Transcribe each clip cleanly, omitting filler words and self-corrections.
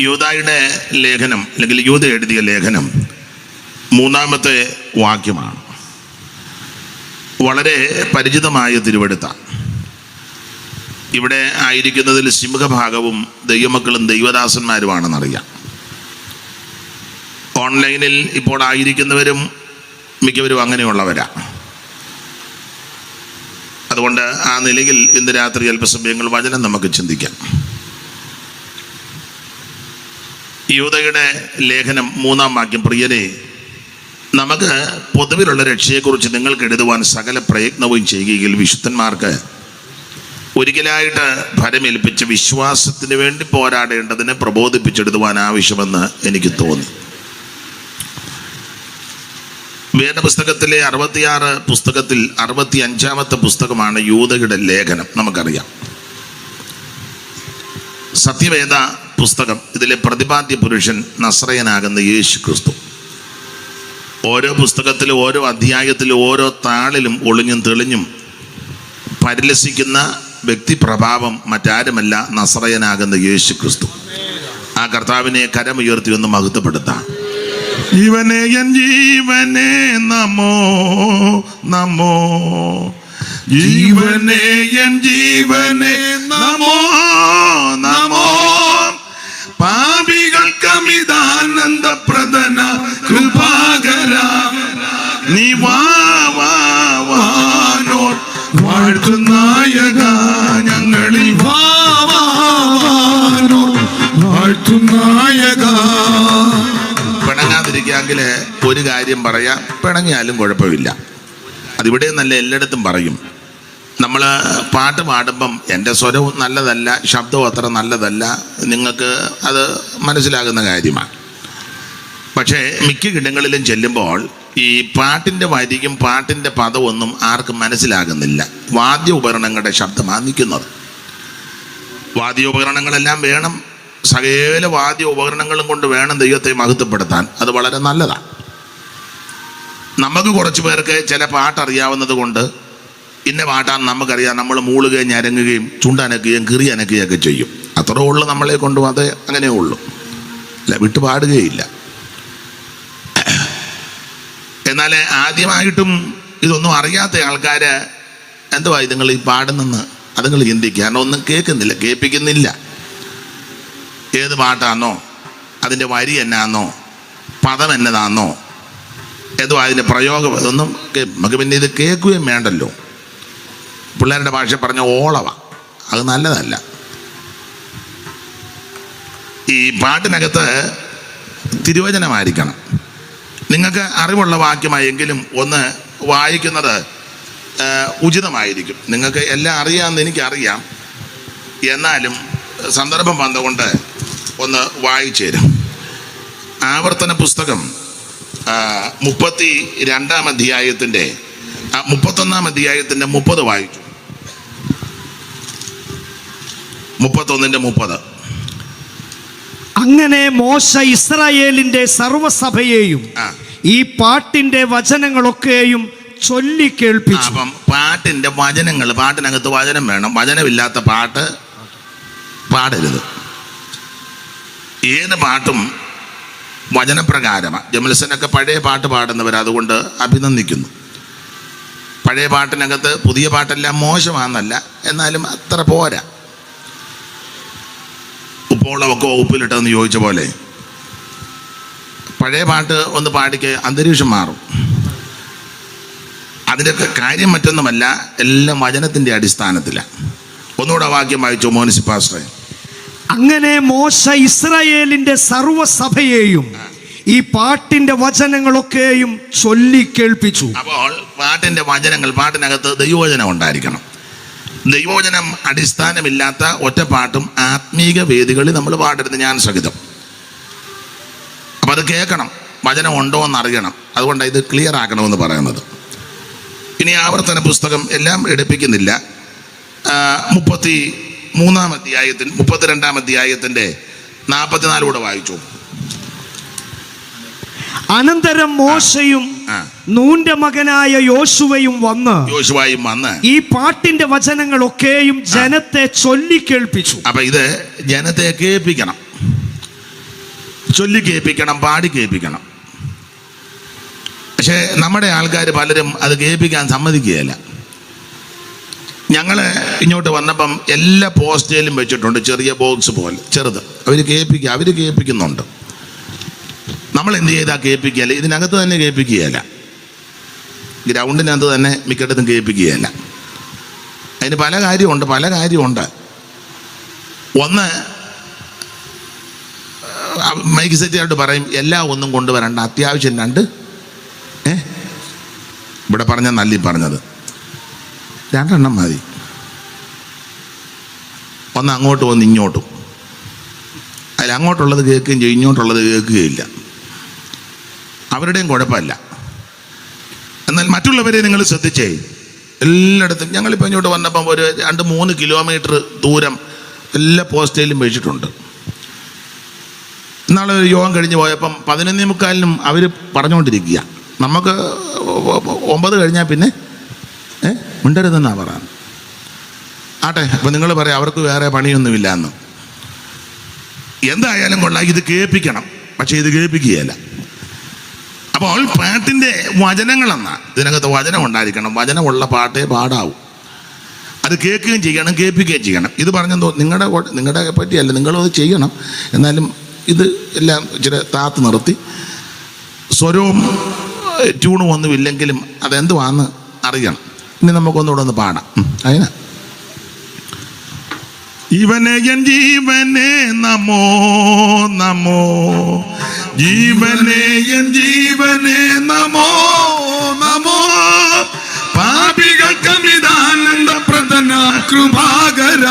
യൂദായുടെ ലേഖനം അല്ലെങ്കിൽ യൂദ എഴുതിയ ലേഖനം 3-ാമത്തെ വാക്യമാണ്. വളരെ പരിചിതമായ തിരുവെടുത്താണ്. ഇവിടെ ആയിരിക്കുന്നതിൽ സിംഹഭാഗവും ദൈവമക്കളും ദൈവദാസന്മാരുമാണെന്നറിയാം. ഓൺലൈനിൽ ഇപ്പോൾ ആയിരിക്കുന്നവരും മിക്കവരും അങ്ങനെയുള്ളവരാ. അതുകൊണ്ട് ആ നിലയിൽ ഇന്ന് രാത്രി അല്പസമയങ്ങൾ വചനം നമുക്ക് ചിന്തിക്കാം. യൂദയുടെ ലേഖനം 3-ാം വാക്യം. പ്രിയരെ, നമുക്ക് പൊതുവിലുള്ള രക്ഷയെക്കുറിച്ച് നിങ്ങൾക്ക് എഴുതുവാൻ സകല പ്രയത്നവും ചെയ്യുകയിൽ വിശുദ്ധന്മാർക്ക് ഒരിക്കലായിട്ട് ഫലമേൽപ്പിച്ച വിശ്വാസത്തിന് വേണ്ടി പോരാടേണ്ടതിനെ പ്രബോധിപ്പിച്ചെടുത്തുവാൻ ആവശ്യമെന്ന് എനിക്ക് തോന്നി. വേദപുസ്തകത്തിലെ 66 പുസ്തകത്തിൽ 65-ാമത്തെ പുസ്തകമാണ് യൂദയുടെ ലേഖനം. നമുക്കറിയാം, സത്യവേദ പുസ്തകം. ഇതിലെ പ്രതിപാദ്യ പുരുഷൻ നസ്രയനാകുന്ന യേശു ക്രിസ്തു. ഓരോ പുസ്തകത്തിലും ഓരോ അധ്യായത്തിലും ഓരോ താളിലും ഒളിഞ്ഞും തെളിഞ്ഞും പരിലസിക്കുന്ന വ്യക്തിപ്രഭാവം മറ്റാരുമല്ല, നസ്രയനാകുന്ന യേശു ക്രിസ്തു. ആ കർത്താവിനെ കരമുയർത്തി ഒന്ന് മഹത്വപ്പെടുത്താം. ജീവനെ എൻ ജീവനെ നമോ നമോ, ജീവനെ എൻ ജീവനെ നമോ നമോ, പാപികൾക്കമിതാനന്ദപ്രദന കൃപാകര നീ വാനോർ വാഴ്ത്തുനായക, ഞങ്ങളിൽ വാനോർ വാഴ്ത്തുനായക. പിണങ്ങാതിരിക്കാമെങ്കിൽ ഒരു കാര്യം പറയാം, പിണങ്ങിയാലും കുഴപ്പമില്ല. അതിവിടെ നല്ല എല്ലായിടത്തും പറയും. നമ്മൾ പാട്ട് പാടുമ്പം എൻ്റെ സ്വരവും നല്ലതല്ല, ശബ്ദവും അത്ര നല്ലതല്ല, നിങ്ങൾക്ക് അത് മനസ്സിലാകുന്ന കാര്യമാണ്. പക്ഷേ മിക്ക ഇടങ്ങളിലും ചെല്ലുമ്പോൾ ഈ പാട്ടിൻ്റെ വരിയും പാട്ടിൻ്റെ പദമൊന്നും ആർക്കും മനസ്സിലാകുന്നില്ല. വാദ്യ ഉപകരണങ്ങളുടെ ശബ്ദമാണ് നിൽക്കുന്നത്. വാദ്യോപകരണങ്ങളെല്ലാം വേണം, സകല വാദ്യ ഉപകരണങ്ങളും കൊണ്ട് വേണം ദൈവത്തെ മഹത്വപ്പെടുത്താൻ. അത് വളരെ നല്ലതാണ്. നമുക്ക് കുറച്ച് പേർക്ക് ചില പാട്ടറിയാവുന്നത് കൊണ്ട് ഇന്ന പാട്ടാന്ന് നമുക്കറിയാം. നമ്മൾ മൂളുകയും ഞരങ്ങുകയും ചുണ്ടനക്കുകയും കിറി അനക്കുകയൊക്കെ ചെയ്യും. അത്രേ ഉള്ളൂ നമ്മളെ കൊണ്ടും. അത് അങ്ങനെ ഉള്ളൂ, അല്ല, വിട്ടു പാടുകയില്ല. എന്നാൽ ആദ്യമായിട്ടും ഇതൊന്നും അറിയാത്ത ആൾക്കാർ എന്തുവാ നിങ്ങൾ ഈ പാടുന്നെന്ന് അതുങ്ങൾ ചിന്തിക്കുക. കാരണം ഒന്നും കേൾക്കുന്നില്ല, കേൾപ്പിക്കുന്നില്ല. ഏത് പാട്ടാന്നോ, അതിൻ്റെ വരി എന്നാന്നോ, പദം എന്നതാന്നോ, ഏതോ അതിൻ്റെ പ്രയോഗം, ഇതൊന്നും നമുക്ക് പിന്നെ ഇത് കേൾക്കുകയും വേണ്ടല്ലോ. പിള്ളേരുടെ ഭാഷ പറഞ്ഞ ഓളവ, അത് നല്ലതല്ല. ഈ പാട്ടിനകത്ത് തിരുവചനമായിരിക്കണം. നിങ്ങൾക്ക് അറിവുള്ള വാക്യമായെങ്കിലും ഒന്ന് വായിക്കുന്നത് ഉചിതമായിരിക്കും. നിങ്ങൾക്ക് എല്ലാം അറിയാമെന്ന് എനിക്കറിയാം, എന്നാലും സന്ദർഭം വന്നുകൊണ്ട് ഒന്ന് വായിച്ചു തരും. ആവർത്തന പുസ്തകം 32-ാം അധ്യായത്തിൻ്റെ 31-ാം അധ്യായത്തിൻ്റെ 30 വായിച്ചു. 31-ന്റെ 30. അങ്ങനെ മോശ ഇസ്രായേലിന്റെ സർവ്വസഭയെയും ഈ പാട്ടിന്റെ വചനങ്ങളൊക്കെയും ചൊല്ലി കേൾപ്പിച്ചു. അപ്പം പാട്ടിന്റെ വചനങ്ങൾ, പാട്ടിനകത്ത് വചനം വേണം. വചനമില്ലാത്ത പാട്ട് പാടരുത്. ഏത് പാട്ടും വചനപ്രകാരമാണ്. ജമൽസനൊക്കെ പഴയ പാട്ട് പാടുന്നവർ, അതുകൊണ്ട് അഭിനന്ദിക്കുന്നു. പഴയ പാട്ടിനകത്ത് പുതിയ പാട്ടെല്ലാം മോശമാണെന്നല്ല, എന്നാലും അത്ര പോരാ. ഉപ്പോളമൊക്കെ ഉപ്പിലിട്ടെന്ന് ചോദിച്ച പോലെ പഴയ പാട്ട് ഒന്ന് പാടിക്ക് അന്തരീക്ഷം മാറും. അതിൻ്റെയൊക്കെ കാര്യം മറ്റൊന്നുമല്ല, എല്ലാം വചനത്തിൻ്റെ അടിസ്ഥാനത്തിലാണ്. ഒന്നുകൂടെ വാക്യം വായിച്ചു മോനിസി പാസ്റ്ററെ. അങ്ങനെ മോശ ഇസ്രായേലിന്റെ സർവ്വസഭയെയും ഈ പാട്ടിന്റെ വചനങ്ങളൊക്കെയും ചൊല്ലി കേൾപ്പിച്ചു. അപ്പോൾ പാട്ടിന്റെ വചനങ്ങൾ, പാട്ടിനകത്ത് ദൈവവചനം ഉണ്ടായിരിക്കണം. ദൈവവചനം അടിസ്ഥാനമില്ലാത്ത ഒറ്റപ്പാട്ടും ആത്മീക വേദികളിൽ നമ്മൾ പാടരുത്, ഞാൻ സഹിതം. അപ്പം അത് കേൾക്കണം, വചനം ഉണ്ടോ എന്നറിയണം. അതുകൊണ്ടാണ് ഇത് ക്ലിയർ ആക്കണമെന്ന് പറയുന്നത്. ഇനി ആവർത്തന പുസ്തകം എല്ലാം എടുപ്പിക്കുന്നില്ല. 32-ാം അധ്യായത്തിൻ്റെ 44 കൂടെ വായിച്ചു. അനന്തരം മോശയും നൂന്റെ മകനായ യോശുവയും വന്ന് ഈ പാട്ടിന്റെ വചനങ്ങളൊക്കെയും ജനത്തെ ചൊല്ലി കേൾപ്പിച്ചു. അപ്പൊ ഇത് ജനത്തെ കേൾപ്പിക്കണം. ചൊല്ലി കേൾപ്പിക്കണം, പാടി കേൾപ്പിക്കണം. പക്ഷേ നമ്മുടെ ആൾക്കാർ പലരും അത് കേൾപ്പിക്കാൻ സമ്മതിക്കുകയില്ല. ഞങ്ങൾ ഇങ്ങോട്ട് വന്നപ്പം എല്ലാ പോസ്റ്റേലും വെച്ചിട്ടുണ്ട്, ചെറിയ ബോക്സ് പോലെ ചെറുത്. അവർ കേൾപ്പിക്കുന്നുണ്ട്. നമ്മൾ എന്ത് ചെയ്താൽ കേൾപ്പിക്കുകയല്ല, ഇതിനകത്ത് തന്നെ കേൾപ്പിക്കുകയല്ല, ഗ്രൗണ്ടിനകത്ത് തന്നെ മിക്കയിടത്തും കേൾപ്പിക്കുകയല്ല. അതിന് പല കാര്യമുണ്ട്. ഒന്ന്, മൈക്ക് സെറ്റായിട്ട് പറയും എല്ലാം ഒന്നും കൊണ്ടുവരണ്ട, അത്യാവശ്യം 2 ഇവിടെ പറഞ്ഞ നല്ലി പറഞ്ഞത് 2 എണ്ണം മതി. ഒന്ന് അങ്ങോട്ടും ഒന്ന് ഇങ്ങോട്ടും. അതിൽ അങ്ങോട്ടുള്ളത് കേൾക്കുകയും ചെയ്യും, ഇങ്ങോട്ടുള്ളത് കേൾക്കുകയില്ല. അവരുടെയും കുഴപ്പമില്ല. എന്നാൽ മറ്റുള്ളവരെ നിങ്ങൾ ശ്രദ്ധിച്ചേ. എല്ലായിടത്തും ഞങ്ങളിപ്പോൾ ഇങ്ങോട്ട് വന്നപ്പം ഒരു 2-3 കിലോമീറ്റർ ദൂരം എല്ലാ പോസ്റ്റേലും വെച്ചിട്ടുണ്ട്. ഇന്നാളെ ഒരു യോഗം കഴിഞ്ഞ് പോയപ്പം 11:45 അവർ പറഞ്ഞുകൊണ്ടിരിക്കുക. നമുക്ക് 9 കഴിഞ്ഞാൽ പിന്നെ മിണ്ടരുതെന്നാണ് പറയുന്നത്. ആട്ടെ, അപ്പം നിങ്ങൾ പറയാം അവർക്ക് വേറെ പണിയൊന്നുമില്ല എന്ന്. എന്തായാലും കൊള്ളാം, ഇത് കേൾപ്പിക്കണം. പക്ഷേ ഇത് കേൾപ്പിക്കുകയല്ല. അപ്പോൾ പാട്ടിൻ്റെ വചനങ്ങളെന്നാ, ഇതിനകത്ത് വചനം ഉണ്ടായിരിക്കണം. വചനമുള്ള പാട്ടേ പാടാവൂ. അത് കേൾക്കുകയും ചെയ്യണം, കേൾപ്പിക്കുകയും ചെയ്യണം. ഇത് പറഞ്ഞെന്തോ നിങ്ങളുടെ പറ്റിയല്ല, നിങ്ങളത് ചെയ്യണം. എന്നാലും ഇത് എല്ലാം ഇച്ചിരി താത്ത് നിർത്തി, സ്വരവും ട്യൂണും ഒന്നുമില്ലെങ്കിലും അതെന്തുവാന്ന് അറിയണം. ഇനി നമുക്കൊന്നുകൂടെ ഒന്ന് പാടാം. അതിന് ജീവനെ ജീവനെ നമോ നമോ, ജീവനെ ജീവനെ നമോ നമോ, പാപികൾക്ക് നിദാനന്ദ പ്രദന കൃപാകര,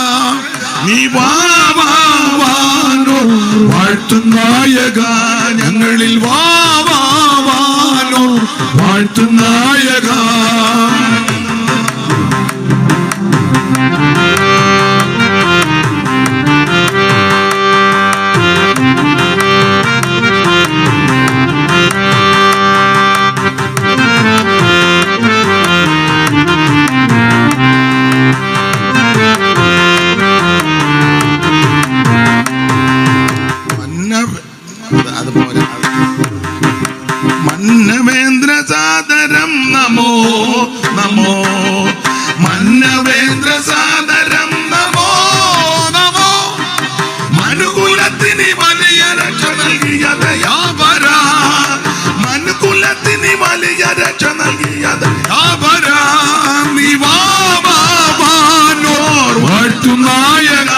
നീ വാവാനോ വാഴ്ത്തുനായക, ഞങ്ങളിൽ വാവാനോ വാഴ്ത്തുനായക. മന്നവേന്ദ്ര സാദരം നമോ നമോ, മന്നവേന്ദ്ര സാദരം നമോ നമോ, മനുകുലത്തിന് വലിയ രക്ഷ നൽകിയ ദയാപര, മനുകുലത്തിന് വലിയ രക്ഷ നൽകിയ ദയാപര, നീ വാവാനോർ വാഴ്ത്തുനായക,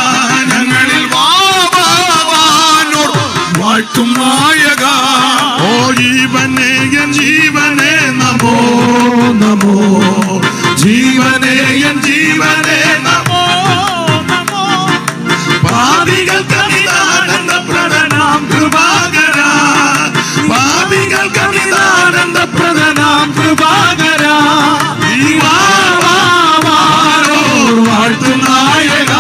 ഞങ്ങളിൽ വാവാനോർ വാഴ്ത്തുനായക. ഓ ജീവനെ ജീവനെ നമോ നമോ, ജീവനെ ജീവനെ നമോ നമോ, പാപികൾക്ക് നിദാനന്ദ പ്രദനാം കൃപാകര, പാപികൾക്ക് നിദാനന്ദ പ്രദനാം കൃപാകര, വാവാനോർ വാഴ്ത്തുനായക,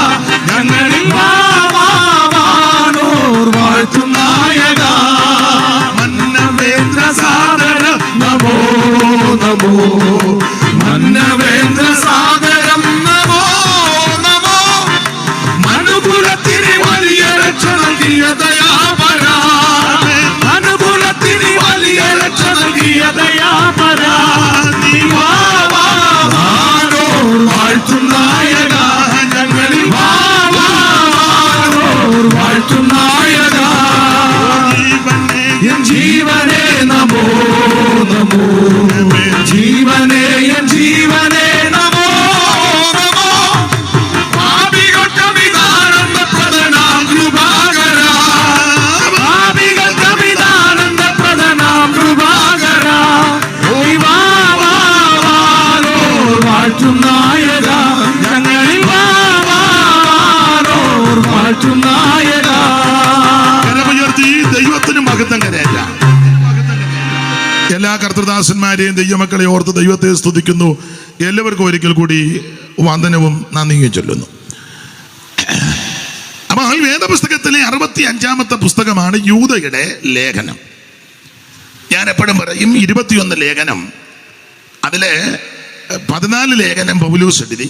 ഞങ്ങളിൽ വാവാനോർ വാഴ്ത്തുനായക. മന്നവേന്ദ്ര സാദരം നമോ നമോ, മന്നവേന്ദ്ര സാദരം നമോ നമോ, മനുകുലത്തിന് വലിയ രക്ഷ നൽകിയ ദയാപര, മനുകുലത്തിന് വലിയ രക്ഷ നൽകിയ ദയാപര, നീ വാവാനോർ വാഴ്ത്തുനായക, ഞങ്ങളിൽ വാവാനോർ വാഴ്ത്തുനായക. ജീവനെ നമോ നമോ, ജീവനെ ജീവനെ നമോ നമോ, പാപികൾക്ക് നിദാനന്ദ പ്രദനാം കൃപാകര, പാപികൾക്ക് നിദാനന്ദ പ്രദനാം കൃപാകര, വാവാനോർ വാഴ്ത്തുനായക, ഞങ്ങളിൽ വാവാനോർ വാഴ്ത്തുനായക. കരമുയർത്തി ദൈവത്തിന് മഹത്വം കരയല്ല. എല്ലാ കർത്തൃദാസന്മാരെയും ദൈവമക്കളെ ഓർത്ത് ദൈവത്തെ സ്തുതിക്കുന്നു. എല്ലാവർക്കും ഒരിക്കൽ കൂടി വന്ദനവും നന്ദിയും ചൊല്ലുന്നു. അപ്പോൾ വേദപുസ്തകത്തിലെ 65-ാമത്തെ പുസ്തകമാണ് യൂദയുടെ ലേഖനം. ഞാൻ എപ്പോഴും പറയും 21 ലേഖനം, അതിലെ 14 ലേഖനം പൗലോസ് എഴുതി,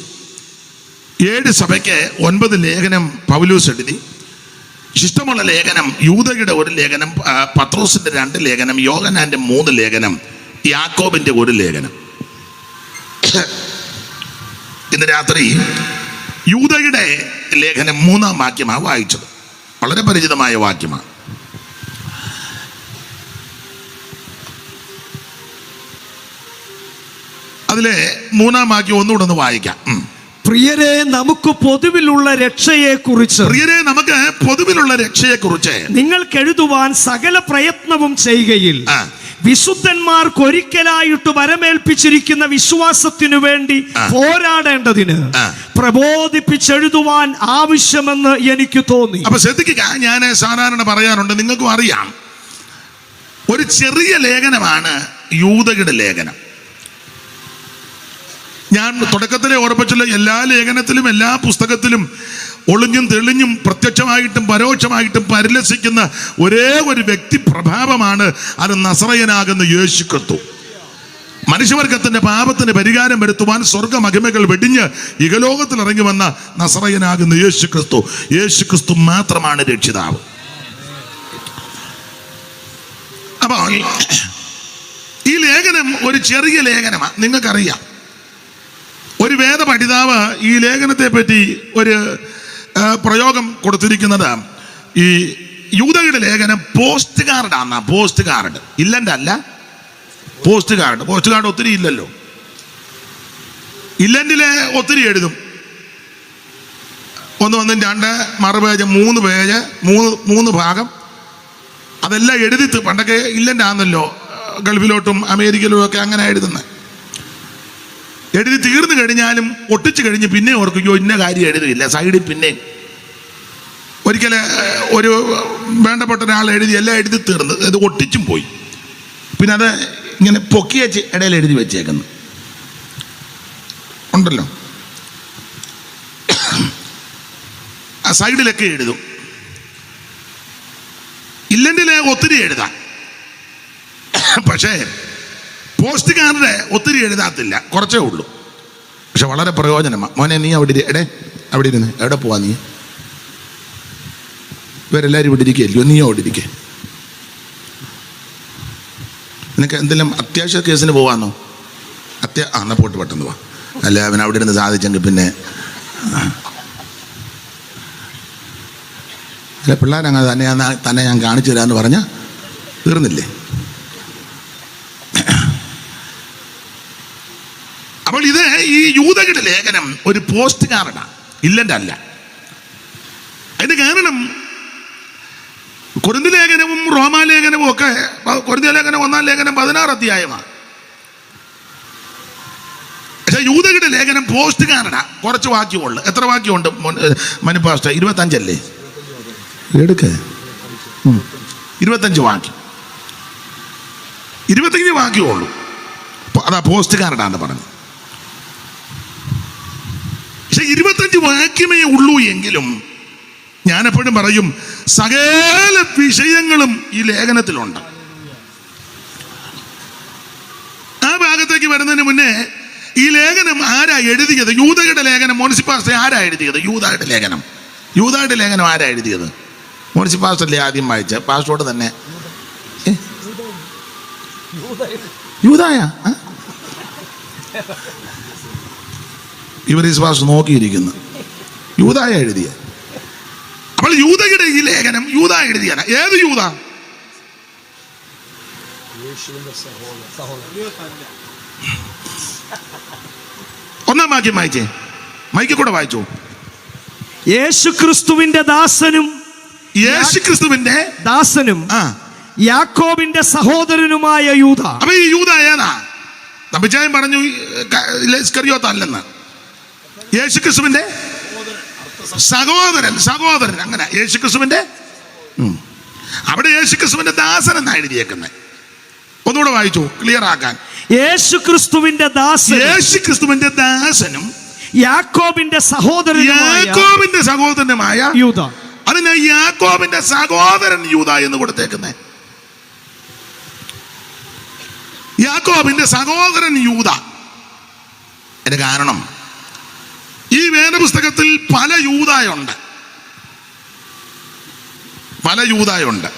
7 സഭയ്ക്ക് 9 ലേഖനം പൗലോസ് എഴുതി, ഇഷ്ടമുള്ള ലേഖനം യൂദയുടെ 1 ലേഖനം, പത്രോസിന്റെ 2 ലേഖനം, യോഹന്നാന്റെ 3 ലേഖനം, യാക്കോബിന്റെ 1 ലേഖനം. ഇന്ന് രാത്രി യൂദയുടെ ലേഖനം 3-ാം വാക്യമാണ് വായിച്ചത്. വളരെ പരിചിതമായ വാക്യമാണ്. അതിലെ 3-ാം വാക്യം ഒന്നുകൂടെ ഒന്ന് വായിക്കാം. പ്രിയരെ, നമുക്ക് പൊതുവിലുള്ള രക്ഷയെക്കുറിച്ച് നിങ്ങൾക്ക് എഴുതുവാൻ സകല പ്രയത്നവും ചെയ്യുകയിൽ വിശുദ്ധന്മാർക്ക് ഒരിക്കലായിട്ട് വരമേൽപ്പിച്ചിരിക്കുന്ന വിശ്വാസത്തിനു വേണ്ടി പോരാടേണ്ടതിന് പ്രബോധിപ്പിച്ചെഴുതുവാൻ ആവശ്യമെന്ന് എനിക്ക് തോന്നി. അപ്പൊ ശ്രദ്ധിക്കുക, ഞാൻ സാധാരണ പറയാറുണ്ട്, നിങ്ങൾക്കും അറിയാം, ഒരു ചെറിയ ലേഖനമാണ് യൂദയുടെ ലേഖനം. ഞാൻ തുടക്കത്തിലെ ഓർപ്പിച്ചുള്ള എല്ലാ ലേഖനത്തിലും എല്ലാ പുസ്തകത്തിലും ഒളിഞ്ഞും തെളിഞ്ഞും പ്രത്യക്ഷമായിട്ടും പരോക്ഷമായിട്ടും പരിലസിക്കുന്ന ഒരേ ഒരു വ്യക്തി പ്രഭാവമാണ്, അത് നസറയനാകുന്ന യേശു ക്രിസ്തു. മനുഷ്യവർഗത്തിന്റെ പാപത്തിന് പരിഹാരം വരുത്തുവാൻ സ്വർഗമഹിമകൾ വെടിഞ്ഞ് ഇഹലോകത്തിൽ ഇറങ്ങി വന്ന നസറയനാകുന്ന യേശു ക്രിസ്തു. യേശു ക്രിസ്തു മാത്രമാണ് രക്ഷിതാവ്. അപ്പോൾ ഈ ലേഖനം ഒരു ചെറിയ ലേഖനമാണ്. നിങ്ങൾക്കറിയാം, ഒരു വേദ പഠിതാവ് ഈ ലേഖനത്തെ പറ്റി ഒരു പ്രയോഗം കൊടുത്തിരിക്കുന്നത്, ഈ യൂദയുടെ ലേഖനം പോസ്റ്റ് കാർഡാണ്. പോസ്റ്റ് കാർഡ് ഇല്ലൻ്റെ അല്ല, പോസ്റ്റ് കാർഡ്. പോസ്റ്റ് കാർഡ് ഒത്തിരി ഇല്ലല്ലോ. ഇല്ലൻറ്റിലെ ഒത്തിരി എഴുതും, 1, 2 മറുപേജ് 3 പേജ് 3 ഭാഗം, അതെല്ലാം എഴുതി. പണ്ടൊക്കെ ഇല്ലൻ്റെ ആണല്ലോ, ഗൾഫിലോട്ടും അമേരിക്കയിലും ഒക്കെ അങ്ങനെ എഴുതുന്നത്. എഴുതി തീർന്നു കഴിഞ്ഞാലും ഒട്ടിച്ചു കഴിഞ്ഞ് പിന്നെ ഓർക്കുകയോ ഇന്ന കാര്യം എഴുതിയില്ല, സൈഡിൽ പിന്നെ ഒരിക്കൽ ഒരു വേണ്ടപ്പെട്ട ഒരാൾ എഴുതി, എല്ലാം എഴുതി തീർന്ന് അത് ഒട്ടിച്ചും പോയി. പിന്നെ അത് ഇങ്ങനെ പൊക്കി വെച്ച് ഇടയിൽ എഴുതി വെച്ചേക്കുന്നു ഉണ്ടല്ലോ. ആ സൈഡിലൊക്കെ എഴുതും. ഇല്ലണ്ടിലെ ഒത്തിരി എഴുതാം, പക്ഷേ പോസ്റ്റ് കാർഡ് ഒത്തിരി എഴുതാത്തില്ല, കുറച്ചേ ഉള്ളൂ. പക്ഷെ വളരെ പ്രയോജനമാണ്. മോനെ, നീ അവിടെ അവിടെ ഇരുന്ന് എവിടെ പോവാ? നീ ഇവരെല്ലാവരും ഇവിടെ ഇരിക്കുകയല്ലോ, നീ അവിടെ ഇരിക്കേ. നിനക്ക് എന്തെങ്കിലും അത്യാവശ്യ കേസിന് പോവാന്നോ? എന്നാൽ പോട്ട് പെട്ടെന്ന് പോവാ. അല്ല, അവൻ അവിടെ ഇരുന്ന് സാധിച്ചെങ്കിൽ പിന്നെ അല്ല, പിള്ളേരങ്ങനെ തന്നെ ഞാൻ കാണിച്ചു തരാമെന്ന് പറഞ്ഞാൽ തീർന്നില്ലേ? അപ്പോൾ ഇത് ഈ യൂദയുടെ ലേഖനം ഒരു പോസ്റ്റ് കാർഡാണ്, ഇല്ലൻ്റെ അല്ല. അതിന് കാരണം കൊരിന്ത്യർ ലേഖനവും റോമാലേഖനവും ഒക്കെ, കൊരിന്ത്യർ ലേഖനം 1-ാം ലേഖനം 16 അധ്യായമാണ്. പക്ഷെ യൂദയുടെ ലേഖനം പോസ്റ്റ് കാർഡാ, കുറച്ച് വാക്യമുള്ളു. എത്ര വാക്യമുണ്ട് മനുപാസ്റ്റ? 25 അല്ലേ? എടുക്ക 25 വാക്യം, 25 വാക്യമുള്ളൂ. അതാ പോസ്റ്റ് കാർഡാന്ന് പറഞ്ഞു. പക്ഷെ 25 വാക്യമേ ഉള്ളൂ എങ്കിലും ഞാൻ എപ്പോഴും പറയും, സകല വിഷയങ്ങളും ഈ ലേഖനത്തിലുണ്ട്. ആ ഭാഗത്തേക്ക് വരുന്നതിന് മുന്നേ ഈ ലേഖനം ആരാ എഴുതിയത്? യൂദയുടെ ലേഖനം മോൻസിപ്പാസ്റ്റർ ആരാ എഴുതിയത്? യൂദയുടെ ലേഖനം ആരാ എഴുതിയത്? മോൻസിപ്പാസ്റ്ററല്ലേ ആദ്യം വായിച്ച? പാസ്റ്ററോട് തന്നെ യൂദായ ഇവർ പാസ്റ്റർ നോക്കിയിരിക്കുന്നു. യൂദായ എഴുതിയ. അപ്പോൾ യൂദയുടെ ഈ ലേഖനം യൂദ എഴുതിയാണ്. ഏത് യൂദ? ഒന്നാം വാക്യം വായിച്ചേ, മൈക്കിൽ കൂടെ വായിച്ചോ. യേശുക്രിസ്തുവിന്റെ ദാസനും യാക്കോബിന്റെ സഹോദരനുമായ യൂദ. അപ്പൊ ഈ യൂദ ഏതാ? തമ്പിച്ചായൻ പറഞ്ഞു ഇസ്കറിയോത്ത് അല്ലെന്ന്. യേശുക്രിസ്തുവിന്റെ സഹോദരൻ അങ്ങനെ. യേശുക്രിസ്തുവിന്റെ അവിടെ യേശുക്രിസ്തുവിന്റെ ദാസൻ എന്നാ എഴുതിയേക്കുന്നത്. ഒന്നുകൂടെ വായിച്ചു ക്ലിയർ ആക്കാൻ. യേശുക്രിസ്തുവിന്റെ ദാസനും യാക്കോബിന്റെ സഹോദരനുമായ യൂദ. അതിന് യാക്കോബിന്റെ സഹോദരൻ യൂദ എന്ന് കൊടുത്തേക്കുന്നേ. യാക്കോബിന്റെ സഹോദരൻ യൂദ. അതിന് കാരണം ഈ വേദപുസ്തകത്തിൽ പല യൂദായുണ്ട്. പല യൂദായുണ്ട്.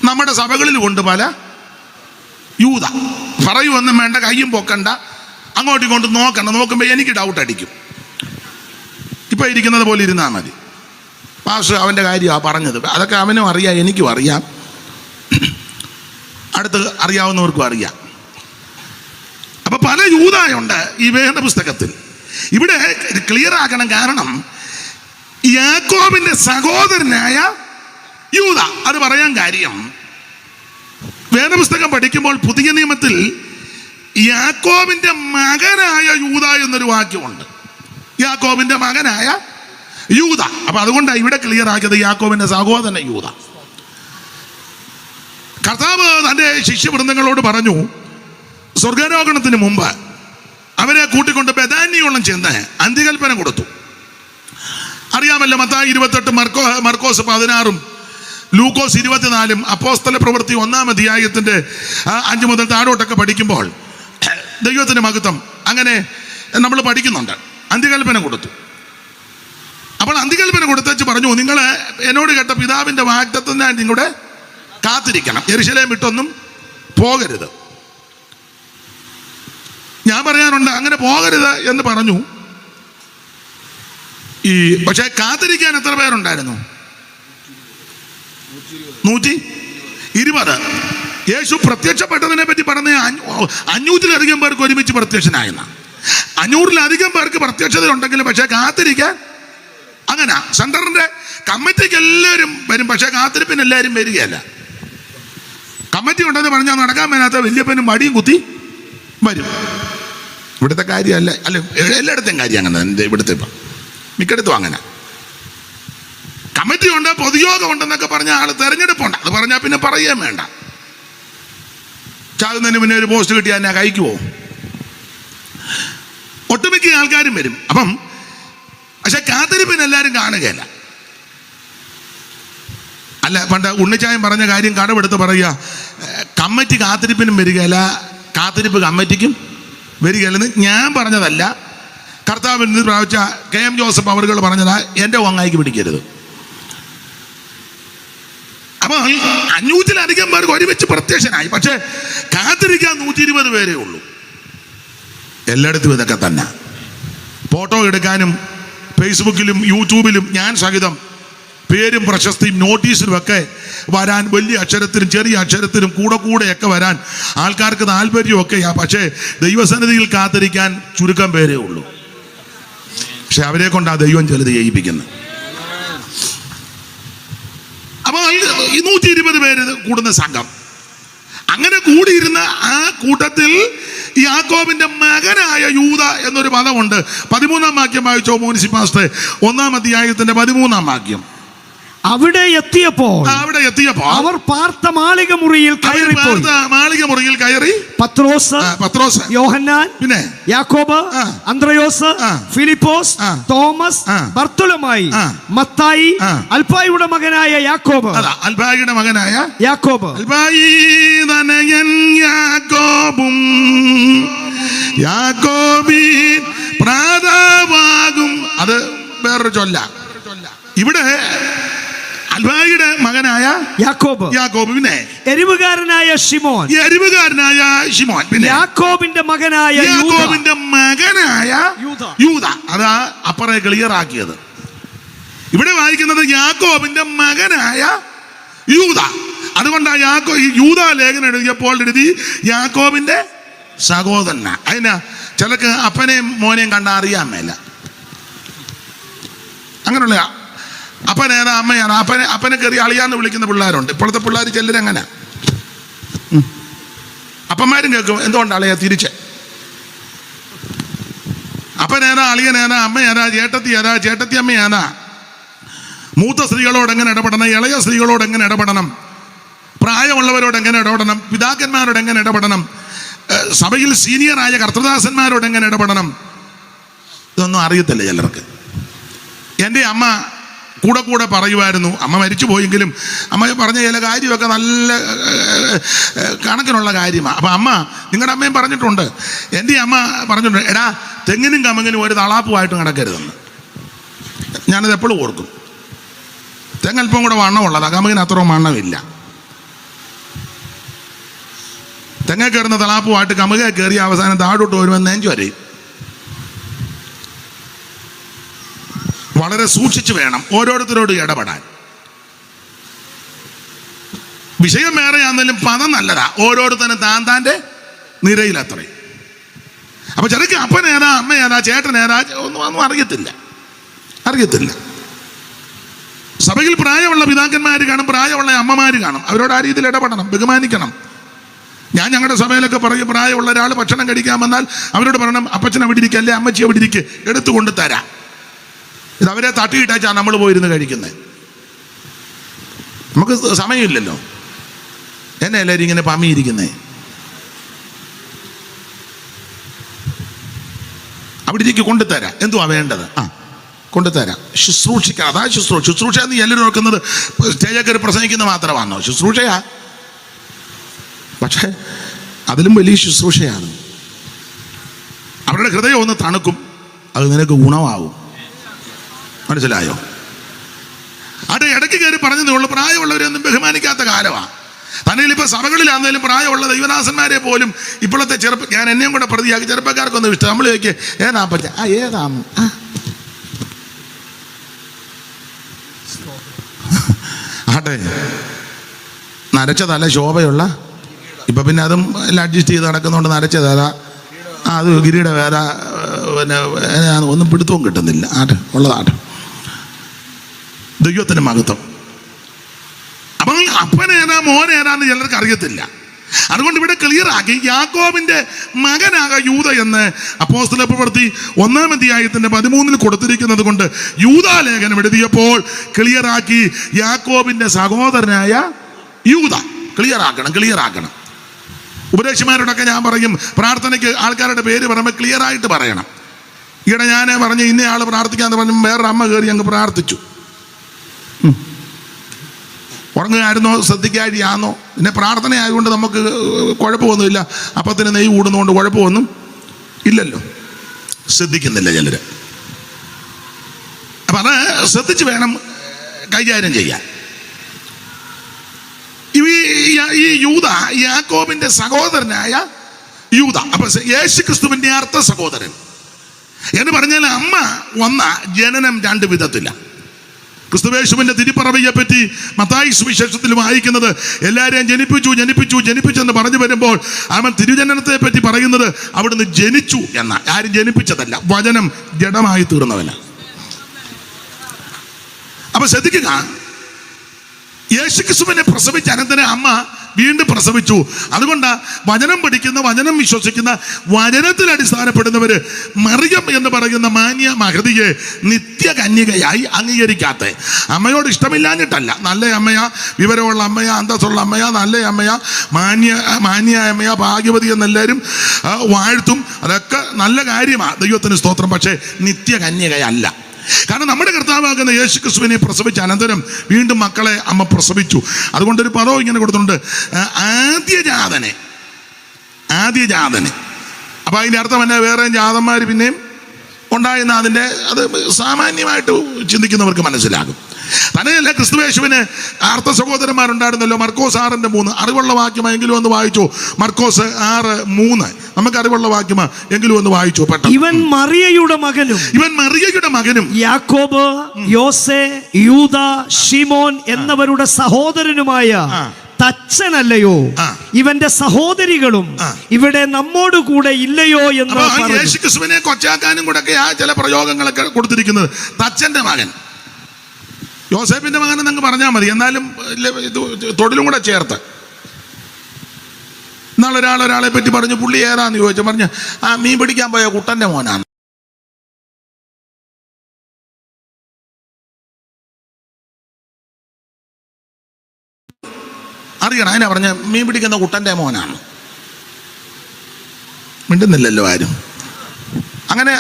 നമ്മുടെ സഭകളിലുമുണ്ട് പല യൂദ. പറയുമൊന്നും വേണ്ട, കയ്യും പൊക്കണ്ട, അങ്ങോട്ടും ഇങ്ങോട്ടും നോക്കണ്ട. നോക്കുമ്പോൾ എനിക്ക് ഡൗട്ട് അടിക്കും. ഇപ്പം ഇരിക്കുന്നത് പോലെ ഇരുന്നാൽ മതി. പാസ്റ്റർ അവൻ്റെ കാര്യമാണ് പറഞ്ഞത്. അതൊക്കെ അവനും അറിയാം, എനിക്കും അറിയാം, അടുത്ത് അറിയാവുന്നവർക്കും അറിയാം. അപ്പൊ പല യൂദായുണ്ട് ഈ വേദപുസ്തകത്തിൽ. ഇവിടെ ക്ലിയർ ആക്കണം. കാരണം യാക്കോബിന്റെ സഹോദരനായ യൂദ, അത് പറയാൻ കാര്യം, വേദപുസ്തകം പഠിക്കുമ്പോൾ പുതിയ നിയമത്തിൽ യാക്കോബിന്റെ മകനായ യൂദ എന്നൊരു വാക്യമുണ്ട്. യാക്കോബിന്റെ മകനായ യൂദ. അപ്പൊ അതുകൊണ്ടാണ് ഇവിടെ ക്ലിയർ ആക്കിയത് യാക്കോബിന്റെ സഹോദരൻ യൂദ. കർത്താവ് തന്റെ ശിഷ്യവൃന്ദങ്ങളോട് പറഞ്ഞു, സ്വർഗാരോഹണത്തിന് മുമ്പ് അവരെ കൂട്ടിക്കൊണ്ട് ബെഥാന്യോളം ചെന്ന് അന്ത്യകൽപ്പന കൊടുത്തു. അറിയാമല്ലോ, മത്തായി 28, മർക്കോസ് 16, ലൂക്കോസ് 24, അപ്പോസ്തല പ്രവൃത്തി 1-ാം അധ്യായത്തിന്റെ 5 മുതൽ താഴോട്ടൊക്കെ പഠിക്കുമ്പോൾ ദൈവത്തിന്റെ മഹത്വം അങ്ങനെ നമ്മൾ പഠിക്കുന്നുണ്ട്. അന്ത്യകൽപ്പന കൊടുത്തു. അപ്പോൾ അന്ത്യകൽപ്പന കൊടുത്തേച്ച് പറഞ്ഞു, നിങ്ങൾ എന്നോട് കേട്ട പിതാവിന്റെ വാഗ്ദത്തത്തിനായി നിങ്ങളുടെ കാത്തിരിക്കണം, യെരൂശലേം വിട്ടൊന്നും പോകരുത്. ഞാൻ പറയാനുണ്ട്, അങ്ങനെ പോകരുത് എന്ന് പറഞ്ഞു. പക്ഷെ കാത്തിരിക്കാൻ എത്ര പേരുണ്ടായിരുന്നു? 120. യേശു പ്രത്യക്ഷപ്പെട്ടതിനെ പറ്റി പറഞ്ഞ 500-ലധികം പേർക്ക് ഒരുമിച്ച് പ്രത്യക്ഷനായെന്ന. 500-ലധികം പേർക്ക് പ്രത്യക്ഷത ഉണ്ടെങ്കിലും പക്ഷെ കാത്തിരിക്കാൻ അങ്ങനെ സെന്ററിന്റെ കമ്മിറ്റിക്ക് എല്ലാവരും വരും, പക്ഷെ കാത്തിരിപ്പിന് എല്ലാവരും വരികയല്ല. കമ്മിറ്റി ഉണ്ടെന്ന് പറഞ്ഞാൽ നടക്കാൻ മേലാത്ത വല്യപ്പനും മടിയും കുത്തി വരും. ഇവിടുത്തെ കാര്യമല്ല, അല്ല എല്ലായിടത്തും കാര്യം അങ്ങനെ. ഇവിടുത്തെ ഇപ്പം മിക്കടത്തും അങ്ങനെ. കമ്മിറ്റി ഉണ്ട്, പൊതുയോഗം ഉണ്ടെന്നൊക്കെ പറഞ്ഞ ആൾ തെരഞ്ഞെടുപ്പുണ്ട്, അത് പറഞ്ഞാൽ പിന്നെ പറയുകയും വേണ്ട. ചാകുന്നതിന് പിന്നെ ഒരു പോസ്റ്റ് കിട്ടിയാൽ എന്നെ കഴിക്കുമോ? ഒട്ടുമിക്ക ആൾക്കാരും വരും. അപ്പം പക്ഷെ കാത്തിരിപ്പിന് എല്ലാവരും കാണുകയല്ല. അല്ല, പണ്ട് ഉണ്ണിച്ചായം പറഞ്ഞ കാര്യം കടമെടുത്ത് പറയുക, കമ്മിറ്റി കാത്തിരിപ്പിനും വരികയില്ല, കാത്തിരിപ്പ് കമ്മിറ്റിക്കും വരികയില്ലെന്ന് ഞാൻ പറഞ്ഞതല്ല. കർത്താവിൽ നിന്ന് പ്രാപിച്ച KM ജോസഫ് അവറുകൾ പറഞ്ഞതാ, എൻ്റെ ഒങ്ങായിക്ക് പിടിക്കരുത്. അപ്പോൾ 500-ലധികം പേർക്ക് ഒരുമിച്ച് പ്രത്യക്ഷനായി, പക്ഷെ കാത്തിരിക്കാൻ 120 പേരേ ഉള്ളൂ. എല്ലായിടത്തും ഇതൊക്കെ തന്നെ. ഫോട്ടോ എടുക്കാനും ഫേസ്ബുക്കിലും യൂട്യൂബിലും ഞാൻ സഹിതം പേരും പ്രശസ്തിയും നോട്ടീസിലും ഒക്കെ വരാൻ, വലിയ അക്ഷരത്തിലും ചെറിയ അക്ഷരത്തിലും കൂടെയൊക്കെ വരാൻ ആൾക്കാർക്ക് താല്പര്യമൊക്കെയാ. പക്ഷേ ദൈവസന്നിധിയിൽ കാത്തിരിക്കാൻ ചുരുക്കം പേരേ ഉള്ളൂ. പക്ഷെ അവരെ കൊണ്ടാ ദൈവം ചിലത് ചെയ്യിപ്പിക്കുന്നത്. അപ്പോൾ 120 പേര് കൂടുന്ന സംഘം, അങ്ങനെ കൂടിയിരുന്ന ആ കൂട്ടത്തിൽ യാക്കോബിന്റെ മകനായ യൂദ എന്നൊരു പദമുണ്ട്. 13-ാം വാക്യം വായിച്ചോ മോനിസി പാസ്റ്റർ, 1-ാം അധ്യായത്തിന്റെ 13-ാം വാക്യം. അവിടെ എത്തിയപ്പോൾ അവർ പാർത്ത മാളിക മുറിയിൽ കയറി പത്രോസ്, യോഹന്നാൻ, പിന്നെ യാക്കോബ്, അന്ത്രയോസ്, ഫിലിപ്പോസ്, തോമസ്, ബർത്തലോമായി, മത്തായി, അൽഫായിയുടെ മകനായ യാക്കോബ്, യാക്കോബും യാക്കോബിൻ പ്രാതാവാകും. അത് വേറൊരു ചൊല്ല. ഇവിടെ അൽഫായിയുടെ മകനായ യാക്കോബ്, പിന്നെ എരിവുകാരനായ ശിമോൻ, പിന്നെ യാക്കോബിന്റെ മകനായ യൂദ. അതാ അപ്പറെ ക്ലിയർ ആക്കിയത്. ഇവിടെ വായിക്കുന്നത് യാക്കോബിന്റെ മകനായ യൂദ. അതുകൊണ്ടാണ് യൂദ ലേഖനം എഴുതിയപ്പോൾ എഴുതി യാക്കോബിന്റെ സഹോദരന. അതിനാ ചിലക്ക് അപ്പനെയും മോനെയും കണ്ടാ അറിയാൻ മേല. അങ്ങനെയുള്ള അപ്പനേതാ അമ്മയാണ്, അപ്പനെ കയറി അളിയാന്ന് വിളിക്കുന്ന പിള്ളേരുണ്ട്. ഇപ്പോഴത്തെ പിള്ളേർ ചിലരങ്ങനെ. അപ്പന്മാരും കേൾക്കും, എന്തുകൊണ്ട് അളിയാ തിരിച്ച്? അപ്പനേതാ, അളിയനേതാ, അമ്മയേതാ, ചേട്ടത്തി അമ്മയേതാ? മൂത്ത സ്ത്രീകളോട് എങ്ങനെ ഇടപെടണം, ഇളയ സ്ത്രീകളോട് എങ്ങനെ ഇടപെടണം, പ്രായമുള്ളവരോട് എങ്ങനെ ഇടപെടണം, പിതാക്കന്മാരോട് എങ്ങനെ ഇടപെടണം, സഭയിൽ സീനിയറായ കർത്തൃദാസന്മാരോട് എങ്ങനെ ഇടപെടണം, ഇതൊന്നും അറിയത്തില്ല ചിലർക്ക്. എൻ്റെ അമ്മ കൂടെ പറയുമായിരുന്നു. അമ്മ മരിച്ചു പോയെങ്കിലും അമ്മ പറഞ്ഞ ചില കാര്യമൊക്കെ നല്ല കണക്കിനുള്ള കാര്യമാണ്. അപ്പം അമ്മ, നിങ്ങളുടെ അമ്മയും പറഞ്ഞിട്ടുണ്ട്, എൻ്റെ അമ്മ പറഞ്ഞിട്ടുണ്ട്, എടാ തെങ്ങിനും കമങ്ങിനും ഒരു തളാപ്പുമായിട്ട് നടക്കരുതെന്ന്. ഞാനത് എപ്പോഴും ഓർക്കും. തെങ്ങൽപ്പം കൂടെ വണ്ണമുള്ളതാണ്, കമുകിന് അത്രയും വണ്ണമില്ല. തെങ്ങ കയറുന്ന തളാപ്പുമായിട്ട് കമുക കയറി അവസാനം താഴോട്ട് വരുമ്പോൾ നെഞ്ചു വരെയും. വളരെ സൂക്ഷിച്ചു വേണം ഓരോരുത്തരോട് ഇടപെടാൻ. വിഷയം വേറെയാണെങ്കിലും പദം നല്ലതാ. ഓരോരുത്തരും താൻ്റെ നിരയിലത്രയും. അപ്പൊ ചെറുക്ക് അപ്പനേതാ, അമ്മയേതാ, ചേട്ടനേതാ ഒന്നും അറിയത്തില്ല. സഭയിൽ പ്രായമുള്ള പിതാക്കന്മാർ കാണും, പ്രായമുള്ള അമ്മമാർ കാണും. അവരോട് ആ രീതിയിൽ ഇടപെടണം, ബഹുമാനിക്കണം. ഞാൻ ഞങ്ങളുടെ സഭയിലൊക്കെ പറയും, പ്രായമുള്ള ഒരാൾ ഭക്ഷണം കഴിക്കാൻ വന്നാൽ അവരോട് പറയണം, അപ്പച്ചൻ അവിടെ ഇരിക്കുക, അല്ലെ അമ്മച്ചി അവിടെ ഇരിക്കുക, എടുത്തു കൊണ്ട് തരാം. ഇത് അവരെ തട്ടിയിട്ടാച്ചാണ് നമ്മൾ പോയിരുന്ന് കഴിക്കുന്നത്. നമുക്ക് സമയമില്ലല്ലോ. എന്നെ എല്ലാവരും ഇങ്ങനെ പമ്മിയിരിക്കുന്നേ. അവിടെ ഇരിക്കും, കൊണ്ടുതരാം. എന്തുവാ വേണ്ടത്? കൊണ്ടുതരാം. ശുശ്രൂഷിക്കണം, അതാ ശുശ്രൂഷ എന്ന് എല്ലാവരും നോക്കുന്നത് സ്റ്റേജിൽ കയറി പ്രസംഗിക്കുന്ന മാത്രമാണോ? ശുശ്രൂഷയാ, പക്ഷേ അതിലും വലിയ ശുശ്രൂഷയാണ്. അവരുടെ ഹൃദയം ഒന്ന് തണുക്കും, അത് നിനക്ക് ഗുണമാവും. മനസ്സിലായോ? അത് ഇടയ്ക്ക് കയറി പറഞ്ഞതേ ഉള്ളൂ. പ്രായമുള്ളവരെയൊന്നും ബഹുമാനിക്കാത്ത കാലമാണ്. തന്നെയിൽ ഇപ്പോൾ സഭകളിലാണെങ്കിലും പ്രായമുള്ള ദൈവദാസന്മാരെ പോലും ഇപ്പോഴത്തെ ഞാൻ എന്നെയും കൂടെ പ്രതിയാക്കി ചെറുപ്പക്കാർക്കൊന്നും ഇഷ്ടം. നമ്മൾ ചോദിക്കുക, ഏതാ പറ്റ? ഏതാന്ന് ആട്ടെ, നരച്ച തല ശോഭയുള്ള, ഇപ്പം പിന്നെ അതും എല്ലാം അഡ്ജസ്റ്റ് ചെയ്ത് നടക്കുന്നതുകൊണ്ട് നരച്ച തല, അത് ഗിരിയുടെ വേല, പിന്നെ ഒന്നും പിടുത്തവും കിട്ടുന്നില്ല. ഉള്ളതാട്ടെ. ദൈവത്തിന് മഹത്വം. അപ്പം അപ്പനേതാ മോനേതാന്ന് ചിലർക്ക് അറിയത്തില്ല. അതുകൊണ്ട് ഇവിടെ ക്ലിയർ ആക്കി, യാക്കോബിന്റെ മകനാക യൂദ എന്ന് അപ്പോസ്തല പ്രവൃത്തി 1-ാം അധ്യായത്തിന്റെ 13 കൊടുത്തിരിക്കുന്നത് കൊണ്ട് യൂദാലേഖനം എഴുതിയപ്പോൾ ക്ലിയർ ആക്കി, യാക്കോബിന്റെ സഹോദരനായ യൂദ. ക്ലിയർ ആക്കണം. ഉപദേശിമാരോടൊക്കെ ഞാൻ പറയും, പ്രാർത്ഥനയ്ക്ക് ആൾക്കാരുടെ പേര് പറയുമ്പോൾ ക്ലിയർ ആയിട്ട് പറയണം. ഈയിടെ ഞാൻ പറഞ്ഞു, ഇന്നയാൾ പ്രാർത്ഥിക്കാന്ന് പറഞ്ഞു, വേറൊരു അമ്മ കയറി അങ്ങ് പ്രാർത്ഥിച്ചു. ഉറങ്ങുകയായിരുന്നോ, ശ്രദ്ധിക്കാഴിയാണോ? പിന്നെ പ്രാർത്ഥന ആയതുകൊണ്ട് നമുക്ക് കുഴപ്പമൊന്നുമില്ല. അപ്പത്തിന് നെയ്യ് കൂടുന്നതുകൊണ്ട് കുഴപ്പമൊന്നും ഇല്ലല്ലോ. ശ്രദ്ധിക്കുന്നില്ല ചിലര്. അപ്പം അത് ശ്രദ്ധിച്ച് വേണം കൈകാര്യം ചെയ്യാൻ. ഈ യൂദ യാക്കോബിന്റെ സഹോദരനായ യൂദ. അപ്പൊ യേശു ക്രിസ്തുവിന്റെ അർത്ഥ സഹോദരൻ എന്ന് പറഞ്ഞാൽ അമ്മ വന്ന ജനനം 2 വിധത്തിലാണ്. ക്രിസ്തുവേശുവിന്റെ തിരുപ്പറവയെ പറ്റി മത്തായി സുവിശേഷത്തിൽ വായിക്കുന്നത്, എല്ലാവരെയും ജനിപ്പിച്ചെന്ന് പറഞ്ഞു വരുമ്പോൾ അവൻ തിരുജനനത്തെ പറ്റി പറയുന്നത് അവിടുന്ന് ജനിച്ചു എന്ന. ആരും ജനിപ്പിച്ചതല്ല, വചനം ജഡമായി തീർന്നവന. അപ്പൊ ശ്രദ്ധിക്കുക, യേശുക്രിസ്തുവിനെ പ്രസവിച്ച അനന്തരം അമ്മ വീണ്ടും പ്രസവിച്ചു. അതുകൊണ്ട് വചനം പഠിക്കുന്ന, വചനം വിശ്വസിക്കുന്ന, വചനത്തിൽ അടിസ്ഥാനപ്പെടുന്നവര് മറിയം എന്ന് പറയുന്ന മാന്യ മഹതിയെ നിത്യകന്യകയായി അംഗീകരിക്കാത്ത, അമ്മയോട് ഇഷ്ടമില്ലാഞ്ഞിട്ടല്ല, നല്ല അമ്മയാ, വിവരമുള്ള അമ്മയാ, അന്തസ്സുള്ള അമ്മയാ, നല്ല അമ്മയാ, മാന്യ അമ്മയാ, ഭാഗ്യവതി എന്നെല്ലാവരും വാഴ്ത്തും. അതൊക്കെ നല്ല കാര്യമാണ്, ദൈവത്തിന് സ്തോത്രം. പക്ഷേ നിത്യകന്യകയല്ല. കാരണം നമ്മുടെ കർത്താവാകുന്ന യേശു ക്രിസ്തുവിനെ പ്രസവിച്ച അനന്തരം വീണ്ടും മക്കളെ അമ്മ പ്രസവിച്ചു. അതുകൊണ്ടൊരു പദവും ഇങ്ങനെ കൊടുത്തിട്ടുണ്ട്, ആദ്യജാതനെ. അപ്പൊ അതിൻ്റെ അർത്ഥം തന്നെ വേറെ ജാതന്മാർ പിന്നെയും ഉണ്ടായെന്ന് അതിൻ്റെ അത് സാമാന്യമായിട്ട് ചിന്തിക്കുന്നവർക്ക് മനസ്സിലാകും. തന്നെയല്ല, ക്രിസ്തുവേശുവിന് അർത്ഥ സഹോദരന്മാരുണ്ടായിരുന്നല്ലോ. മർക്കോസ് 6:3 അറിവുള്ള വാക്യമാ, എങ്കിലും ഒന്ന് വായിച്ചു. മർക്കോസ് 6:3 നമുക്ക് അറിവുള്ള വാക്യമാ, എങ്കിലും ഒന്ന് വായിച്ചു പെട്ടെന്ന്. ഇവൻ മറിയയുടെ മകനും യാക്കോബ്, യോസെ, യൂദ, ശിമോൻ എന്നവരുടെ സഹോദരനുമായ തച്ചനല്ലയോ? ഇവന്റെ സഹോദരികളും ഇവിടെ നമ്മോട് കൂടെ ഇല്ലയോ എന്ന് യേശുക്രിസ്തുവിനെ കൊച്ചാക്കാനും കൂടെ ഒക്കെ ചില പ്രയോഗങ്ങളൊക്കെ കൊടുത്തിരിക്കുന്നത്. തച്ചന്റെ മകൻ, യോസേപ്പിന്റെ മകൻ എന്നങ്ങ് പറഞ്ഞാൽ മതി, എന്നാലും തൊഴിലും കൂടെ ചേർത്ത്. ഇന്നാളെ ഒരാളെ പറ്റി പറഞ്ഞു, പുള്ളി ഏതാന്ന് ചോദിച്ചു, പറഞ്ഞു മീൻ പിടിക്കാൻ പോയ കുട്ടന്റെ മോനാണ്. അറിയണം, അതിനാ പറഞ്ഞ മീൻ പിടിക്കുന്ന കുട്ടന്റെ മോനാണ്. മിണ്ടുന്നില്ലല്ലോ ആരും. അങ്ങനെ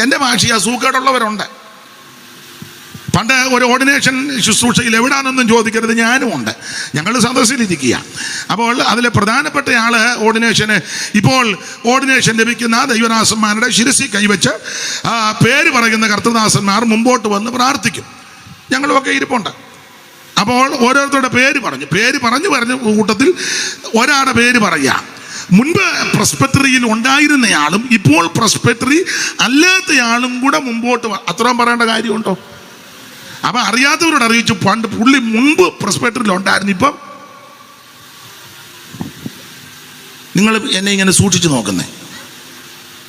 എൻ്റെ ഭാഷയാ, സൂക്കേടുള്ളവരുണ്ട്. പണ്ട് ഒരു ഓർഡിനേഷൻ ശുശ്രൂഷയിൽ എവിടാണെന്നൊന്നും ചോദിക്കരുത്, ഞാനും ഉണ്ട്. ഞങ്ങൾ സദസ്സിലിരിക്കുക. അപ്പോൾ അതിലെ പ്രധാനപ്പെട്ട ആള് ഇപ്പോൾ ഓർഡിനേഷൻ ലഭിക്കുന്ന ദൈവദാസന്മാരുടെ ശിരസിൽ കൈവച്ച് പേര് പറയുന്ന കർത്തൃദാസന്മാർ മുമ്പോട്ട് വന്ന് പ്രാർത്ഥിക്കും. ഞങ്ങളുമൊക്കെ ഇരിപ്പുണ്ട്. അപ്പോൾ ഓരോരുത്തരുടെ പേര് പറഞ്ഞു കൂട്ടത്തിൽ ഒരാളുടെ പേര് പറയാം. മുൻപ് പ്രസ്പെറ്ററിയിൽ ഉണ്ടായിരുന്നയാളും ഇപ്പോൾ പ്രസ്പെറ്ററി അല്ലാത്തയാളും കൂടെ മുമ്പോട്ട് അത്രയും പറയേണ്ട കാര്യമുണ്ടോ? അപ്പൊ അറിയാത്തവരോട് അറിയിച്ചു, പണ്ട് പുള്ളി മുൻപ് പ്രസ്പെറ്ററിൽ ഉണ്ടായിരുന്നു, ഇപ്പം നിങ്ങൾ എന്നെ ഇങ്ങനെ സൂക്ഷിച്ചു നോക്കുന്നേ.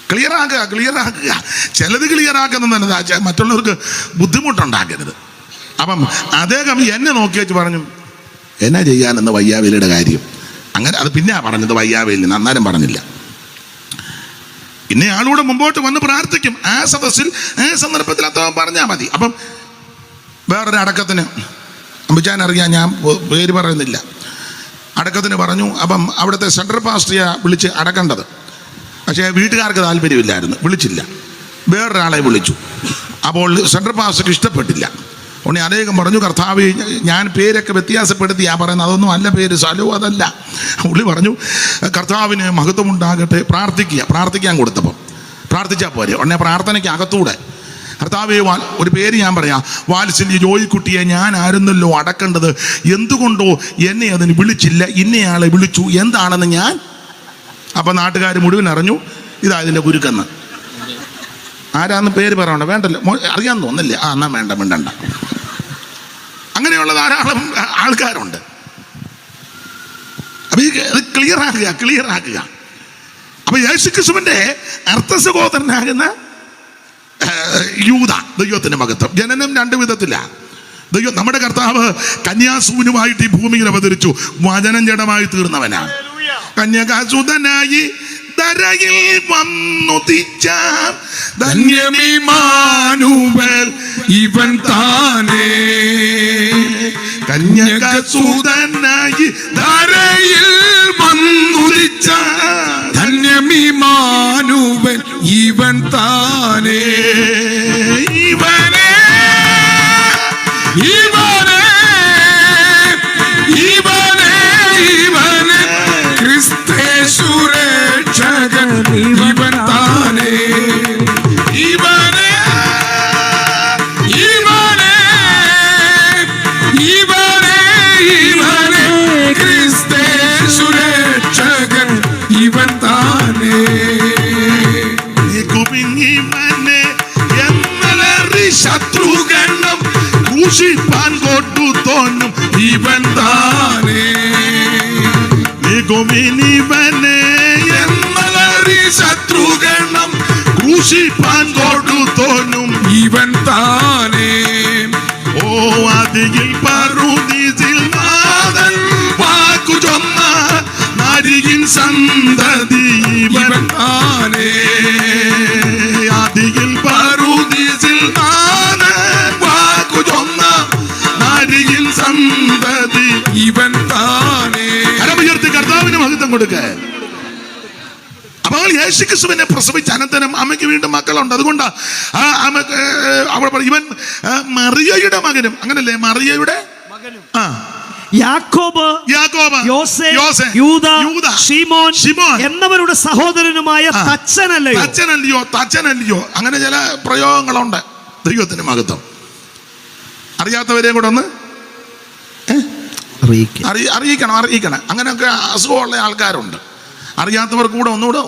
ക്ലിയർ ആക്കുക. ചിലത് ക്ലിയർ ആക്കുന്നത് മറ്റുള്ളവർക്ക് ബുദ്ധിമുട്ടുണ്ടാക്കരുത്. അപ്പം അദ്ദേഹം എന്നെ നോക്കി വെച്ച് പറഞ്ഞു, എന്നാ ചെയ്യാനെന്ന് വയ്യാവേലിയുടെ കാര്യം. അങ്ങനെ അത് പിന്നെ പറഞ്ഞത് വയ്യാവേലി, അന്നേരം പറഞ്ഞില്ല. പിന്നെ ആളൂടെ മുമ്പോട്ട് വന്ന് പ്രാർത്ഥിക്കും. ആ സദസ്സിൽ ആ സന്ദർഭത്തിൽ അദ്ദേഹം പറഞ്ഞാൽ മതി. അപ്പം വേറൊരു അടക്കത്തിന് അമ്പിച്ചാൻ അറിയാം, ഞാൻ പേര് പറയുന്നില്ല, അടക്കത്തിന് പറഞ്ഞു. അപ്പം അവിടുത്തെ സെൻട്രൽ പാസ്റ്ററിയെ വിളിച്ച് അടക്കേണ്ടത്. പക്ഷേ വീട്ടുകാർക്ക് താല്പര്യമില്ലായിരുന്നു, വിളിച്ചില്ല. വേറൊരാളെ വിളിച്ചു. അപ്പോൾ സെൻട്രൽ പാസ്റ്റർക്ക് ഇഷ്ടപ്പെട്ടില്ല. ഉടനെ അദ്ദേഹം പറഞ്ഞു, കർത്താവ്, ഞാൻ പേരൊക്കെ വ്യത്യാസപ്പെടുത്തിയാ പറയുന്നത്, അതൊന്നും അല്ല പേര്, സ്ഥലവും അതല്ല. പുള്ളി പറഞ്ഞു, കർത്താവിന് മഹത്വം ഉണ്ടാകട്ടെ, പ്രാർത്ഥിക്കാൻ കൊടുത്തപ്പം പ്രാർത്ഥിച്ചാൽ പോരെ. ഉടനെ പ്രാർത്ഥനയ്ക്ക് അകത്തൂടെ, കർത്താവേ, ഒരു പേര് ഞാൻ പറയാം, വാത്സല്യ ജോയിക്കുട്ടിയെ ഞാൻ ആയിരുന്നല്ലോ അടക്കേണ്ടത്, എന്തുകൊണ്ടോ എന്നെ അതിന് വിളിച്ചില്ല, ഇന്നയാളെ വിളിച്ചു, എന്താണെന്ന് ഞാൻ. അപ്പം നാട്ടുകാർ മുഴുവൻ അറിഞ്ഞു, ഇതാ ഇതിൻ്റെ ഗുരുക്കെന്ന്. ആരാന്ന് പേര് പറയണ്ട, വേണ്ടല്ലോ, അറിയാൻ തോന്നില്ലേ? എന്നാ വേണ്ട, മിണ്ടണ്ട. അങ്ങനെയുള്ള ധാരാളം ആൾക്കാരുണ്ട്. അപ്പൊ ഇത് ക്ലിയർ ആക്കുക. അപ്പൊ യേശുക്രിസ്തുവിന്റെ അർത്ഥസഹോദരനാകുന്ന യൂദ, ദൈവത്തിന്റെ മഹത്വം. ജനനം രണ്ട് വിധത്തിലാണ്. നമ്മുടെ കർത്താവ് കന്യാസുവിനുമായിട്ട് ഈ ഭൂമിയിൽ അവതരിച്ചു, വചനം ജഡമായി തീർന്നവനാണ്. കന്യകാസുതനായി ധരയിൽ വന്നുദിച്ച ധന്യമിമാനുവൽ ഇവൻ താനേ. കന്യകാസുതനായി ധരയിൽ വന്നുദിച്ച ധന്യമിമാനുവൽ ഇവൻ താനേ. ഇവനെ ക്രിസ്തേശുരക്ഷകൻ ഇവൻ താനേ. ഇവനെ ക്രിസ്തേശുരക്ഷകൻ ഇവൻ താനേ. ശത്രുഗണം ക്രൂശിപ്പാൻ കൊണ്ടു തോന്നും ഇവൻ താനേ. ഇവനെ ശത്രുഗണം ക്രൂശിപ്പാൻ കൊണ്ടു തോന്നും ഇവൻ താനേ. ഓ അതിൽ പറുദീസിൽ നാഥൻ വാക്കു ചൊന്ന നാരികിൻ സന്തതി ഇവൻ താനേ. അതിൽ പറുദീസിൽ നാഥൻ വാക്കു ചൊന്ന നാരികിൻ സന്തതി ഇവൻ താനേ. കരമുയർത്തി കർത്താവിന് മഹത്വം കൊടുക്ക. അപ്പോൾ യേശുക്രിസ്തുവിനെ പ്രസവിച്ച അനന്തരം അമ്മയ്ക്ക് വീണ്ടും മക്കളുണ്ട്. അതുകൊണ്ട് ഇവൻ മറിയയുടെ മകനും, അങ്ങനല്ലേ, മറിയയുടെ മകനും. യാക്കോബ്, യോസെ, യൂദ, ശിമോൻ എന്നവരുടെ സഹോദരനുമായ തച്ചനല്ലയോ. അങ്ങനെ ചില പ്രയോഗങ്ങളുണ്ട്. ദൈവത്തിന് മഹത്വം. അറിയാത്തവരെയും കൂടെ ഒന്ന് അറിയിക്കണം. അങ്ങനെയൊക്കെ അസുഖമുള്ള ആൾക്കാരുണ്ട്. അറിയാത്തവർ കൂടെ ഒന്നുകൂടെ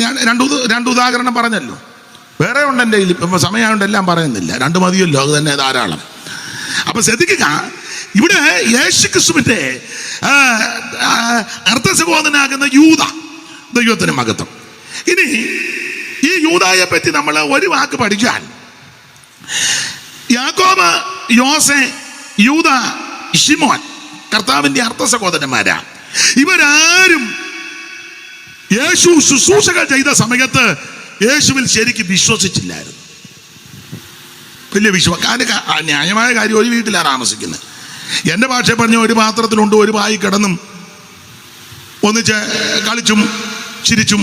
ഞാൻ രണ്ട് ഉദാഹരണം പറഞ്ഞല്ലോ. വേറെ ഉണ്ട് എൻ്റെ കയ്യിൽ, ഇപ്പം സമയമായതുകൊണ്ട് എല്ലാം പറയുന്നില്ല, രണ്ട് മതിയല്ലോ, അത് തന്നെ ധാരാളം. അപ്പൊ ശ്രദ്ധിക്കുക, ഇവിടെ യേശുക്രിസ്തുവിന്റെ അർത്ഥസഹോദരനാകുന്ന യൂദ, ദൈവത്തിന് മഹത്വം. ഇനി ഈ യൂദായെ പറ്റി നമ്മൾ ഒരു വാക്ക് പഠിച്ചാൽ, യാക്കോബ്, യോസെ, യൂദ, ശിമോൻ കർത്താവിന്റെ അർത്ഥസഹോദരന്മാരാ. ഇവരാരും യേശു ശുശ്രൂഷകൾ ചെയ്ത സമയത്ത് യേശുവിൽ ശരിക്കും വിശ്വസിച്ചില്ലായിരുന്നു. വലിയ ന്യായമായ കാര്യം, ഒരു വീട്ടിലാണ് താമസിക്കുന്നത്. എൻ്റെ ഭാഷ പറഞ്ഞ ഒരു പാത്രത്തിലുണ്ട്, ഒരു പായി കിടന്നും ഒന്നിച്ച് കളിച്ചും ചിരിച്ചും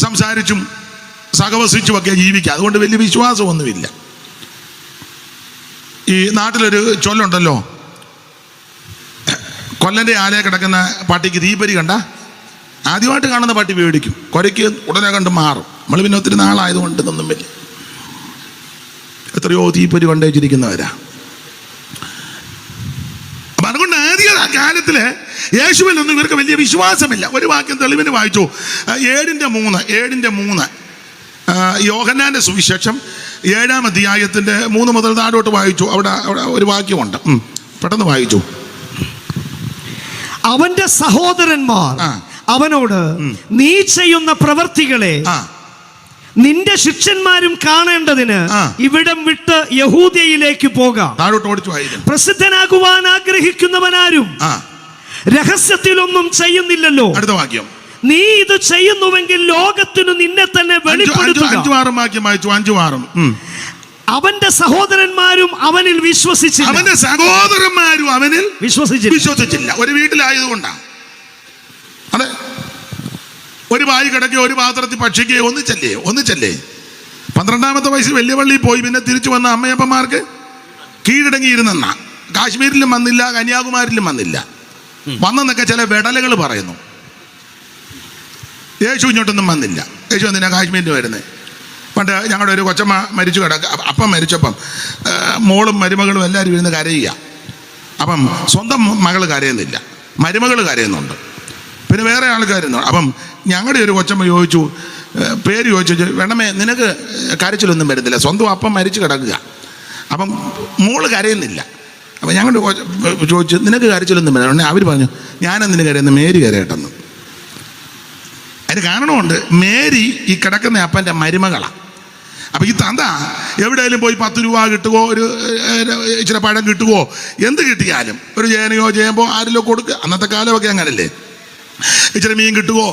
സംസാരിച്ചും സഹവസിച്ചുമൊക്കെ ജീവിക്കുക. അതുകൊണ്ട് വലിയ വിശ്വാസമൊന്നുമില്ല. ഈ നാട്ടിലൊരു ചൊല്ലുണ്ടല്ലോ, കൊല്ലൻ്റെ ആലയെ കിടക്കുന്ന പട്ടിക്ക് തീപ്പരി കണ്ട ആദ്യമായിട്ട് കാണുന്ന പട്ടി പേടിക്കും, കുരയ്ക്ക് ഉടനെ കണ്ട് മാറും. നമ്മൾ പിന്നെ ഒത്തിരി നാളായതുകൊണ്ട് ഇതൊന്നും വലിയ, എത്രയോ തീപ്പരി കൊണ്ടേച്ചിരിക്കുന്നവരാ. കാലത്തില് യേശുവിലൊന്നും ഇവർക്ക് വലിയ വിശ്വാസമില്ല. ഒരു വാക്യം തെളിവിന് വായിച്ചു, 7:3 യോഹന്നാന്റെ സുവിശേഷം 7-ാം അധ്യായത്തിന്റെ 3 മുതൽ താഴോട്ട് വായിച്ചു. അവിടെ ഒരു വാക്യമുണ്ട്, പെട്ടെന്ന് വായിച്ചു. അവന്റെ സഹോദരന്മാർ അവനോട്, നീ ചെയ്യുന്ന പ്രവർത്തികളെ നിന്റെ ശിഷ്യന്മാരും കാണേണ്ടതിന് ഇവിടം വിട്ട് യഹൂദയിലേക്ക് പോകാം. താഴോട്ട് ഓടിച്ചു വായിക്കും. പ്രസിദ്ധനാകുവാൻ ആഗ്രഹിക്കുന്നവനാരും രഹസ്യത്തിലൊന്നും ചെയ്യുന്നില്ലല്ലോ. അടുത്ത വാക്യം, നീ ഇത് ചെയ്യുന്നുവെങ്കിൽ ലോകത്തിനു നിന്നെ തന്നെ വെളിപ്പെടുത്തുക. 5-6 വാക്യം വായിച്ചു. 5-6 അവന്റെ സഹോദരന്മാരും അവനിൽ വിശ്വസിച്ചില്ല. അവന്റെ സഹോദരന്മാരും അവനിൽ വിശ്വസിച്ചില്ല. ഒരു വീട്ടിലായതുകൊണ്ടാണ്. അതെ, ഒരു വായി കിടക്കുകയോ ഒരു പാത്രത്തിൽ ഭക്ഷിക്കുകയോ ഒന്നിച്ചല്ലേ. 12-ാമത്തെ വയസ്സിൽ വലിയ പള്ളിയിൽ പോയി പിന്നെ തിരിച്ചു വന്ന അമ്മയപ്പന്മാർക്ക് കീഴടങ്ങിയിരുന്നെന്ന. കാശ്മീരിലും വന്നില്ല, കന്യാകുമാരിലും വന്നില്ല. വന്നെന്നൊക്കെ ചില വെടലുകൾ പറയുന്നു. യേശു ഇങ്ങോട്ടൊന്നും വന്നില്ല. യേശു എന്തിനാ കാശ്മീരിൽ വരുന്നത്? പണ്ട് ഞങ്ങളുടെ ഒരു കൊച്ചമ്മ മരിച്ചു അപ്പം മരിച്ചപ്പം മോളും മരുമകളും എല്ലാവരും ഇരുന്ന് കരയുക. അപ്പം സ്വന്തം മകൾ കരയുന്നില്ല, മരുമകൾ കരയുന്നുണ്ട്, പിന്നെ വേറെ ആൾക്കാരുന്നു. അപ്പം ഞങ്ങളുടെ ഒരു കൊച്ചമ്മ ചോദിച്ചു, പേര് ചോദിച്ചു, വേണമേ നിനക്ക് കരച്ചിലൊന്നും വരുന്നില്ല, സ്വന്തം അപ്പം മരിച്ചു കിടക്കുക. അപ്പം മോള് കരയുന്നില്ല. അപ്പം ഞങ്ങളുടെ ചോദിച്ചു, നിനക്ക് കരച്ചിലൊന്നും വരുന്നില്ല. അവർ പറഞ്ഞു, ഞാനെന്തിനു കരയുന്നു, മേരി കരയട്ടെന്ന്. അതിന് കാരണമുണ്ട്, മേരി ഈ കിടക്കുന്ന അപ്പൻ്റെ മരുമകളാണ്. അപ്പം ഈ തന്ത എവിടെയെങ്കിലും പോയി 10 രൂപ കിട്ടുകയോ ഒരു ഇച്ചിരി പഴം കിട്ടുകയോ എന്ത് കിട്ടിയാലും, ഒരു ചേനയോ ചേമ്പോ ആരെല്ലോ കൊടുക്കുക. അന്നത്തെ കാലമൊക്കെ അങ്ങനല്ലേ. ഇച്ചിരി മീൻ കിട്ടുകയോ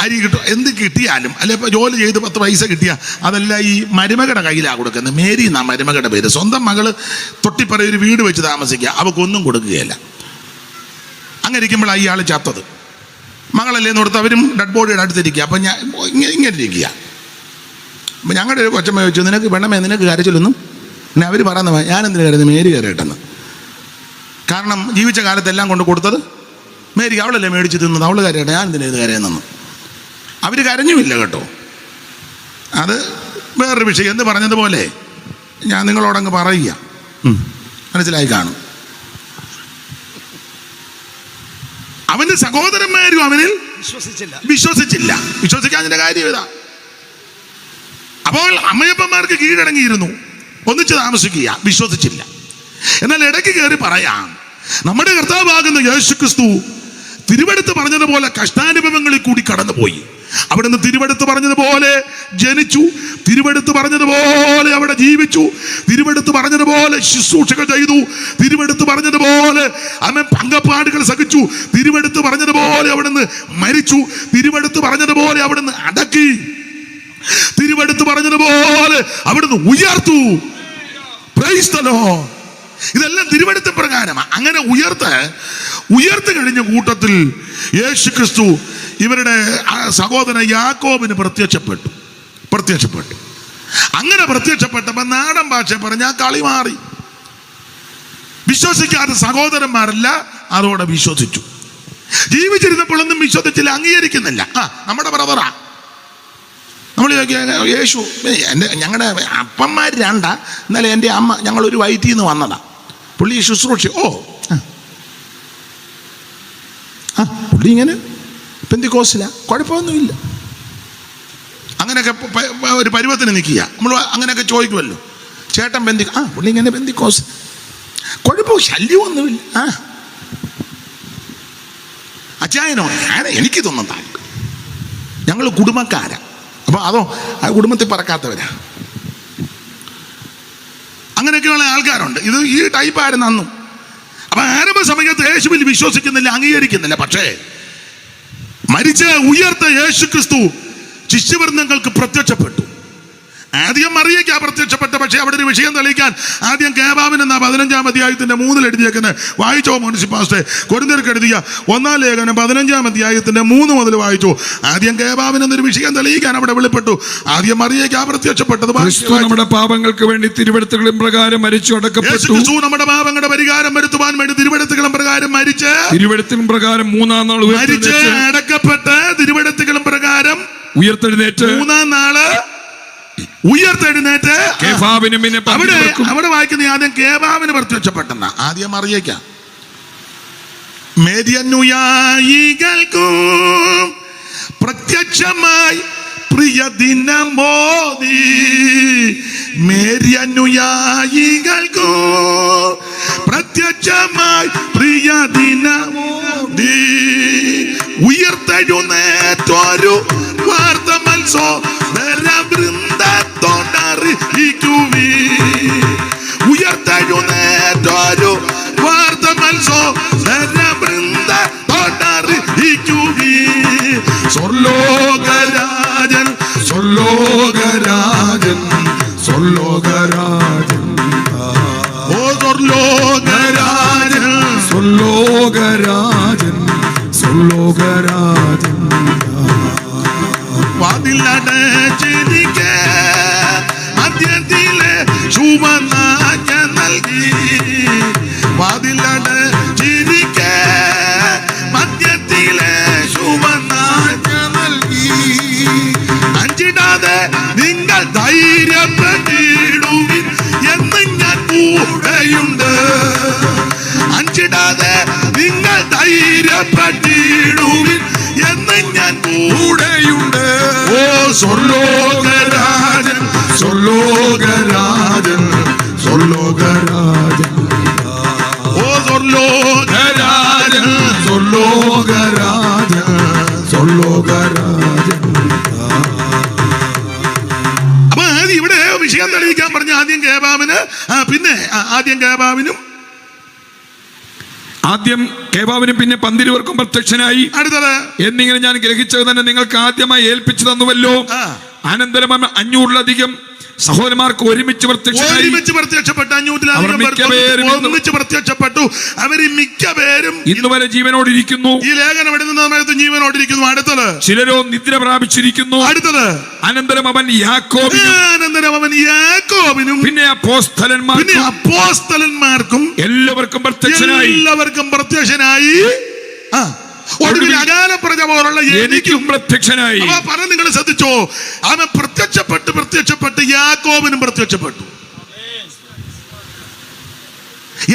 അരി കിട്ടുമോ എന്ത് കിട്ടിയാലും, അല്ലെ ഇപ്പോൾ ജോലി ചെയ്ത് 10 പൈസ കിട്ടിയാൽ അതെല്ലാം ഈ മരുമകളുടെ കയ്യിലാണ് കൊടുക്കുന്നത്. മേരി എന്നാ മരുമകളുടെ പേര്. സ്വന്തം മകള് തൊട്ടിപ്പറ ഒരു വീട് വെച്ച് താമസിക്കുക, അവക്കൊന്നും കൊടുക്കുകയില്ല. അങ്ങനെ ഇരിക്കുമ്പോഴാണ് ഇയാൾ ചത്തത്. മകളല്ലേ എന്ന് ഓർത്ത് അവരും ഡെഡ് ബോഡിയുടെ അടുത്തിരിക്കുക. അപ്പം ഞാൻ ഇങ്ങനെ ഇരിക്കുക. അപ്പം ഞങ്ങളുടെ ഒരു കൊച്ചമ്മ ചോദിച്ചു, നിനക്ക് വേണമേ നിനക്ക് കരച്ചിലൊന്നും? പിന്നെ അവർ പറയുന്നത്, ഞാനെന്തിനു കരുതുന്നു, മേരി കരയട്ടെന്ന്. കാരണം ജീവിച്ച കാലത്തെല്ലാം കൊണ്ട് കൊടുത്തത് മേരി, അവളല്ലേ മേടിച്ച് തിന്നത്, അവൾ കരയട്ടെ, ഞാൻ എന്തിനാ ഇത് കരയുന്നെന്ന്. അവർ കരഞ്ഞുമില്ല കേട്ടോ. അത് വേറൊരു വിഷയം. എന്ന് പറഞ്ഞതുപോലെ ഞാൻ നിങ്ങളോടങ്ങ് പറയുക, മനസ്സിലായി കാണും. അവന്റെ സഹോദരന്മാരും അവനിൽ വിശ്വസിച്ചില്ല. വിശ്വസിക്കാതിന്റെ കാര്യം ഇതാ. അപ്പോൾ അമ്മയപ്പന്മാർക്ക് കീഴടങ്ങിയിരുന്നു, ഒന്നിച്ച് താമസിക്കുക, വിശ്വസിച്ചില്ല. എന്നാൽ ഇടയ്ക്ക് കയറി പറയാം, നമ്മുടെ കർത്താവാകുന്ന യേശുക്രിസ്തു തിരുവെടുത്ത് പറഞ്ഞതുപോലെ കഷ്ടാനുഭവങ്ങളിൽ കൂടി കടന്നുപോയി. അവിടുന്ന് തിരുവെടുത്ത് പറഞ്ഞതുപോലെ ജനിച്ചു, തിരുവെടുത്ത് പറഞ്ഞതുപോലെ അവിടെ ജീവിച്ചു, തിരുവെടുത്ത് പറഞ്ഞതുപോലെ ശുശ്രൂഷകൾ ചെയ്തു, തിരുവെടുത്ത് പറഞ്ഞതുപോലെ അവൻ പങ്കപ്പാടുകൾ സഹിച്ചു, തിരുവെടുത്ത് പറഞ്ഞതുപോലെ അവിടുന്ന് മരിച്ചു, തിരുവെടുത്ത് പറഞ്ഞതുപോലെ അവിടുന്ന് അടക്കി, തിരുവെടുത്ത് പറഞ്ഞതുപോലെ അവിടുന്ന് ഉയർത്തു. Price the Lord. ഇതെല്ലാം തിരുവെടുത്ത പ്രകാരമാണ്. അങ്ങനെ ഉയർത്ത് കഴിഞ്ഞ കൂട്ടത്തിൽ യേശുക്രിസ്തു ഇവരുടെ സഹോദരൻ യാക്കോബിന് പ്രത്യക്ഷപ്പെട്ടു. അങ്ങനെ പ്രത്യക്ഷപ്പെട്ടപ്പോൾ നാടൻ ഭാഷ പറഞ്ഞാൽ കളി മാറി. വിശ്വസിക്കാത്ത സഹോദരന്മാരല്ല അതോടെ വിശ്വസിച്ചു. ജീവിച്ചിരുന്നപ്പോഴൊന്നും വിശ്വസിച്ചില്ല, അംഗീകരിക്കുന്നില്ല. നമ്മുടെ ബ്രദറാ. നമ്മൾ യേശു ഞങ്ങളുടെ അപ്പന്മാർ 2, എന്നാലും എൻ്റെ അമ്മ ഞങ്ങളൊരു വയറ്റിൽ നിന്ന് വന്നതാ. പുള്ളി ശുശ്രൂഷ പുള്ളി ഇങ്ങനെ പെന്തിക്കോസില, കുഴപ്പമൊന്നുമില്ല. അങ്ങനെയൊക്കെ ഒരു പരുവത്തിന് നിൽക്കുക. നമ്മൾ അങ്ങനെയൊക്കെ ചോദിക്കുമല്ലോ, ചേട്ടൻ പുള്ളി ഇങ്ങനെ പെന്തിക്കോസ്, കുഴപ്പമോ ശല്യമൊന്നുമില്ല. അച്ചായനോ എനിക്ക് തോന്നുന്ന താല്പര്യം, ഞങ്ങൾ കുടുംബക്കാരാ. അപ്പോൾ അതോ ആ കുടുംബത്തിൽ പറക്കാത്തവരാ. അങ്ങനെയൊക്കെയുള്ള ആൾക്കാരുണ്ട്. ഇത് ഈ ടൈപ്പായിരുന്നു അന്നും. അപ്പൊ ആരംഭ സമയത്ത് യേശുവിൽ വിശ്വസിക്കുന്നില്ല, അംഗീകരിക്കുന്നില്ല. പക്ഷേ മരിച്ച ഉയർത്ത യേശുക്രിസ്തു ശിഷ്യവൃന്ദങ്ങൾക്ക് പ്രത്യക്ഷപ്പെട്ടു. ആദ്യം മറിയയ്ക്കാ പ്രത്യക്ഷപ്പെട്ട. പക്ഷേ അവിടെ ഒരു വിഷയം തെളിയിക്കാൻ ആദ്യം കേബാവിൻ എന്ന 15-ാം അധ്യായത്തിന്റെ 3 എഴുതിയേക്കുന്നത് വായിച്ചോ മുനിസിപ്പാസ്റ്റേ. കൊരിന്ത്യർക്ക് എഴുതിയ 1-ാം ലേഖനം 15-ാം അധ്യായത്തിന്റെ 3 മുതൽ വായിച്ചു. ആദ്യം കേബാവിൻ എന്നൊരു വിഷയം തെളിയിക്കാൻ അവിടെ വെളിപ്പെട്ടു. ആദ്യം മറിയയ്ക്കാ പ്രത്യക്ഷപ്പെട്ടത്. നമ്മുടെ പാപങ്ങൾക്ക് വേണ്ടി തിരുവെഴുത്തുകളും പ്രകാരം മരിച്ചു അടക്കപ്പെട്ടു. നമ്മുടെ പാപങ്ങളുടെ പരിഹാരം വരുത്തുവാൻ വേണ്ടി തിരുവെഴുത്തുകളും പ്രകാരം മരിച്ച്, തിരുവെഴുത്തുകളും പ്രകാരം 3-ാം നാൾ മരിച്ച് അടക്കപ്പെട്ട്, തിരുവെഴുത്തുകളും പ്രകാരം ഉയർത്തെഴുന്നേറ്റ് 3-ാം നാള് ഉയർത്തെഴുന്നേറ്റ് അവിടെ വായിക്കുന്ന ആദ്യം കേബാവിന് പ്രത്യക്ഷപ്പെട്ടെന്ന. ആദ്യം മറിയയ്ക്ക. മേരിയനുയായികൾക്കും പ്രത്യക്ഷമായി പ്രിയ ദിനമോദി. മേരിയനുയായികൾക്കും പ്രത്യക്ഷമായി പ്രിയ ദിനമോദി. ഉയർത്തെഴുന്നേറ്റൊരു വാർത്ത വൃന്ദത്തോടറിയിക്കുവി. ഉയർത്തെഴുന്നേറ്റൊരു വാർത്ത വൃന്ദത്തോടറിയിക്കുവി. സ്വർലോകരാജൻ സ്വർലോകരാജൻ സ്വർലോകരാജൻ ഓ സ്വർലോകരാജൻ സ്വർലോകരാജൻ സ്വർലോകരാജൻ വാതിലടച്ചിരിക്കെ മധ്യത്തിലെ ശുഭനാജ്ഞ നൽകി. വാതിലടച്ചിരിക്കെ മധ്യത്തിലെ ശുഭനാജ്ഞ നൽകി. അഞ്ചിടാതെ നിങ്ങൾ ധൈര്യപ്പെട്ടിടുവിൻ എന്ന് ഞാൻ കൂടെയുണ്ട്. അഞ്ചിടാതെ നിങ്ങൾ ധൈര്യപ്പെട്ടിടുവിൻ എന്ന് ഞാൻ കൂടെയുണ്ട്. ഓ സ്വർലോകരാജൻ സ്വർലോകരാജൻ സ്വർലോകരാജൻ ഓ സ്വർലോകരാജൻ സ്വർലോകരാജൻ സ്വർലോകരാജൻ. അപ്പൊ ഇവിടെ വിഷയം തെളിയിക്കാൻ പറഞ്ഞ ആദ്യം കേബാവിന്, പിന്നെ ആദ്യം കേബാവിനും പിന്നെ 12 പേർക്കും പ്രത്യക്ഷനായി. അടുത്തത് എന്നിങ്ങനെ ഞാൻ ഗ്രഹിച്ചത് തന്നെ നിങ്ങൾക്ക് ആദ്യമായി ഏൽപ്പിച്ചു തന്നുവല്ലോ. അനന്തരം 500-ലധികം സഹോദരന്മാർക്ക് ഒരുമിച്ച് പ്രത്യക്ഷപ്പെട്ടു. 500-ലധികം ഒന്നിച്ച് പ്രത്യക്ഷപ്പെട്ടു. അവര് മിക്കപേരും ഇന്നുവരെ ജീവനോടിരിക്കുന്നു. ഈ ലേഖനം എടുക്കുന്ന സമയത്ത് ജീവനോടിരിക്കുന്നു. അടുത്തത് ചിലരോ നിദ്ര പ്രാപിച്ചിരിക്കുന്നു. അടുത്തത് അനന്തരം അവൻ യാക്കോബിനും പിന്നെ അപ്പോസ്തലന്മാർക്കും എല്ലാവർക്കും പ്രത്യക്ഷനായി. ഒടുവിൽ അകാല പ്രജ പോലുള്ള എനിക്കും പ്രത്യക്ഷനായി. പറഞ്ഞ് നിങ്ങൾ ശ്രദ്ധിച്ചോ, അവൻ പ്രത്യക്ഷപ്പെട്ട് യാക്കോബിനും പ്രത്യക്ഷപ്പെട്ടു.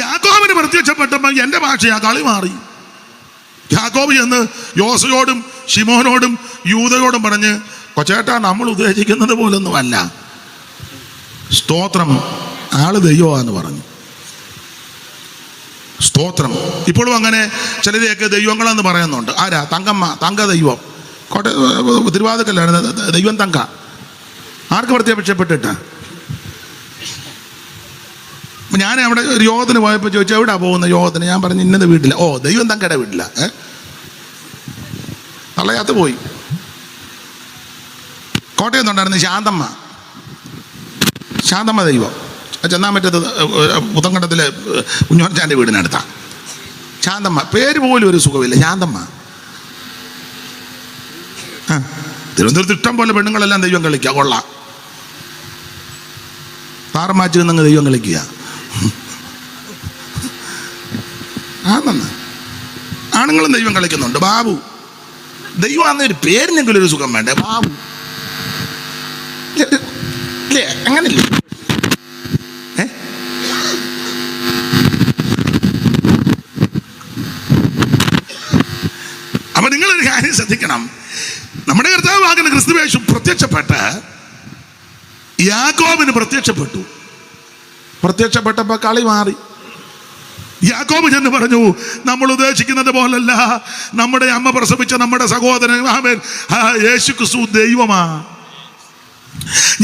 യാക്കോബിന് പ്രത്യക്ഷപ്പെട്ടപ്പോൾ എന്റെ ഭാഷയാ കളി മാറി. യാക്കോബ് ചെന്ന് യോസയോടും ശിമോനോടും യൂദയോടും പറഞ്ഞ്, കൊച്ചേട്ടാ നമ്മൾ ഉദ്ദേശിക്കുന്നത് പോലൊന്നുമല്ല, സ്തോത്രം, ആള് ദൈവമാണെന്ന് പറഞ്ഞു. സ്തോത്രം. ഇപ്പോഴും അങ്ങനെ ചിലരെയൊക്കെ ദൈവങ്ങളെന്ന് പറയുന്നുണ്ട്. ആരാ? തങ്കമ്മ, തങ്ക ദൈവം. തിരുവാതിക്കല്ലാണ് ദൈവം തങ്ക. ആർക്ക് പ്രത്യക്ഷപ്പെട്ടിട്ട്? ഞാൻ അവിടെ ഒരു യോഗത്തിന് പോയപ്പോൾ ചോദിച്ചു, എവിടാ പോകുന്ന യോഗത്തിന്? ഞാൻ പറഞ്ഞു ഇന്നത് വീട്ടില്ല. ഓ, ദൈവം തങ്കയുടെ വീട്ടില്ല. തള്ളയാത്ത് പോയി. കോട്ടയം ഉണ്ടായിരുന്നു ശാന്തമ്മ ദൈവം. ചെന്നാമറ്റത്ത് പുത്തങ്കണ്ടത്തിലെ കുഞ്ഞോർച്ചാൻ്റെ വീടിനടുത്താണ് ശാന്തമ്മ. പേര് പോലും ഒരു സുഖമില്ല, ശാന്തമ്മ. തിരുവനന്തപുരത്ത് ഇഷ്ടം പോലെ പെണ്ണുങ്ങളെല്ലാം ദൈവം കളിക്കുക, കൊള്ളാം. താറമാച്ച് നിന്നങ്ങ് ദൈവം കളിക്കുക. ആണുങ്ങളും ദൈവം കളിക്കുന്നുണ്ട്. ബാബു ദൈവം അന്നൊരു പേരിനെങ്കിലും ഒരു സുഖം വേണ്ടേ? ബാബു ഇല്ലേ? അങ്ങനല്ലേ? അപ്പൊ നിങ്ങളൊരു കാര്യം ശ്രദ്ധിക്കണം. നമ്മുടെ കർത്താവാകുന്ന ക്രിസ്തുയേശു പ്രത്യക്ഷപ്പെട്ട് യാക്കോബിന് പ്രത്യക്ഷപ്പെട്ടപ്പോ കളി മാറി. യാക്കോബ് ചെന്ന് പറഞ്ഞു, നമ്മൾ ഉദ്ദേശിക്കുന്നത് പോലല്ല, നമ്മുടെ അമ്മ പ്രസവിച്ച നമ്മുടെ സഹോദരൻ യേശു ക്രിസ്തു ദൈവമാ.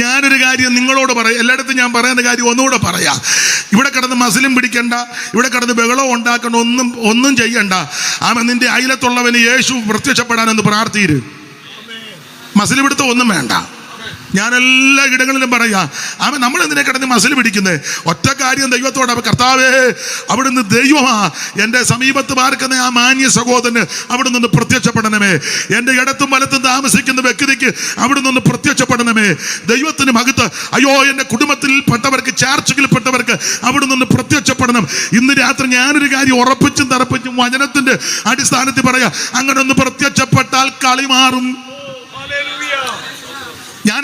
ഞാനൊരു കാര്യം നിങ്ങളോട് പറയാം, എല്ലായിടത്തും ഞാൻ പറയുന്ന കാര്യം ഒന്നുകൂടെ പറയാം. ഇവിടെ കിടന്ന് മസിലും പിടിക്കണ്ട, ഇവിടെ കിടന്ന് ബഹളം ഉണ്ടാക്കണ്ട, ഒന്നും ചെയ്യണ്ട. നിന്റെ അയലത്തുള്ളവന് യേശു പ്രത്യക്ഷപ്പെടാനൊന്ന് പ്രാർത്ഥിര്. മസിൽ പിടുത്തം ഒന്നും വേണ്ട. ഞാൻ എല്ലാ ഇടങ്ങളിലും പറയാം, നമ്മൾ എന്തിനെ കിടന്ന് മസിൽ പിടിക്കുന്നത്? ഒറ്റ കാര്യം ദൈവത്തോട്, കർത്താവേ അവിടുന്ന് ദൈവമാ, എൻ്റെ സമീപത്ത് പാർക്കുന്ന ആ മാന്യ സഹോദരന് അവിടുന്ന് ഒന്ന് പ്രത്യക്ഷപ്പെടണമേ. എൻ്റെ ഇടത്തും വലത്തും താമസിക്കുന്ന വ്യക്തിക്ക് അവിടുന്ന് ഒന്ന് പ്രത്യക്ഷപ്പെടണമേ. ദൈവത്തിന് മഹത്വം. അയ്യോ, എൻ്റെ കുടുംബത്തിൽപ്പെട്ടവർക്ക്, ചാർച്ചകളിൽപ്പെട്ടവർക്ക് അവിടുന്ന് ഒന്ന് പ്രത്യക്ഷപ്പെടണം. ഇന്ന് രാത്രി ഞാനൊരു കാര്യം ഉറപ്പിച്ചും തറപ്പിച്ചും വചനത്തിന്റെ അടിസ്ഥാനത്തിൽ പറയാം, അങ്ങനെ ഒന്ന് പ്രത്യക്ഷപ്പെട്ടാൽ കളി മാറും. ഞാൻ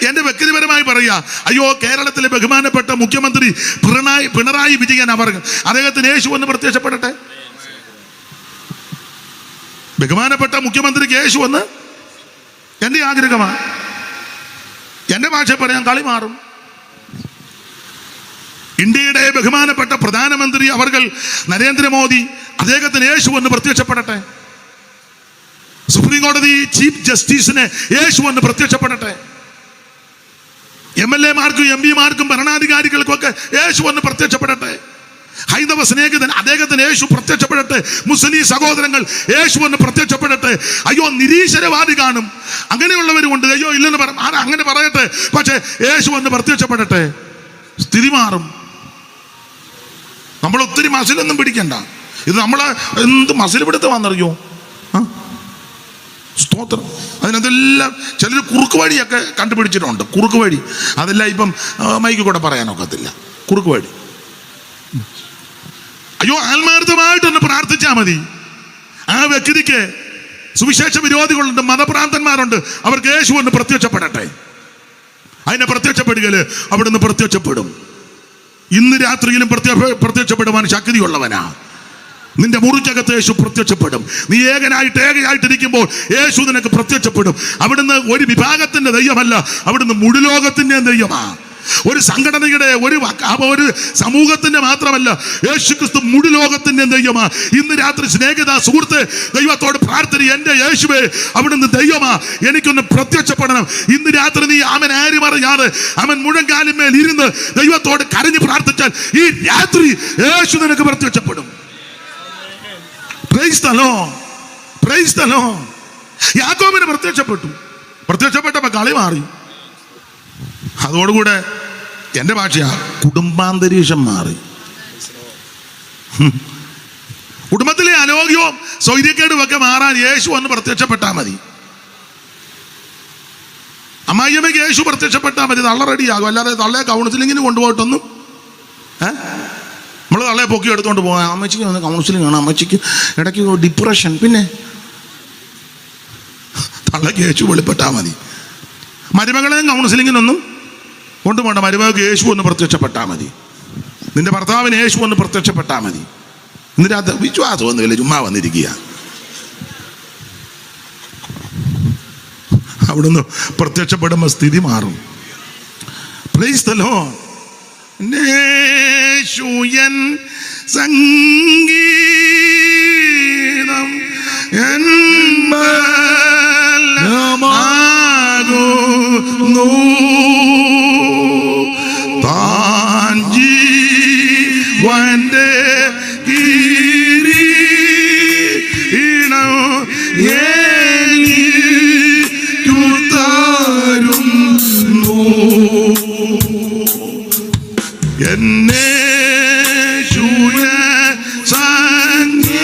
എൻ്റെ വ്യക്തിപരമായി പറയാ, അയ്യോ, കേരളത്തിലെ ബഹുമാനപ്പെട്ട മുഖ്യമന്ത്രി പിണറായി വിജയൻ, അദ്ദേഹത്തിന് യേശു ഒന്ന് പ്രത്യക്ഷപ്പെടട്ടെ. ബഹുമാനപ്പെട്ട മുഖ്യമന്ത്രിക്ക് യേശു എന്ന് എൻ്റെ ആഗ്രഹമാണ്. എൻ്റെ ഭാഷ പറയാൻ കളി മാറും. ഇന്ത്യയുടെ ബഹുമാനപ്പെട്ട പ്രധാനമന്ത്രി അവർകൾ നരേന്ദ്രമോദി, അദ്ദേഹത്തിന് യേശു എന്ന് പ്രത്യക്ഷപ്പെടട്ടെ. സുപ്രീം കോടതി ചീഫ് ജസ്റ്റിസിന് യേശു എന്ന് പ്രത്യക്ഷപ്പെടട്ടെ. MLA മാർക്കും MP മാർക്കും ഭരണാധികാരികൾക്കും ഒക്കെ യേശു എന്ന് പ്രത്യക്ഷപ്പെടട്ടെ. ഹൈന്ദവ സ്നേഹിതൻ അദ്ദേഹത്തിന് യേശു പ്രത്യക്ഷപ്പെടട്ടെ. മുസ്ലിം സഹോദരങ്ങൾ യേശു എന്ന് പ്രത്യക്ഷപ്പെടട്ടെ. അയ്യോ നിരീശ്വരവാദി കാണും, അങ്ങനെയുള്ളവരുമുണ്ട്. അയ്യോ ഇല്ലെന്ന് അങ്ങനെ പറയട്ടെ, പക്ഷെ യേശു എന്ന് പ്രത്യക്ഷപ്പെടട്ടെ. സ്ഥിതി മാറും. നമ്മൾ ഒത്തിരി മസിലൊന്നും പിടിക്കണ്ട. ഇത് നമ്മളെ എന്ത് മസിൽ പിടുത്തം വന്നറിയോ? സ്തോത്രം. അതിനതെല്ലാം ചിലർ കുറുക്ക് വഴിയൊക്കെ കണ്ടുപിടിച്ചിട്ടുണ്ട്. കുറുക്ക് വഴി അതെല്ലാം ഇപ്പം മൈക്ക് കൂടെ പറയാനൊക്കത്തില്ല. കുറുക്ക് വഴി. അയ്യോ ആത്മാർത്ഥമായിട്ടൊന്ന് പ്രാർത്ഥിച്ചാൽ മതി. ആ വ്യക്തിക്ക് സുവിശേഷ വിരോധികളുണ്ട്, മതഭ്രാന്തന്മാരുണ്ട്, അവർക്ക് യേശു എന്ന് പ്രത്യക്ഷപ്പെടട്ടെ. അതിനെ പ്രത്യക്ഷപ്പെടുകയില് അവിടുന്ന് പ്രത്യക്ഷപ്പെടും. ഇന്ന് രാത്രിയിലും പ്രത്യക്ഷപ്പെടുവാൻ ശക്തിയുള്ളവനാ. നിന്റെ മുറിക്കകത്ത് യേശു പ്രത്യക്ഷപ്പെടും. നീ ഏകയായിട്ടിരിക്കുമ്പോൾ യേശു നിനക്ക് പ്രത്യക്ഷപ്പെടും. അവിടുന്ന് ഒരു വിഭാഗത്തിന്റെ ദൈവമല്ല, അവിടുന്ന് മുഴുലോകത്തിന്റെ ദൈവമാ. ഒരു സംഘടനയുടെ ഒരു സമൂഹത്തിന്റെ മാത്രമല്ല, യേശുക്രിസ്തു മുഴുലോകത്തിന്റെ ദൈവമാ. ഇന്ന് രാത്രി സ്നേഹിത സുഹൃത്ത് ദൈവത്തോട് പ്രാർത്ഥന, എന്റെ യേശുവേ അവിടുന്ന് ദൈവമാ, എനിക്കൊന്ന് പ്രത്യക്ഷപ്പെടണം. ഇന്ന് രാത്രി നീ അവൻ ആര് പറയാതെ അവൻ മുഴങ്കാലിന്മേൽ ഇരുന്ന് ദൈവത്തോട് കരഞ്ഞ് പ്രാർത്ഥിച്ചാൽ ഈ രാത്രി യേശു നിനക്ക് പ്രത്യക്ഷപ്പെടും. Praise the Lord, praise the Lord. യാക്കോബിന് പ്രത്യക്ഷപ്പെട്ടപ്പോ കളി മാറി. അതോടുകൂടെ എൻ്റെ ഭാഷയാ കുടുംബാന്തരീക്ഷം മാറി. കുടുംബത്തിലെ അലോഗ്യവും സ്വൈര്യക്കേടും ഒക്കെ മാറാൻ യേശു ഒന്ന് പ്രത്യക്ഷപ്പെട്ടാൽ മതി. അമ്മായിയമ്മയ്ക്ക് യേശു പ്രത്യക്ഷപ്പെട്ടാൽ മതി, തള്ള റെഡിയാകും. അല്ലാതെ തള്ളയെ കൗൺസിലിങ്ങിന് കൊണ്ടുപോയിട്ടൊന്നും നമ്മൾ തള്ളയെ പൊക്കി എടുത്തോണ്ട് പോകാം. അമ്മച്ചിക്ക് വന്ന് കൗൺസിലിംഗ് ആണ്, അമ്മച്ചിക്ക് ഇടയ്ക്ക് ഡിപ്രഷൻ. പിന്നെ തള്ളയ്ക്ക് യേശു വെളിപ്പെട്ടാൽ മതി. മരുമകളെയും കൗൺസിലിങ്ങിനൊന്നും കൊണ്ടുപോകണ്ട. മരുമകൾക്ക് യേശു ഒന്ന് പ്രത്യക്ഷപ്പെട്ടാൽ മതി. നിന്റെ ഭർത്താവിന് യേശു ഒന്ന് പ്രത്യക്ഷപ്പെട്ടാൽ മതി. എന്നിട്ട് വിശ്വാസമൊന്നുമില്ല, ചുമ്മാ വന്നിരിക്കുക. അവിടുന്ന് പ്രത്യക്ഷപ്പെടുമ്പോൾ സ്ഥിതി മാറും. Price the Lord. യേശുയൻ സംഗീതം ു താൻ ജീവന്റെ കിരീടം എനിക്കു തരുന്നു. എന്നേശുയ സംഗീതം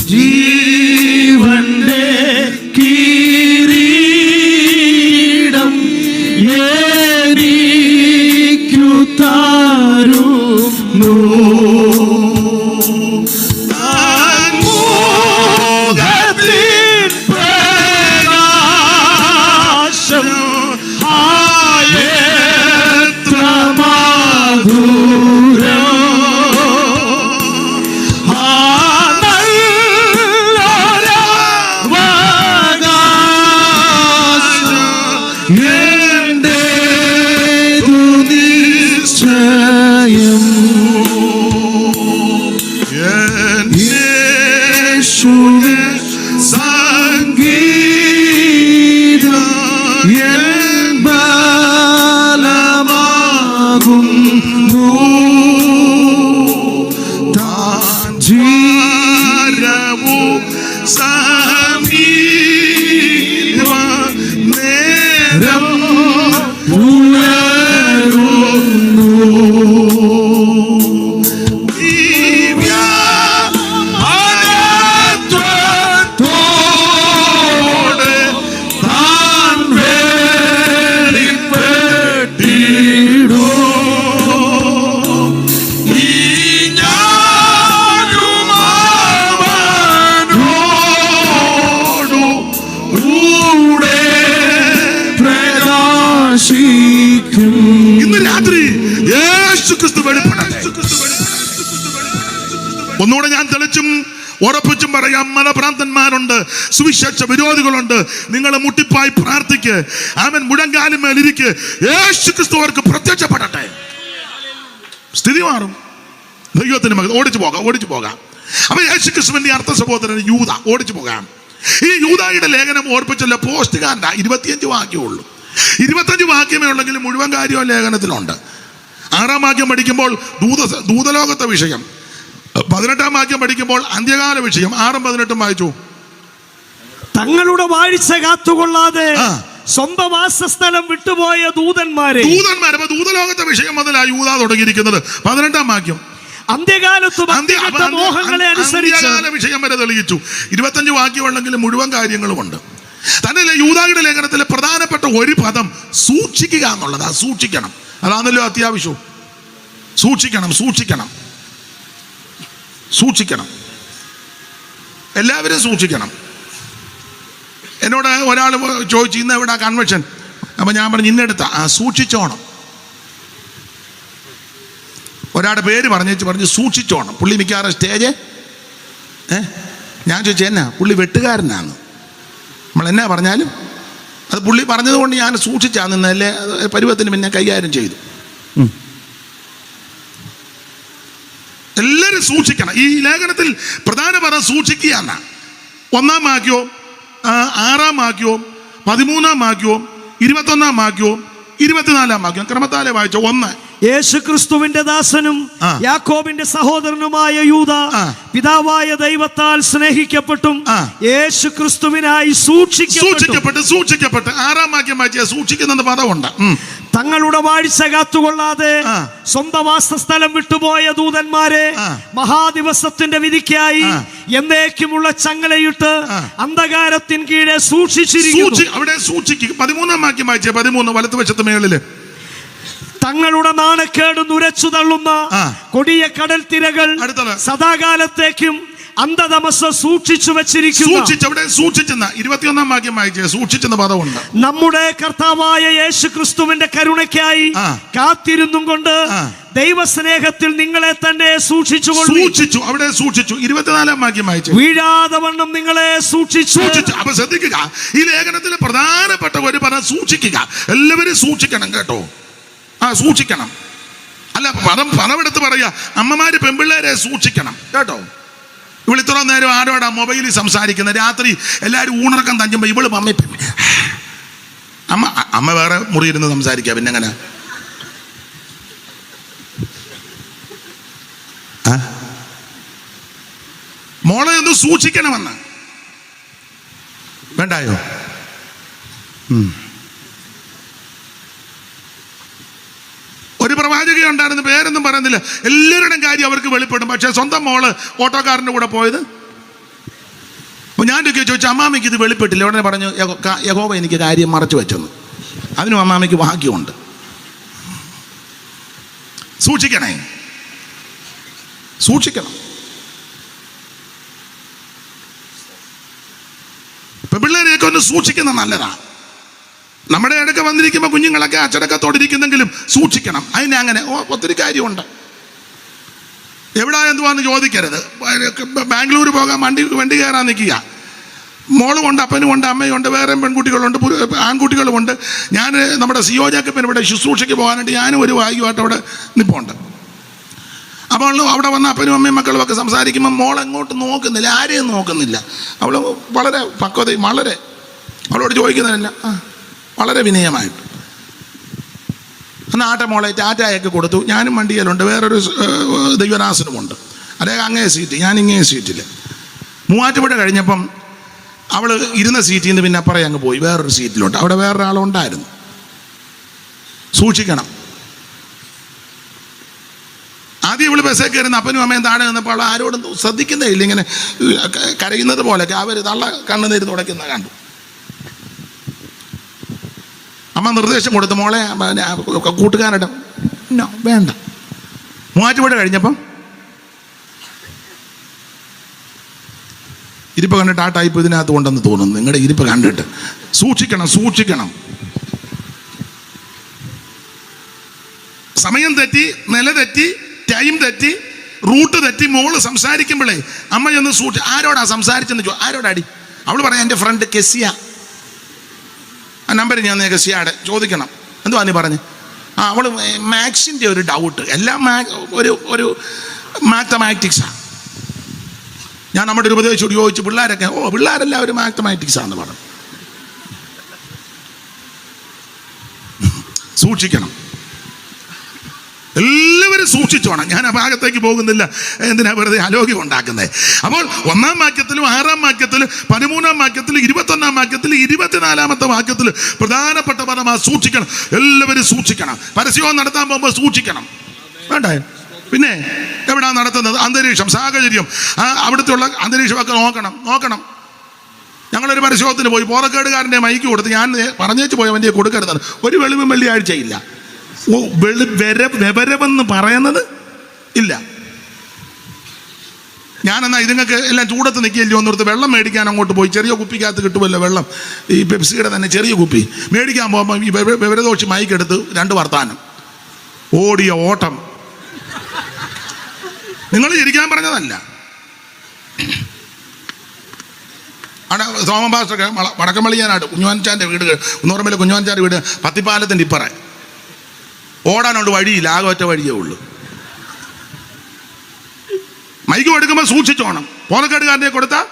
ജീവന്റെ കിരീടം എനിക്കു തരുന്നു. ഇന്ന് രാത്രി യേശു ക്രിസ്തു വെളിപ്പെടട്ടെ. ഒന്നുകൂടെ ഞാൻ തെളിച്ചും ഉറപ്പിച്ചും പറയാം, മതഭ്രാന്തന്മാരുണ്ട്, സുവിശേഷ വിരോധികളുണ്ട്. നിങ്ങൾ മുട്ടിപ്പായി പ്രാർത്ഥിക്ക്, അവൻ മുഴങ്കാലും മേലിരിക്ക്. യേശു ക്രിസ്തു അവർക്ക് പ്രത്യക്ഷപ്പെടട്ടെ, സ്ഥിതി മാറും. ദൈവത്തിന് മകൻ ഓടിച്ചു പോകാം. അപ്പൊ യേശു ക്രിസ്തുവിന്റെ അർത്ഥ സഹോദരൻ യൂദ ഓടിച്ചു പോകാം. ഈ യൂദായുടെ ലേഖനം ഓർപ്പിച്ചല്ല, പോസ്റ്റുകാരൻ്റെ 25 വാക്യമേ ഉള്ളൂ. 25 വാക്യമേ ഉള്ളെങ്കിലും മുഴുവൻ കാര്യവും ലേഖനത്തിലുണ്ട്. 6-ാം വാക്യം പഠിക്കുമ്പോൾ ദൂതലോകത്തെ വിഷയം, 18-ാം വാക്യം പഠിക്കുമ്പോൾ അന്ത്യകാല വിഷയം. 6-ഉം 18-ഉം വായിച്ചു. തങ്ങളുടെ വാഴ്ച കാത്തുകൊള്ളാതെ സ്വന്തം വാസസ്ഥലം വിട്ടുപോയ ദൂതന്മാരെ. അപ്പൊ ദൂതലോകത്തെ വിഷയം മുതലാ യൂദാ തുടങ്ങിയിരിക്കുന്നത്. 18-ാം വാക്യം അന്ത്യകാലത്ത് മോഹങ്ങളെ അനുസരിച്ച് വിഷയം വരെ തെളിയിച്ചു. 25 വാക്യമുള്ളെങ്കിലും മുഴുവൻ കാര്യങ്ങളുമുണ്ട്. തന്നെയല്ലേ യൂദായുടെ ലേഖനത്തിലെ പ്രധാനപ്പെട്ട ഒരു പദം സൂക്ഷിക്കുക എന്നുള്ളതാ. സൂക്ഷിക്കണം, അതാണല്ലോ അത്യാവശ്യവും. സൂക്ഷിക്കണം, എല്ലാവരും സൂക്ഷിക്കണം. എന്നോട് ഒരാൾ ചോദിച്ചു, ഇന്ന് എവിടെ കൺവെൻഷൻ? അപ്പൊ ഞാൻ പറഞ്ഞു, ഇന്നെടുത്ത സൂക്ഷിച്ചോണം. ഒരാളുടെ പേര് പറഞ്ഞു സൂക്ഷിച്ചോണം. പുള്ളി മിക്കവാറും സ്റ്റേജ് ഞാൻ ചോദിച്ചു, എന്നാ? പുള്ളി വെട്ടുകാരനാണ്. നമ്മൾ എന്നാ പറഞ്ഞാലും അത് പുള്ളി പറഞ്ഞതുകൊണ്ട് ഞാൻ സൂക്ഷിച്ചാ നിന്നല്ലേ പരുവത്തിന് പിന്നെ കൈകാര്യം ചെയ്തു. എല്ലാവരും സൂക്ഷിക്കണം. ഈ ലേഖനത്തിൽ പ്രധാന പദം സൂക്ഷിക്കുക എന്നാ. 1-ാം വാക്യവും 6-ാം വാക്യവും 13-ാം വാക്യവും 21-ാം വാക്യവും 24-ാം വാക്യവും ക്രമത്താലെ വായിച്ചോ. 1, യേശുക്രിസ്തുവിന്റെ ദാസനും യാക്കോബിന്റെ സഹോദരനുമായ യൂദ പിതാവായ ദൈവത്താൽ സ്നേഹിക്കപ്പെട്ടും യേശുക്രിസ്തുവിനായി സൂക്ഷിക്കപ്പെട്ട്. 6-ാം വാക്യം വായിച്ച സൂക്ഷിക്കുന്ന പദമുണ്ട്. തങ്ങളുടെ വാഴ്ച കാത്തുകൊള്ളാതെ സ്വന്തം വാസസ്ഥലം വിട്ടുപോയ ദൂതന്മാരെ മഹാദിവസത്തിന്റെ വിധിക്കായി എന്നേക്കുമുള്ള ചങ്ങലയിട്ട് അന്ധകാരത്തിൻ കീഴെ സൂക്ഷിച്ചിരിക്കുന്നു. അവിടെ സൂക്ഷിക്കുക. 13-ാം വാക്യം വായിച്ചേ. 13 വലത്തുവശത്ത് മേളില്. തങ്ങളുടെ നാണക്കേട് നുരച്ചു തള്ളുന്ന കൊടിയ കടൽ തിരകൾ സദാകാലത്തേക്കും അന്ധതമസ് സൂക്ഷിച്ചു വെച്ചിരിക്കുന്നു. 21-ാം വാക്യം വായിച്ചേ. സൂക്ഷിച്ചെന്ന പദമുണ്ട്. നമ്മുടെ കർത്താവായ യേശു ക്രിസ്തുവിന്റെ കരുണയ്ക്കായി കാത്തിരുന്നും കൊണ്ട് ദൈവസ്നേഹത്തിൽ നിങ്ങളെ തന്നെ സൂക്ഷിച്ചു. അവിടെ സൂക്ഷിച്ചു. 24-ാം വാക്യം വായിച്ചു. വീഴാതെ വണ്ണം നിങ്ങളെ സൂക്ഷിച്ചു. അപ്പൊ ശ്രദ്ധിക്കുക, ഈ ലേഖനത്തിലെ പ്രധാനപ്പെട്ട ഒരു പദം സൂക്ഷിക്കുക. എല്ലാവരും സൂക്ഷിക്കണം കേട്ടോ. സൂക്ഷിക്കണം. അല്ല, പദമെടുത്ത് പറയാ, അമ്മമാര് പെൺപിള്ളേരെ സൂക്ഷിക്കണം കേട്ടോ. ഇവൾ ഇത്ര നേരം ആരോടാ മൊബൈലിൽ സംസാരിക്കുന്നത്? രാത്രി എല്ലാവരും ഊണർക്കം തഞ്ചുമ്പോ ഇവള് അമ്മ വേറെ മുറിയിരുന്ന് സംസാരിക്കുക. പിന്നെ എങ്ങനെ? മോളെ ഒന്ന് സൂക്ഷിക്കണമെന്ന് വേണ്ടായോ? ഒരു പ്രവാചക ഉണ്ടായിരുന്നു, പേരൊന്നും പറയുന്നില്ല. എല്ലാവരുടെയും കാര്യം അവർക്ക് വെളിപ്പെടും. പക്ഷെ സ്വന്തം മോള് ഓട്ടോക്കാരൻ്റെ കൂടെ പോയത്. അപ്പോൾ ഞാൻ ചോദിച്ചു, അമ്മാമ്മയ്ക്ക് ഇത് വെളിപ്പെട്ടില്ല. ഉടനെ പറഞ്ഞു, യഹോവ എനിക്ക് കാര്യം മറച്ചു വെച്ചെന്ന്. അതിനും അമ്മാമ്മയ്ക്ക് ഭാഗ്യമുണ്ട്. സൂക്ഷിക്കണം. പെൺപിള്ളേരെയൊക്കെ ഒന്ന് സൂക്ഷിക്കുന്നത് നല്ലതാണ്. നമ്മുടെ ഇടയ്ക്ക് വന്നിരിക്കുമ്പോൾ കുഞ്ഞുങ്ങളൊക്കെ അച്ചടക്കത്തോടിരിക്കുന്നെങ്കിലും സൂക്ഷിക്കണം. അതിന് അങ്ങനെ ഒത്തിരി കാര്യമുണ്ട്. എവിടെ എന്തുവാന്ന് ചോദിക്കരുത്. ബാംഗ്ലൂർ പോകാൻ വണ്ടി കയറാൻ നിൽക്കുക. മോളുമുണ്ട്, അപ്പനുമുണ്ട്, അമ്മയുണ്ട്, വേറെ പെൺകുട്ടികളുണ്ട്, ആൺകുട്ടികളുമുണ്ട്. ഞാൻ നമ്മുടെ സിയോജാക്കപ്പൻ ഇവിടെ ശുശ്രൂഷയ്ക്ക് പോകാനായിട്ട് ഞാനും ഒരു വായുമായിട്ട് അവിടെ നിൽപ്പുണ്ട്. അപ്പോൾ അവിടെ വന്ന അപ്പനും അമ്മയും മക്കളും ഒക്കെ സംസാരിക്കുമ്പോൾ മോൾ എങ്ങോട്ട് നോക്കുന്നില്ല, ആരെയും നോക്കുന്നില്ല. അവൾ വളരെ പക്വതയും അവളോട് ചോദിക്കുന്നതല്ല വളരെ വിനയമായിട്ട്. എന്നാൽ മോളെ ടാറ്റയൊക്കെ കൊടുത്തു. ഞാനും വണ്ടിയിലുണ്ട്, വേറൊരു ദൈവദാസനുമുണ്ട്. അദ്ദേഹം അങ്ങേ സീറ്റ്, ഞാൻ ഇങ്ങേ സീറ്റിൽ. മൂവാറ്റുപുഴ കഴിഞ്ഞപ്പം അവൾ ഇരുന്ന സീറ്റിൽ നിന്ന് പിന്നെ അപ്പുറം അങ്ങ് പോയി വേറൊരു സീറ്റിലോട്ട്. അവിടെ വേറൊരാളുണ്ടായിരുന്നു. സൂക്ഷിക്കണം. ആദ്യം ഇവള് ബസ്സേ കയറുന്ന അപ്പനും അമ്മയും താഴെ നിന്നപ്പോൾ അവൾ ആരോടും ശ്രദ്ധിക്കുന്നേ ഇല്ല. ഇങ്ങനെ കരയുന്നത് പോലെയൊക്കെ അവർ തള്ള കണ്ണുനീര് തുടയ്ക്കുന്ന കണ്ടു. അമ്മ നിർദ്ദേശം കൊടുത്തു, മോളെ കൂട്ടുകാരുടെ വേണ്ട. മൂവാറ്റുപുഴ കഴിഞ്ഞപ്പം ഇരിപ്പ് കണ്ടിട്ട് ആ ടൈപ്പ് ഇതിനകത്ത് കൊണ്ടെന്ന് തോന്നുന്നു. നിങ്ങളുടെ ഇരിപ്പ് കണ്ടിട്ട് സൂക്ഷിക്കണം. സമയം തെറ്റി, നില തെറ്റി, ടൈം തെറ്റി, റൂട്ട് തെറ്റി മോള് സംസാരിക്കുമ്പോഴേ അമ്മയൊന്ന് ആരോടാ സംസാരിച്ചെന്ന് ആരോടാടി? അവള് പറയാം എൻ്റെ ഫ്രണ്ട് കെസിയ. ആ നമ്പർ ഞാൻ കെസിയാടെ ചോദിക്കണം. എന്തുവാ നീ പറഞ്ഞ്? അവള് മാത്സിൻ്റെ ഒരു ഡൗട്ട്, എല്ലാം ഒരു മാത്തമാറ്റിക്സാണ്. ഞാൻ നമ്മുടെ ഒരു ഉപദേശിയോട് ചോദിച്ചു, പിള്ളേരൊക്കെ പിള്ളേരെല്ലാം ഒരു മാത്തമാറ്റിക്സാന്ന് പറഞ്ഞു. സൂക്ഷിക്കണം, എല്ലാവരും സൂക്ഷിച്ചോണം. ഞാൻ ആ ഭാഗത്തേക്ക് പോകുന്നില്ല, എന്തിനാ വെറുതെ അലോക്യം ഉണ്ടാക്കുന്നത്. അപ്പോൾ 1-ാം വാക്യത്തിലും 6-ാം വാക്യത്തിലും 13-ാം വാക്യത്തിലും 21-ാം വാക്യത്തിലും 24-ാമത്തെ വാക്യത്തിൽ പ്രധാനപ്പെട്ട പദമാ സൂക്ഷിക്കണം. എല്ലാവരും സൂക്ഷിക്കണം. പരസ്യവും നടത്താൻ പോകുമ്പോൾ സൂക്ഷിക്കണം, വേണ്ടേ? പിന്നെ എവിടാ നടത്തുന്നത്? അന്തരീക്ഷം, സാഹചര്യം, അവിടുത്തെ ഉള്ള അന്തരീക്ഷമൊക്കെ നോക്കണം. ഞങ്ങളൊരു പരസ്യത്തിന് പോയി, പോറക്കേടുകാരൻ്റെ മൈക്ക് കൊടുത്ത് ഞാൻ പറഞ്ഞേച്ച് പോയ വണ്ടിയെ കൊടുക്കരുത്. ഒരു വെളിവും വെള്ളിയാഴ്ചയില്ല. വിവരമെന്ന് പറയുന്നത് ഇല്ല. ഞാനെന്നാ ഇതുങ്ങൾക്ക് എല്ലാം ചൂടത്ത് നിൽക്കില്ലയോ എന്നോർത്ത് വെള്ളം മേടിക്കാൻ അങ്ങോട്ട് പോയി. ചെറിയ കുപ്പിക്കകത്ത് കിട്ടുമല്ലോ വെള്ളം, ഈ പെപ്സിയുടെ തന്നെ ചെറിയ കുപ്പി മേടിക്കാൻ പോകുമ്പോൾ ഈ വിവരദോഷി മൈക്കെടുത്ത് 2 വർത്താനം, ഓടിയ ഓട്ടം. നിങ്ങൾ ചിരിക്കാൻ പറഞ്ഞതല്ല. സോമൻ പാസ്റ്റർ വടക്കമ്പള്ളിയാനായിട്ട് കുഞ്ഞുവാൻചാൻ്റെ വീട്, കുന്നോറമ്പയിലെ കുഞ്ഞുവാൻചാൻ്റെ വീട് പത്തിപ്പാലത്തിൻ്റെ ഇപ്പറേ. ഓടാനുണ്ട് വഴിയില്ല, ആകെ ഒറ്റ വഴിയേ ഉള്ളൂ. മൈക്ക് കൊടുക്കുമ്പോൾ സൂക്ഷിച്ചോണം. പോലക്കാടുകാരനെ കൊടുത്താൽ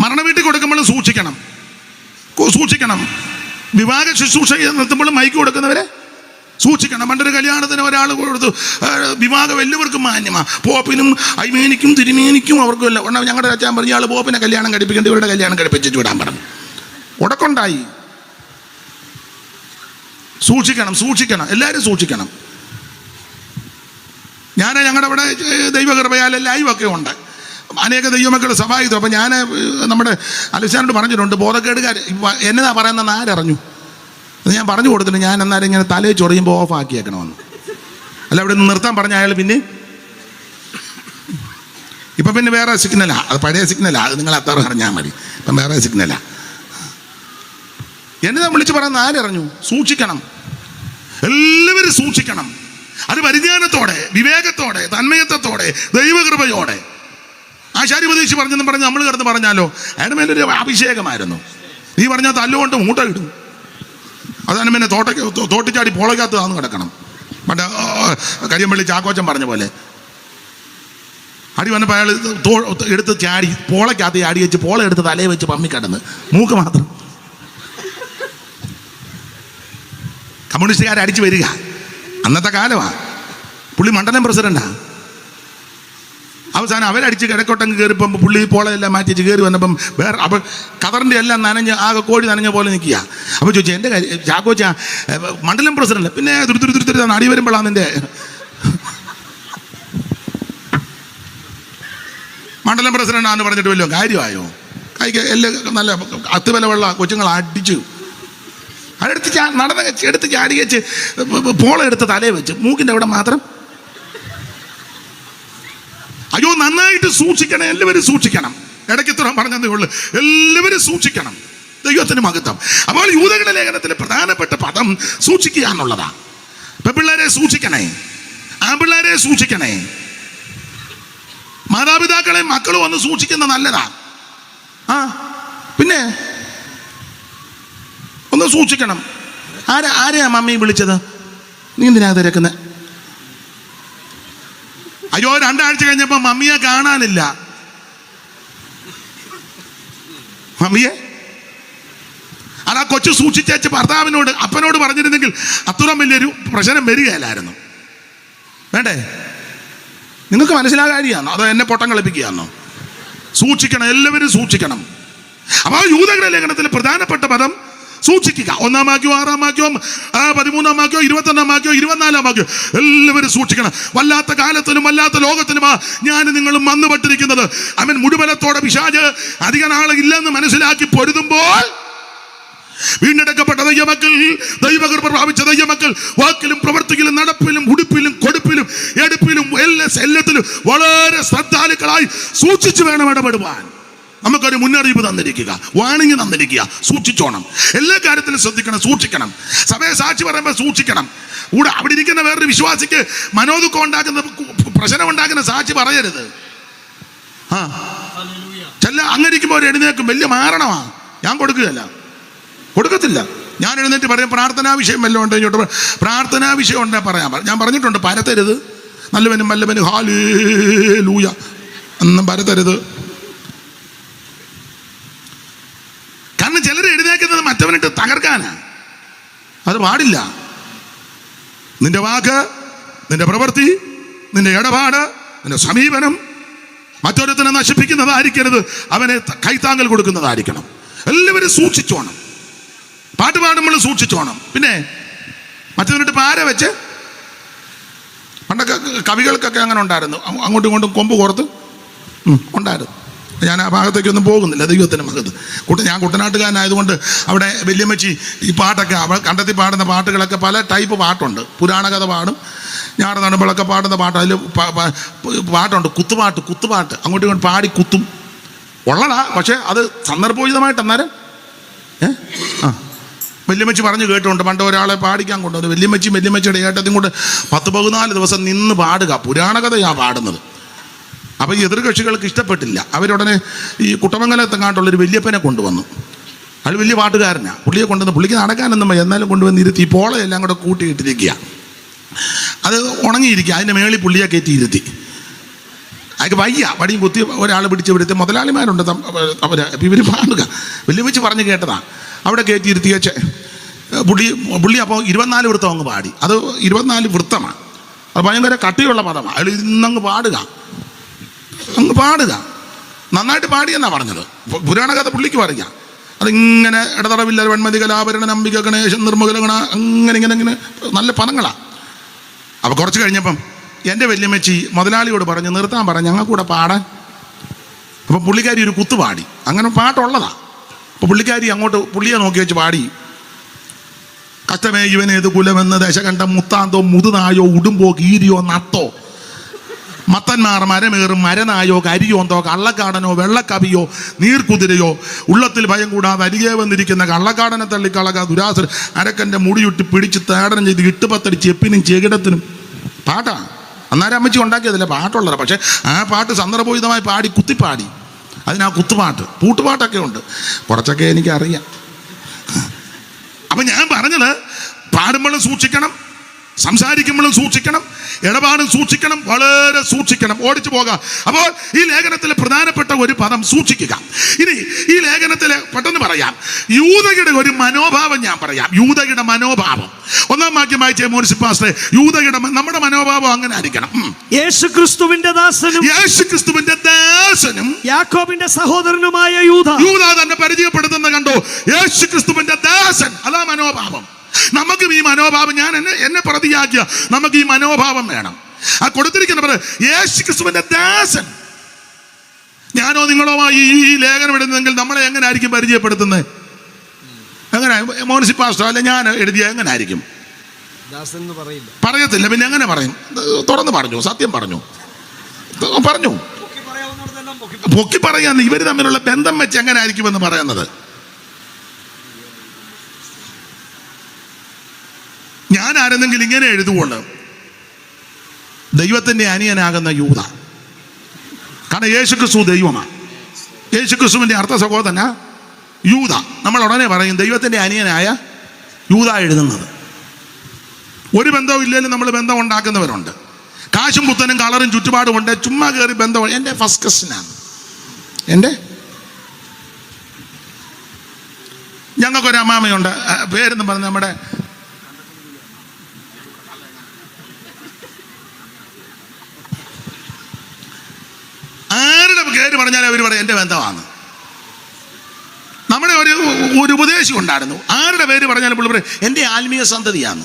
മരണ വീട്ടിൽ കൊടുക്കുമ്പോഴും സൂക്ഷിക്കണം. വിവാഹ ശുശ്രൂഷ നിർത്തുമ്പോഴും മൈക്ക് കൊടുക്കുന്നവരെ സൂക്ഷിക്കണം. പണ്ടൊരു കല്യാണത്തിന് ഒരാൾ കൊടുത്തു, വിവാഹം എല്ലാവർക്കും മാന്യമാണ്, പോപ്പിനും അയ്മേനിക്കും തിരുമേനിക്കും അവർക്കും എല്ലാം. ഞങ്ങളുടെ അച്ഛൻ പറഞ്ഞു, ഇയാൾ പോപ്പിനെ കല്യാണം കഴിപ്പിക്കേണ്ട, ഇവരുടെ കല്യാണം കഴിപ്പിച്ചിട്ട് വിടാൻ പറഞ്ഞു. ഉടക്കുണ്ടായി. സൂക്ഷിക്കണം, എല്ലാവരും സൂക്ഷിക്കണം. ഞാൻ ഞങ്ങളുടെ അവിടെ ദൈവകൃപയാൽ ലൈവൊക്കെ ഉണ്ട്, അനേക ദൈവമക്കളുടെ സഭായുധം. അപ്പം ഞാൻ നമ്മുടെ അലക്സാനോട് പറഞ്ഞിട്ടുണ്ട്, ബോധക്കേടുകാർ എന്നതാ പറയുന്നതെന്ന് ആരറിഞ്ഞു? അത് ഞാൻ പറഞ്ഞു കൊടുത്തിട്ട്, ഞാൻ എന്നാലും ഇങ്ങനെ തലയിൽ ചൊറിയുമ്പോൾ ഓഫ് ആക്കിയേക്കണമെന്ന്. അല്ല, അവിടെ നിന്ന് നിർത്താൻ പറഞ്ഞ അയാൾ പിന്നെ ഇപ്പം പിന്നെ വേറെ സിഗ്നലാ, അത് പഴയ സിഗ്നലാ, അത് നിങ്ങൾ അത്ര അറിഞ്ഞാൽ മതി. ഇപ്പം വേറെ സിഗ്നലാ. എന്നതാ വിളിച്ച് പറയുന്ന ആരറിഞ്ഞു? സൂക്ഷിക്കണം, എല്ലാവരും സൂക്ഷിക്കണം. അത് പരിജ്ഞാനത്തോടെ, വിവേകത്തോടെ, തന്മയത്വത്തോടെ, ദൈവകൃപയോടെ. ആശാരിപദേശി പറഞ്ഞെന്ന് പറഞ്ഞ് നമ്മൾ കിടന്ന് പറഞ്ഞാലോ, അയാളുടെ മേലൊരു അഭിഷേകമായിരുന്നു. നീ പറഞ്ഞാൽ തല്ലുകൊണ്ട് മൂട്ട ഇടും. അതാണ് പിന്നെ തോട്ടിച്ചാടി പോളയ്ക്കകത്ത് താന്ന് കിടക്കണം. മറ്റേ കരിയമ്പള്ളി ചാക്കോച്ചൻ പറഞ്ഞ പോലെ അടി വന്നപ്പോൾ അയാൾ എടുത്ത് ചാടി പോളയ്ക്കകത്ത് ചാടി വെച്ച് പോള എടുത്ത് തലയെ വെച്ച് പമ്മിക്കിടന്ന് മൂക്ക് മാത്രം. കമ്മ്യൂണിസ്റ്റുകാരെ അടിച്ചു വരിക. അന്നത്തെ കാലമാണ്. പുള്ളി മണ്ഡലം പ്രസിഡന്റാ. അവസാനം അവരടിച്ച് കിഴക്കോട്ടങ്ങ് കയറിപ്പം പുള്ളി പോളയെല്ലാം മാറ്റിച്ച് കയറി വന്നപ്പം വേറെ അപ്പം കതറിൻ്റെ എല്ലാം നനഞ്ഞ് ആകെ കോഴി നനഞ്ഞ പോലെ നിൽക്കുക. അപ്പോൾ ചോദിച്ചു, എൻ്റെ കാര്യം ചാക്കോച്ച മണ്ഡലം പ്രസിഡന്റ്, പിന്നെ തുരുത്തുരുത്തുരുത്താണ് അടി വരുമ്പോഴാണ് നിൻ്റെ മണ്ഡലം പ്രസിഡന്റാന്ന് പറഞ്ഞിട്ട് വല്ലോ കാര്യമായോ? കൈക്ക് എല്ലാം നല്ല അത്തുവില വെള്ള കൊച്ചുങ്ങൾ അടിച്ചു. എടുത്ത് ചാടി വെച്ച് പോള എടുത്ത് തലയെ വെച്ച് മൂക്കിൻ്റെ അവിടെ മാത്രം. അയ്യോ, നന്നായിട്ട് സൂക്ഷിക്കണം, എല്ലാവരും സൂക്ഷിക്കണം. ഇടയ്ക്ക് ഇത്ര പറഞ്ഞതേ ഉള്ളൂ, എല്ലാവരും സൂക്ഷിക്കണം. ദൈവത്തിന് മഹത്വം. അപ്പോൾ യൂദകളുടെ ലേഖനത്തിലെ പ്രധാനപ്പെട്ട പദം സൂക്ഷിക്കുക എന്നുള്ളതാ. പെൺപിള്ളേരെ സൂക്ഷിക്കണേ, ആൺപിള്ളേരെ സൂക്ഷിക്കണേ, മാതാപിതാക്കളെ മക്കളും ഒന്ന് സൂക്ഷിക്കുന്ന നല്ലതാ. പിന്നെ ഒന്ന് സൂക്ഷിക്കണം. ആരെയാ മമ്മി വിളിച്ചത്? നീ എന്തിനാ തിരക്കുന്നത്? അയ്യോ, 2 ആഴ്ച കഴിഞ്ഞപ്പോൾ മമ്മിയെ കാണാനില്ല. മമ്മിയെ അതാ കൊച്ചു സൂക്ഷിച്ചേച്ച് ഭർത്താവിനോട് അപ്പനോട് പറഞ്ഞിരുന്നെങ്കിൽ അത്രയും വലിയൊരു പ്രശ്നം വരികയില്ലായിരുന്നു. വേണ്ടേ? നിങ്ങൾക്ക് മനസ്സിലാകാരിയാണോ അതോ എന്നെ പൊട്ടം കളിപ്പിക്കുകയാണോ? സൂക്ഷിക്കണം, എല്ലാവരും സൂക്ഷിക്കണം. അപ്പോൾ യൂദകളുടെ ലേഖനത്തിലെ പ്രധാനപ്പെട്ട പദം സൂക്ഷിക്കുക. 1-ാം വാക്യവും 6-ാം വാക്യവും 13-ാം വാക്യവും 21-ാം വാക്യവും 24-ാം വാക്യവും എല്ലാവരും സൂക്ഷിക്കണം. വല്ലാത്ത കാലത്തിലും വല്ലാത്ത ലോകത്തിലുമാ ഞാൻ നിങ്ങളും വന്നുപെട്ടിരിക്കുന്നത്. അവൻ മുഴുവനത്തോടെ പിശാച് അധിക നാളില്ലെന്ന് മനസ്സിലാക്കി പൊരുതുമ്പോൾ വീണ്ടെടുക്കപ്പെട്ട ദൈവമക്കൾ, ദൈവകൃപ പ്രാപിച്ച ദൈവമക്കൾ വാക്കിലും പ്രവൃത്തിയിലും നടപ്പിലും ഉടുപ്പിലും കൊടുപ്പിലും എടുപ്പിലും എല്ലാത്തിലും വളരെ ശ്രദ്ധാലുക്കളായി സൂക്ഷിച്ചു വേണം ഇടപെടുവാൻ. നമുക്കൊരു മുന്നറിയിപ്പ് തന്നിരിക്കുക, വാണിംഗ് തന്നിരിക്കുക. സൂക്ഷിച്ചോണം, എല്ലാ കാര്യത്തിലും ശ്രദ്ധിക്കണം, സൂക്ഷിക്കണം. സഭയെ സാക്ഷി പറയുമ്പോൾ സൂക്ഷിക്കണം. കൂടെ അവിടെ ഇരിക്കുന്ന വേറൊരു വിശ്വാസിക്ക് മനോദുഃഖം ഉണ്ടാക്കുന്ന, പ്രശ്നം ഉണ്ടാക്കുന്ന സാക്ഷി പറയരുത്. ചെല്ല അങ്ങനെ ഇരിക്കുമ്പോൾ ഒരു എഴുന്നേക്കും, വലിയ മാരണമാണ്. ഞാൻ കൊടുക്കത്തില്ല. ഞാൻ എഴുന്നേറ്റ് പറയും പ്രാർത്ഥനാ വിഷയം വല്ലതും ഉണ്ടോ ഇങ്ങോട്ട്, പ്രാർത്ഥനാ വിഷയം ഉണ്ടേ പറയാം. ഞാൻ പറഞ്ഞിട്ടുണ്ട്, പരത്തരുത്, നല്ലവനും വല്ലവനും ഹല്ലേലൂയ എന്നും പരത്തരുത്. കാരണം ചിലർ എഴുന്നേക്കുന്നത് മറ്റവനിട്ട് തകർക്കാനാ. അത് പാടില്ല. നിന്റെ വാക്ക്, നിന്റെ പ്രവൃത്തി, നിന്റെ ഇടപാട്, നിന്റെ സമീപനം മറ്റൊരുത്തനെ നശിപ്പിക്കുന്നതായിരിക്കരുത്, അവനെ കൈത്താങ്ങൽ കൊടുക്കുന്നതായിരിക്കണം. എല്ലാവരും സൂക്ഷിച്ചോണം, പാട്ട് പാടുമ്പോൾ സൂക്ഷിച്ചോണം. പിന്നെ മറ്റവനിട്ട് പാര വെച്ച്, പണ്ടൊക്കെ കവികൾക്കൊക്കെ അങ്ങനെ ഉണ്ടായിരുന്നു, അങ്ങോട്ടും ഇങ്ങോട്ടും കൊമ്പ് കോർത്ത് ഉണ്ടായിരുന്നു. ഞാൻ ആ ഭാഗത്തേക്കൊന്നും പോകുന്നില്ല, ദൈവത്തിൻ്റെ മകത്ത്. ഞാൻ കുട്ടനാട്ടുകാരനായതുകൊണ്ട് അവിടെ വല്യമ്മച്ചി ഈ പാട്ടൊക്കെ അവൾ കണ്ടെത്തി പാടുന്ന പാട്ടുകളൊക്കെ പല ടൈപ്പ് പാട്ടുണ്ട്. പുരാണകഥ പാടും, ഞാറ് നടുമ്പോഴൊക്കെ പാടുന്ന പാട്ട്. അതിൽ പാട്ടുണ്ട്, കുത്തുപാട്ട് അങ്ങോട്ടും ഇങ്ങോട്ട് പാടി കുത്തും. ഉള്ളതാ, പക്ഷേ അത് സന്ദർഭോചിതമായിട്ട് അന്നേരം വല്യമ്മച്ചി പറഞ്ഞു കേട്ടുണ്ട്. പണ്ട് ഒരാളെ പാടിക്കാൻ കൊണ്ടുവന്നു. വല്യമ്മച്ചിയുടെ ഏട്ടത്തിയും കൊണ്ട് 10-14 ദിവസം നിന്ന് പാടുക, പുരാണകഥയാണ് പാടുന്നത്. അപ്പോൾ ഈ എതിർകക്ഷികൾക്ക് ഇഷ്ടപ്പെട്ടില്ല. അവരുടനെ ഈ കുട്ടമംഗലത്തെങ്ങാണ്ടുള്ളൊരു വല്യപ്പനെ കൊണ്ടുവന്നു. അയാൾ വലിയ പാട്ടുകാരനാണ്. പുള്ളിയെ കൊണ്ടുവന്ന്, പുള്ളിക്ക് നടക്കാനൊന്നും എന്നാലും കൊണ്ടുവന്ന് ഇരുത്തി പോളയെല്ലാം കൂടെ കൂട്ടിയിട്ടിരിക്കുക. അത് ഉണങ്ങിയിരിക്കുക. അതിൻ്റെ മേളിൽ പുള്ളിയെ കയറ്റി ഇരുത്തി. അയാൾക്ക് വയ്യ, വടിയും കുത്തി ഒരാൾ പിടിച്ച് വിടുത്തി. മുതലാളിമാരുണ്ട് അവർ, ഇവർ പാടുക. വല്യമ്മച്ചി പറഞ്ഞ് കേട്ടതാണ്. അവിടെ കയറ്റി ഇരുത്തിയേച്ച് പുള്ളി അപ്പോൾ 24 വൃത്തം അങ്ങ് പാടി. അത് 24 വൃത്തമാണ്. അത് ഭയങ്കര കട്ടിയുള്ള പദമാണ്. അയാൾ ഇന്നങ്ങ് പാടുക. നന്നായിട്ട് പാടിയെന്നാണ് പറഞ്ഞത്. പുരാണകഥ പുള്ളിക്ക് പറയാം. അതിങ്ങനെ ഇടതടവില്ല വെൺമതി കലാഭരണ നമ്പിക ഗണേശൻ നിർമ്മകലഗണ ഇങ്ങനെ നല്ല പദങ്ങളാണ്. അപ്പോൾ കുറച്ച് കഴിഞ്ഞപ്പം എൻ്റെ വല്യമ്മച്ചി മുതലാളിയോട് പറഞ്ഞു നിർത്താൻ പറഞ്ഞു, ഞങ്ങൾ കൂടെ പാടാൻ. അപ്പോൾ പുള്ളിക്കാരി ഒരു കുത്തു പാടി. അങ്ങനെ പാട്ടുള്ളതാണ്. അപ്പോൾ പുള്ളിക്കാരി അങ്ങോട്ട് പുള്ളിയെ നോക്കി വെച്ച് പാടി. കഷ്ടമേ ഇവനേത് കുലമെന്ന് ദശകണ്ഠം മുത്താന്തോ മുതുനായോ ഉടുമ്പോ കീരിയോ നത്തോ മത്തന്മാർ മരമേറും മരനായോ കരിയോന്തോ കള്ളക്കാടനോ വെള്ളക്കവിയോ നീർക്കുതിരയോ ഉള്ളത്തിൽ ഭയം കൂടാതെ അരികെ വന്നിരിക്കുന്ന കള്ളക്കാടനെ തള്ളിക്കളക ദുരാസുര അരക്കൻ്റെ മുടിയുട്ടി പിടിച്ച് തേടനം ചെയ്ത് 8-10 ചെപ്പിനും ചെകിടത്തിനും പാട്ടാണ്. അന്നേരം അമ്മച്ചി ഉണ്ടാക്കിയതല്ലേ, പാട്ടുള്ളത്. പക്ഷെ ആ പാട്ട് സന്ദർഭോചിതമായി പാടി കുത്തിപ്പാടി. അതിനാ കുത്തുപാട്ട്, പൂട്ടുപാട്ടൊക്കെ ഉണ്ട്, കുറച്ചൊക്കെ എനിക്കറിയാം. അപ്പം ഞാൻ പറഞ്ഞത്, പാടുമ്പോഴും സൂക്ഷിക്കണം, സംസാരിക്കുമ്പോഴും സൂക്ഷിക്കണം, ഇടപാടും സൂക്ഷിക്കണം, വളരെ സൂക്ഷിക്കണം, ഓടിച്ചു പോകാം. അപ്പോൾ ഈ ലേഖനത്തിലെ പ്രധാനപ്പെട്ട ഒരു പദം സൂക്ഷിക്കുക. ഇനി ഈ ലേഖനത്തിലെ പെട്ടെന്ന് പറയാം, യൂദയുടെ ഒരു മനോഭാവം ഞാൻ പറയാം. യൂദയുടെ മനോഭാവം 1-ാം വാക്യം വായിച്ചേ മോൻസി പാസ്റ്ററെ. യൂദയുടെ നമ്മുടെ മനോഭാവം അങ്ങനെ ആയിരിക്കണം. യേശുക്രിസ്തുവിന്റെ ദാസനും യാക്കോബിന്റെ സഹോദരനുമായ യൂദ തന്നെ പരിചയപ്പെടുത്തുന്ന കണ്ടോ, യേശുക്രിസ്തുവിന്റെ ദാസൻ. അതാ മനോഭാവം. നമുക്കും ഈ മനോഭാവം, ഞാൻ എന്നെ പ്രതിയാക്കിയ നമുക്ക് ഈ മനോഭാവം വേണം. ആ കൊടുത്തിരിക്കുന്ന യേശുക്രിസ്തുവിന്റെ ദാസൻ. ഞാനോ നിങ്ങളോ ഈ ലേഖനം എഴുതുന്നെങ്കിൽ നമ്മളെ എങ്ങനെ ആയിരിക്കും പരിചയപ്പെടുത്തുന്നത്? എങ്ങനെ മോൻസി പാസ്റ്റർ അല്ലെ ഞാൻ എഴുതിയ എങ്ങനെ ആയിരിക്കും? പറയത്തില്ല. പിന്നെ എങ്ങനെ പറയും? തുറന്ന് പറഞ്ഞു, സത്യം പറഞ്ഞു. പൊക്കി പറയാന്ന് ഇവർ തമ്മിലുള്ള ബന്ധം വെച്ച് എങ്ങനെ ആയിരിക്കുമെന്ന് പറയുന്നത്. ഞാൻ ആരെന്നെങ്കിലും ഇങ്ങനെ എഴുതുകൊണ്ട് ദൈവത്തിൻ്റെ അനിയനാകുന്ന യൂദ. കാരണം യേശുക്രിസ്തു ദൈവമാണ്. യേശുക്രിസ്തുവിൻ്റെ അർത്ഥ സഹോദരനാ യൂദ. നമ്മൾ ഉടനെ പറയും ദൈവത്തിൻ്റെ അനിയനായ യൂദ എഴുതുന്നത്. ഒരു ബന്ധവും ഇല്ലെങ്കിലും നമ്മൾ ബന്ധം ഉണ്ടാക്കുന്നവരുണ്ട്. കാശും പുത്തനും കളറും ചുറ്റുപാടും ഉണ്ട്, ചുമ്മാ കയറി ബന്ധം. എൻ്റെ ഫസ്റ്റ് കസിനാണ്. ഞങ്ങൾക്കൊരു അമ്മാമയുണ്ട്, പേരെന്ന് പറഞ്ഞ് നമ്മുടെ ആരുടെ പേര് പറഞ്ഞാൽ അവർ പറയും എൻ്റെ ബന്ധമാണ്. നമ്മുടെ ഒരു ഉപദേശം ഉണ്ടായിരുന്നു, ആരുടെ പേര് പറഞ്ഞാലും പുള്ളി പറയും എൻ്റെ ആത്മീയ സന്തതിയാണ്.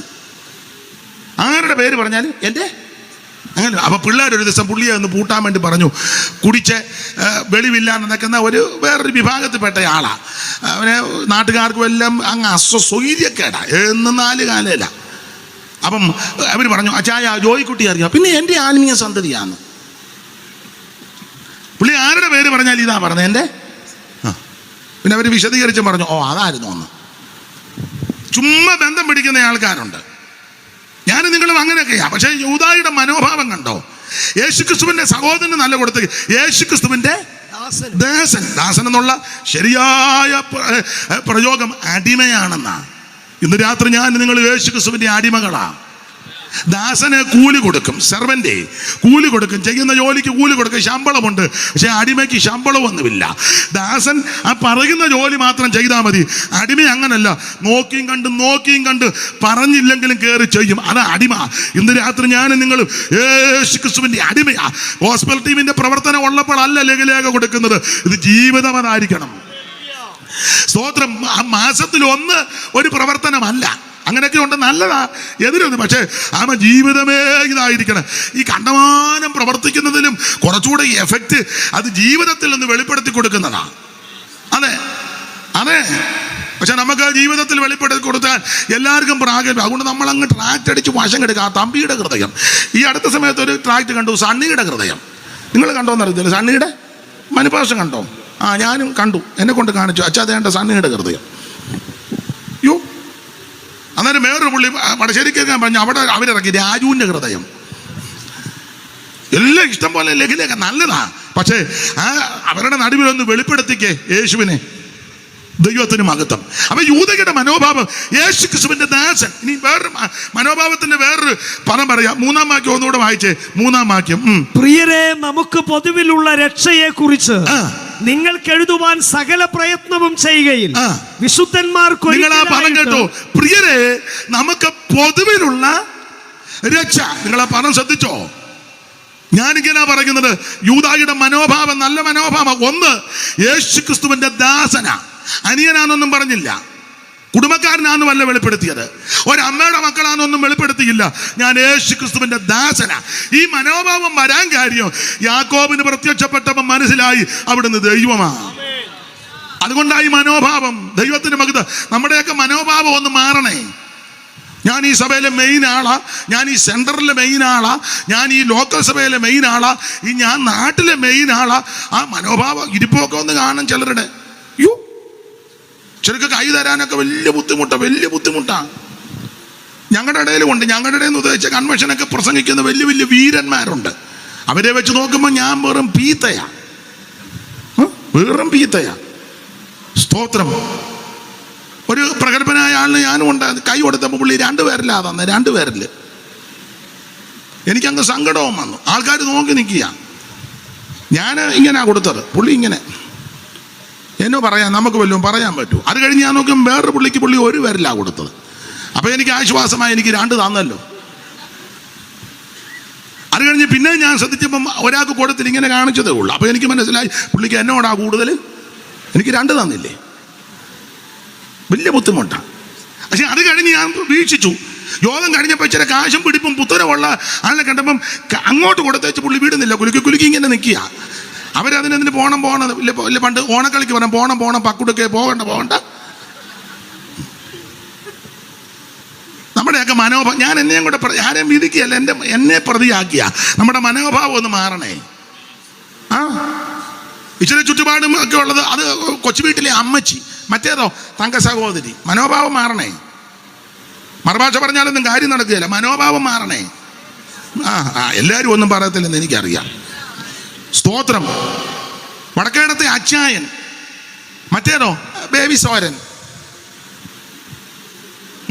ആരുടെ പേര് പറഞ്ഞാലും എൻ്റെ അങ്ങനെ. അപ്പോൾ പിള്ളേരൊരു ദിവസം പുള്ളിയെ ഒന്ന് പൂട്ടാൻ വേണ്ടി പറഞ്ഞു. കുടിച്ച് വെളിവില്ലാന്ന് നിൽക്കുന്ന വേറൊരു വിഭാഗത്തിൽപ്പെട്ട ആളാണ്. അവനെ നാട്ടുകാർക്കും എല്ലാം അങ്ങ് സ്വൈര്യക്കേടാ എന്ന് 4 കാലയില്ല. അപ്പം അവർ പറഞ്ഞു അച്ചായ ജോയിക്കുട്ടി അറിയാം, പിന്നെ എൻ്റെ ആത്മീയ സന്തതിയാണ്. പുള്ളി ആരുടെ പേര് പറഞ്ഞാൽ ഇതാ പറഞ്ഞത്, എൻ്റെ പിന്നെ അവർ വിശദീകരിച്ച് പറഞ്ഞു, ഓ അതായിരുന്നു ഒന്ന്. ചുമ്മാ ബന്ധം പിടിക്കുന്ന ആൾക്കാരുണ്ട്. ഞാൻ നിങ്ങളും അങ്ങനെയൊക്കെയാ. പക്ഷേ യൂദായുടെ മനോഭാവം കണ്ടോ? യേശുക്രിസ്തുവിന്റെ സഹോദരന് നല്ല കൊടുത്ത് യേശുക്രിസ്തുവിന്റെ ദാസൻ എന്നുള്ള ശരിയായ പ്രയോഗം അടിമയാണെന്നാ. ഇന്ന് രാത്രി ഞാൻ നിങ്ങൾ യേശുക്രിസ്തുവിന്റെ അടിമകളാ. ദാസന് കൂലി കൊടുക്കും, സെർവന്റ് കൂലി കൊടുക്കും, ചെയ്യുന്ന ജോലിക്ക് കൂലി കൊടുക്കും, ശമ്പളമുണ്ട്. പക്ഷെ അടിമയ്ക്ക് ശമ്പളമൊന്നുമില്ല. ദാസൻ ആ പറയുന്ന ജോലി മാത്രം ചെയ്താൽ മതി. അടിമ അങ്ങനല്ല, നോക്കിയും കണ്ട് പറഞ്ഞില്ലെങ്കിലും കയറി ചെയ്യും. അതാ അടിമ. ഇന്ന് രാത്രി ഞാൻ നിങ്ങൾ യേശുക്രിസ്തുവിന്റെ അടിമയാ. ഗോസ്പൽ ടീമിന്റെ പ്രവർത്തനം ഉള്ളപ്പോൾ അല്ല ലഘുലേഖ കൊടുക്കുന്നത്. ഇത് ജീവിതം അതായിരിക്കണം. സ്തോത്രം. ആ മാസത്തിൽ ഒന്ന് ഒരു പ്രവർത്തനമല്ല. അങ്ങനെയൊക്കെ ഉണ്ട്, നല്ലതാ, എതിരൊന്നും. പക്ഷേ ജീവിതമേ ഇതായിരിക്കണം. ഈ കണ്ടമാനം പ്രവർത്തിക്കുന്നതിലും കുറച്ചുകൂടെ എഫക്റ്റ് അത് ജീവിതത്തിൽ നിന്ന് വെളിപ്പെടുത്തി കൊടുക്കുന്നതാ. അതെ. പക്ഷെ നമുക്ക് ജീവിതത്തിൽ വെളിപ്പെടുത്തി കൊടുത്താൽ എല്ലാവർക്കും പ്രാഗൽഭ്യം. അതുകൊണ്ട് നമ്മൾ അങ്ങ് ട്രാക്ട് അടിച്ച് വശം കെടുക്കുക. ആ തമ്പിയുടെ ഹൃദയം. ഈ അടുത്ത സമയത്ത് ഒരു ട്രാക്ട് കണ്ടു, സണ്ണിയുടെ ഹൃദയം. നിങ്ങൾ കണ്ടോന്നറിയത്തില്ല, സണ്ണിയുടെ മനുഭാഷം കണ്ടോ? ഞാനും കണ്ടു, എന്നെ കൊണ്ട് കാണിച്ചു. അച്ഛാ അതേണ്ട സണ്ണിയുടെ ഹൃദയം. യോ, അന്നേരം വേറൊരു പുള്ളി വടശ്ശേരിക്കാൻ പറഞ്ഞു, അവിടെ അവരിറക്കി രാജുവിൻ്റെ ഹൃദയം. എല്ലാം ഇഷ്ടം പോലെ ലഘുലേഖ നല്ലതാ. പക്ഷേ അവരുടെ നടുവിലൊന്ന് വെളിപ്പെടുത്തിക്കേ യേശുവിനെ. ദൈവത്തിന് മഹത്വം. അപ്പൊ യൂദയുടെ മനോഭാവം യേശുക്രിസ്തുവിന്റെ ദാസൻ. ഇനി വേറൊരു മനോഭാവത്തിന്റെ വേറൊരു പദം പറയാം. 3-ാം വാക്യം ഒന്നുകൂടെ വായിച്ചേ. 3-ാം വാക്യം. പ്രിയരെ, നമുക്ക് പൊതുവിലുള്ള രക്ഷയെ കുറിച്ച് നിങ്ങൾക്ക് എഴുതുവാൻ സകല പ്രയത്നവും ചെയ്യുകയിൽ വിശുദ്ധന്മാർക്ക് നിങ്ങൾ ആ പദം കേട്ടോ, പ്രിയരെ നമുക്ക് പൊതുവിലുള്ള രക്ഷ. നിങ്ങൾ ആ പദം ശ്രദ്ധിച്ചോ? ഞാനിങ്ങനെ പറയുന്നത്, യൂദായുടെ മനോഭാവം നല്ല മനോഭാവം. ഒന്ന്, യേശുക്രിസ്തുവിന്റെ ദാസന, അനിയനാണെന്നൊന്നും പറഞ്ഞില്ല, കുടുംബക്കാരനാണെന്നുമല്ല വെളിപ്പെടുത്തിയത്, ഒരമ്മയുടെ മക്കളാണെന്നൊന്നും വെളിപ്പെടുത്തിയില്ല. ഞാൻ യേശുക്രിസ്തുവിന്റെ ദാസന. ഈ മനോഭാവം വരാൻ കാര്യം യാക്കോബിന് പ്രത്യക്ഷപ്പെട്ടപ്പോൾ മനസ്സിലായി അവിടുന്ന് ദൈവമാണ്. അതുകൊണ്ടായി മനോഭാവം. ദൈവത്തിന് മകത്ത്. നമ്മുടെയൊക്കെ മനോഭാവം ഒന്ന് മാറണേ. ഞാൻ ഈ സഭയിലെ മെയിൻ ആളാ, ഞാൻ ഈ സെൻറ്ററിലെ മെയിൻ ആളാ, ഞാൻ ഈ ലോക്കൽ സഭയിലെ മെയിൻ ആളാ, ഈ ഞാൻ നാട്ടിലെ മെയിൻ ആളാ. ആ മനോഭാവം ഇരിപ്പൊക്കെ ഒന്ന് കാണും ചിലരുടെ. ചിലർക്ക് കൈ തരാനൊക്കെ വലിയ ബുദ്ധിമുട്ടാണ്. ഞങ്ങളുടെ ഇടയിലുമുണ്ട്. ഞങ്ങളുടെ ഇടയിൽ നിന്ന് ഉദ്ദേശിച്ച കൺവെൻഷനൊക്കെ പ്രസംഗിക്കുന്ന വലിയ വലിയ വീരന്മാരുണ്ട്. അവരെ വെച്ച് നോക്കുമ്പോൾ ഞാൻ വെറും പീത്തയാ. സ്തോത്രം. ഒരു പ്രഗത്ഭനായ ആളിന് ഞാനും ഉണ്ട്. കൈ കൊടുത്തപ്പോൾ പുള്ളി 2 പേരിലാ തന്നെ, 2 പേരിൽ എനിക്കങ്ങ് സങ്കടവും വന്നു. ആൾക്കാർ നോക്കി നിൽക്കുക. ഞാൻ ഇങ്ങനെയാ കൊടുത്തത്, പുള്ളി ഇങ്ങനെ. എന്നോ പറയാൻ നമുക്ക് വല്ലതും പറയാൻ പറ്റൂ. അത് കഴിഞ്ഞ് ഞാൻ നോക്കും വേറൊരു പുള്ളിക്ക് പുള്ളി 1 പേരിലാ കൊടുത്തത്. അപ്പോൾ എനിക്ക് ആശ്വാസമായി, എനിക്ക് 2 തന്നല്ലോ. അത് കഴിഞ്ഞ് പിന്നെ ഞാൻ ശ്രദ്ധിച്ചപ്പം ഒരാൾക്ക് കൊടുത്തിട്ട് ഇങ്ങനെ കാണിച്ചതേ ഉള്ളൂ. അപ്പോൾ എനിക്ക് മനസ്സിലായി പുള്ളിക്ക് എന്നോടാ കൂടുതൽ, എനിക്ക് 2 തന്നില്ലേ. വലിയ ബുദ്ധിമുട്ടാണ്. പക്ഷെ അത് കഴിഞ്ഞ് ഞാൻ വീക്ഷിച്ചു. യോഗം കഴിഞ്ഞപ്പോൾ ഇച്ചിരി കാശും പിടിപ്പും പുത്തരമുള്ള ആളെ കണ്ടപ്പം അങ്ങോട്ട് കൊടുത്തേച്ച് പുള്ളി വിടുന്നില്ല. കുലുക്കി ഇങ്ങനെ നിൽക്കുക. അവരതിനെന്തിന് പോണം ഇല്ല. പണ്ട് ഓണക്കളിക്ക് പറയാം, പോണം പക്കുടുക്കെ പോകണ്ട. നമ്മുടെയൊക്കെ മനോഭാവം, ഞാൻ എന്നെയും കൂടെ ആരെയും വിധിക്കുകയല്ല, എന്നെ പ്രതിയാക്കിയ നമ്മുടെ മനോഭാവം ഒന്ന് മാറണേ. ഇച്ചിരി ചുറ്റുപാടും ഒക്കെ ഉള്ളത് അത് കൊച്ചു വീട്ടിലെ അമ്മച്ചി, മറ്റേതോ തങ്ക സഹോദരി. മനോഭാവം മാറണേ. മറുഭാഷ പറഞ്ഞാലൊന്നും കാര്യം നടക്കുകയില്ല. മനോഭാവം മാറണേ. എല്ലാവരും ഒന്നും പറയത്തില്ലെന്ന് എനിക്കറിയാം. സ്തോത്രം. വടക്കേടത്തെ അച്ചായൻ, മറ്റേതോ ബേബി സോരൻ,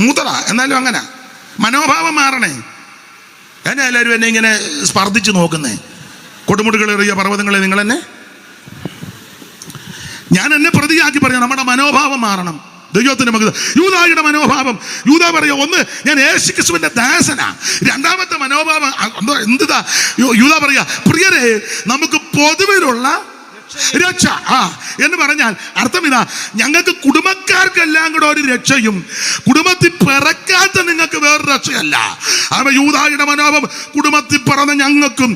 മൂത്തതാ എന്നാലും അങ്ങനെ. മനോഭാവം മാറണേ. എന്നെ എല്ലാവരും എന്നെ ഇങ്ങനെ സ്പർദ്ധിച്ച് നോക്കുന്നേ. കൊടുമുടികളേറിയ പർവ്വതങ്ങളെ നിങ്ങൾ എന്നെ, ഞാൻ എന്നെ പ്രതിയാക്കി പറഞ്ഞു. നമ്മുടെ മനോഭാവം മാറണം. ദൈവത്തിന്റെ മകൻ യൂദായുടെ മനോഭാവം. യൂദാ പറയാ, ഒന്ന് ഞാൻ യേശുക്രിസ്തുവിന്റെ ദാസനാ. രണ്ടാമത്തെ മനോഭാവം എന്താ? യൂദാ പറയാ, പ്രിയരെ നമുക്ക് പൊതുവിലുള്ള രക്ഷ എന്ന് പറഞ്ഞാൽ അർത്ഥം ഇതാ, ഞങ്ങൾക്ക് കുടുംബക്കാർക്കെല്ലാം കൂടെ ഒരു രക്ഷയും കുടുംബത്തിൽ പിറക്കാത്ത നിങ്ങൾക്ക് വേറൊരു രക്ഷയല്ല. യൂദായുടെ മനോഭാവം, കുടുംബത്തിൽ പിറന്ന ഞങ്ങൾക്കും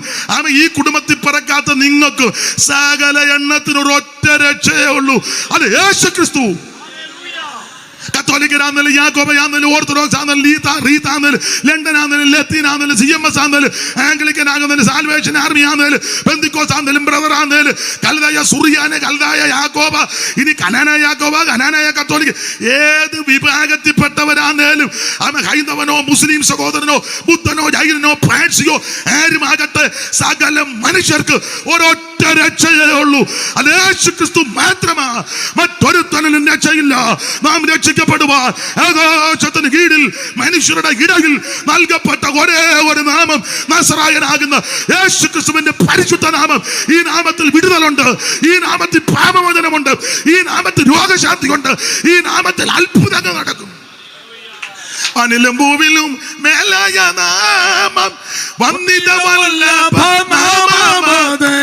ഈ കുടുംബത്തിൽ പിറക്കാത്ത നിങ്ങൾക്കും സകല എണ്ണത്തിനൊരൊറ്റ രക്ഷയേ ഉള്ളൂ, അത് യേശുക്രിസ്തു. കത്തോലിക്കരാന്നേലും യാക്കോബയാന്നേലും ഓർത്തഡോക്സ് ആന്നേലും റീത്ത് ആന്നേലും ലണ്ടൻ ആന്നേലും ലത്തീൻ ആന്നേലും CMS ആന്നേലും ആംഗ്ലിക്കൻ ആകുന്നേലും സാൽവേഷൻ ആർമി ആന്നേലും പെന്തിക്കോസ് ആന്നേലും ബ്രദർ ആന്നേലും കൽദായ സുറിയാന കൽദായ യാക്കോബ, ഇനി കനാനായ യാക്കോബ, കനാനായ കത്തോലിക്ക, ഏത് വിഭാഗത്തിൽപ്പെട്ടവരാന്നേലും അവൻ ഹൈന്ദവനോ മുസ്ലിം സഹോദരനോ ബുദ്ധനോ ജൈനനോ പാഴ്സിയോ ആരുമാകട്ടെ, സകല മനുഷ്യർക്ക് ഒരൊറ്റ രക്ഷയേ ഉള്ളൂ. അത് യേശുക്രിസ്തു മാത്രമാണ്. മറ്റൊരുത്തനും രക്ഷയില്ല. നാം രക്ഷിക്കപ്പെടുവാൻ ആകാശത്തിന് കീഴിൽ മനുഷ്യരുടെ ഇടയിൽ നൽകപ്പെട്ട ഒരേ ഒരു നാമം നസറായനാകുന്ന യേശുക്രിസ്തുവിന്റെ പരിശുദ്ധ നാമം. ഈ നാമത്തിൽ വിടുതലുണ്ട്, ഈ നാമത്തിൽ പാപമോചനമുണ്ട്, ഈ നാമത്തിൽ രോഗശാന്തിയുണ്ട്, ഈ നാമത്തിൽ അത്ഭുതങ്ങൾ നടക്കും. അനിലും ഭൂവിലും മേലായ നാമം വന്ദിതവല്ലഭനാമമതേ.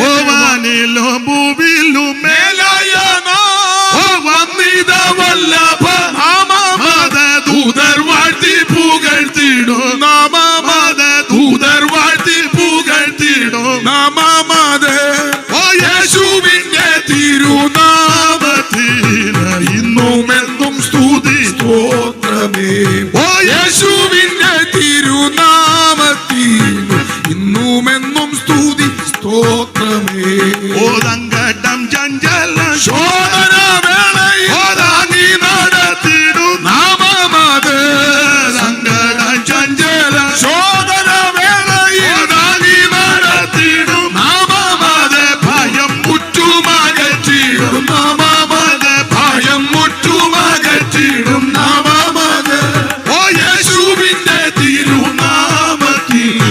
ഓ അനിലും ഭൂവിലും മേലായ നാമം വന്ദിതവല്ലഭനാമമതേ. ദൂതർ വാഴ്ത്തി പുകഴ്ത്തിടും നാമമതേ. ദൂതർ വാഴ്ത്തി പുകഴ്ത്തിടും നാമമതേ. ഓ യേശുവിന്റെ തിരുനാമത്തിന് ഇന്നും എന്നും സ്തുതി സ്തോത്രമേ. ഓ യേശുവിന്റെ തിരുനാമത്തിന് ഇന്നുമെന്നും സ്തുതി സ്തോത്രമേ. ഓ സങ്കടം ചഞ്ചല ശോധന വേളയിൽ നീ നടത്തിടും നാമമത്. സങ്കടം ചഞ്ചല ശോധന വേളയിൽ നീ നടത്തിടും നാമമത്. ഭയം മുറ്റുമകറ്റിടും നാമമത്. ഭയം മുറ്റുമകറ്റിടും നാമമത്. ഓ യേശുവിന്റെ തിരുനാമത്തിന്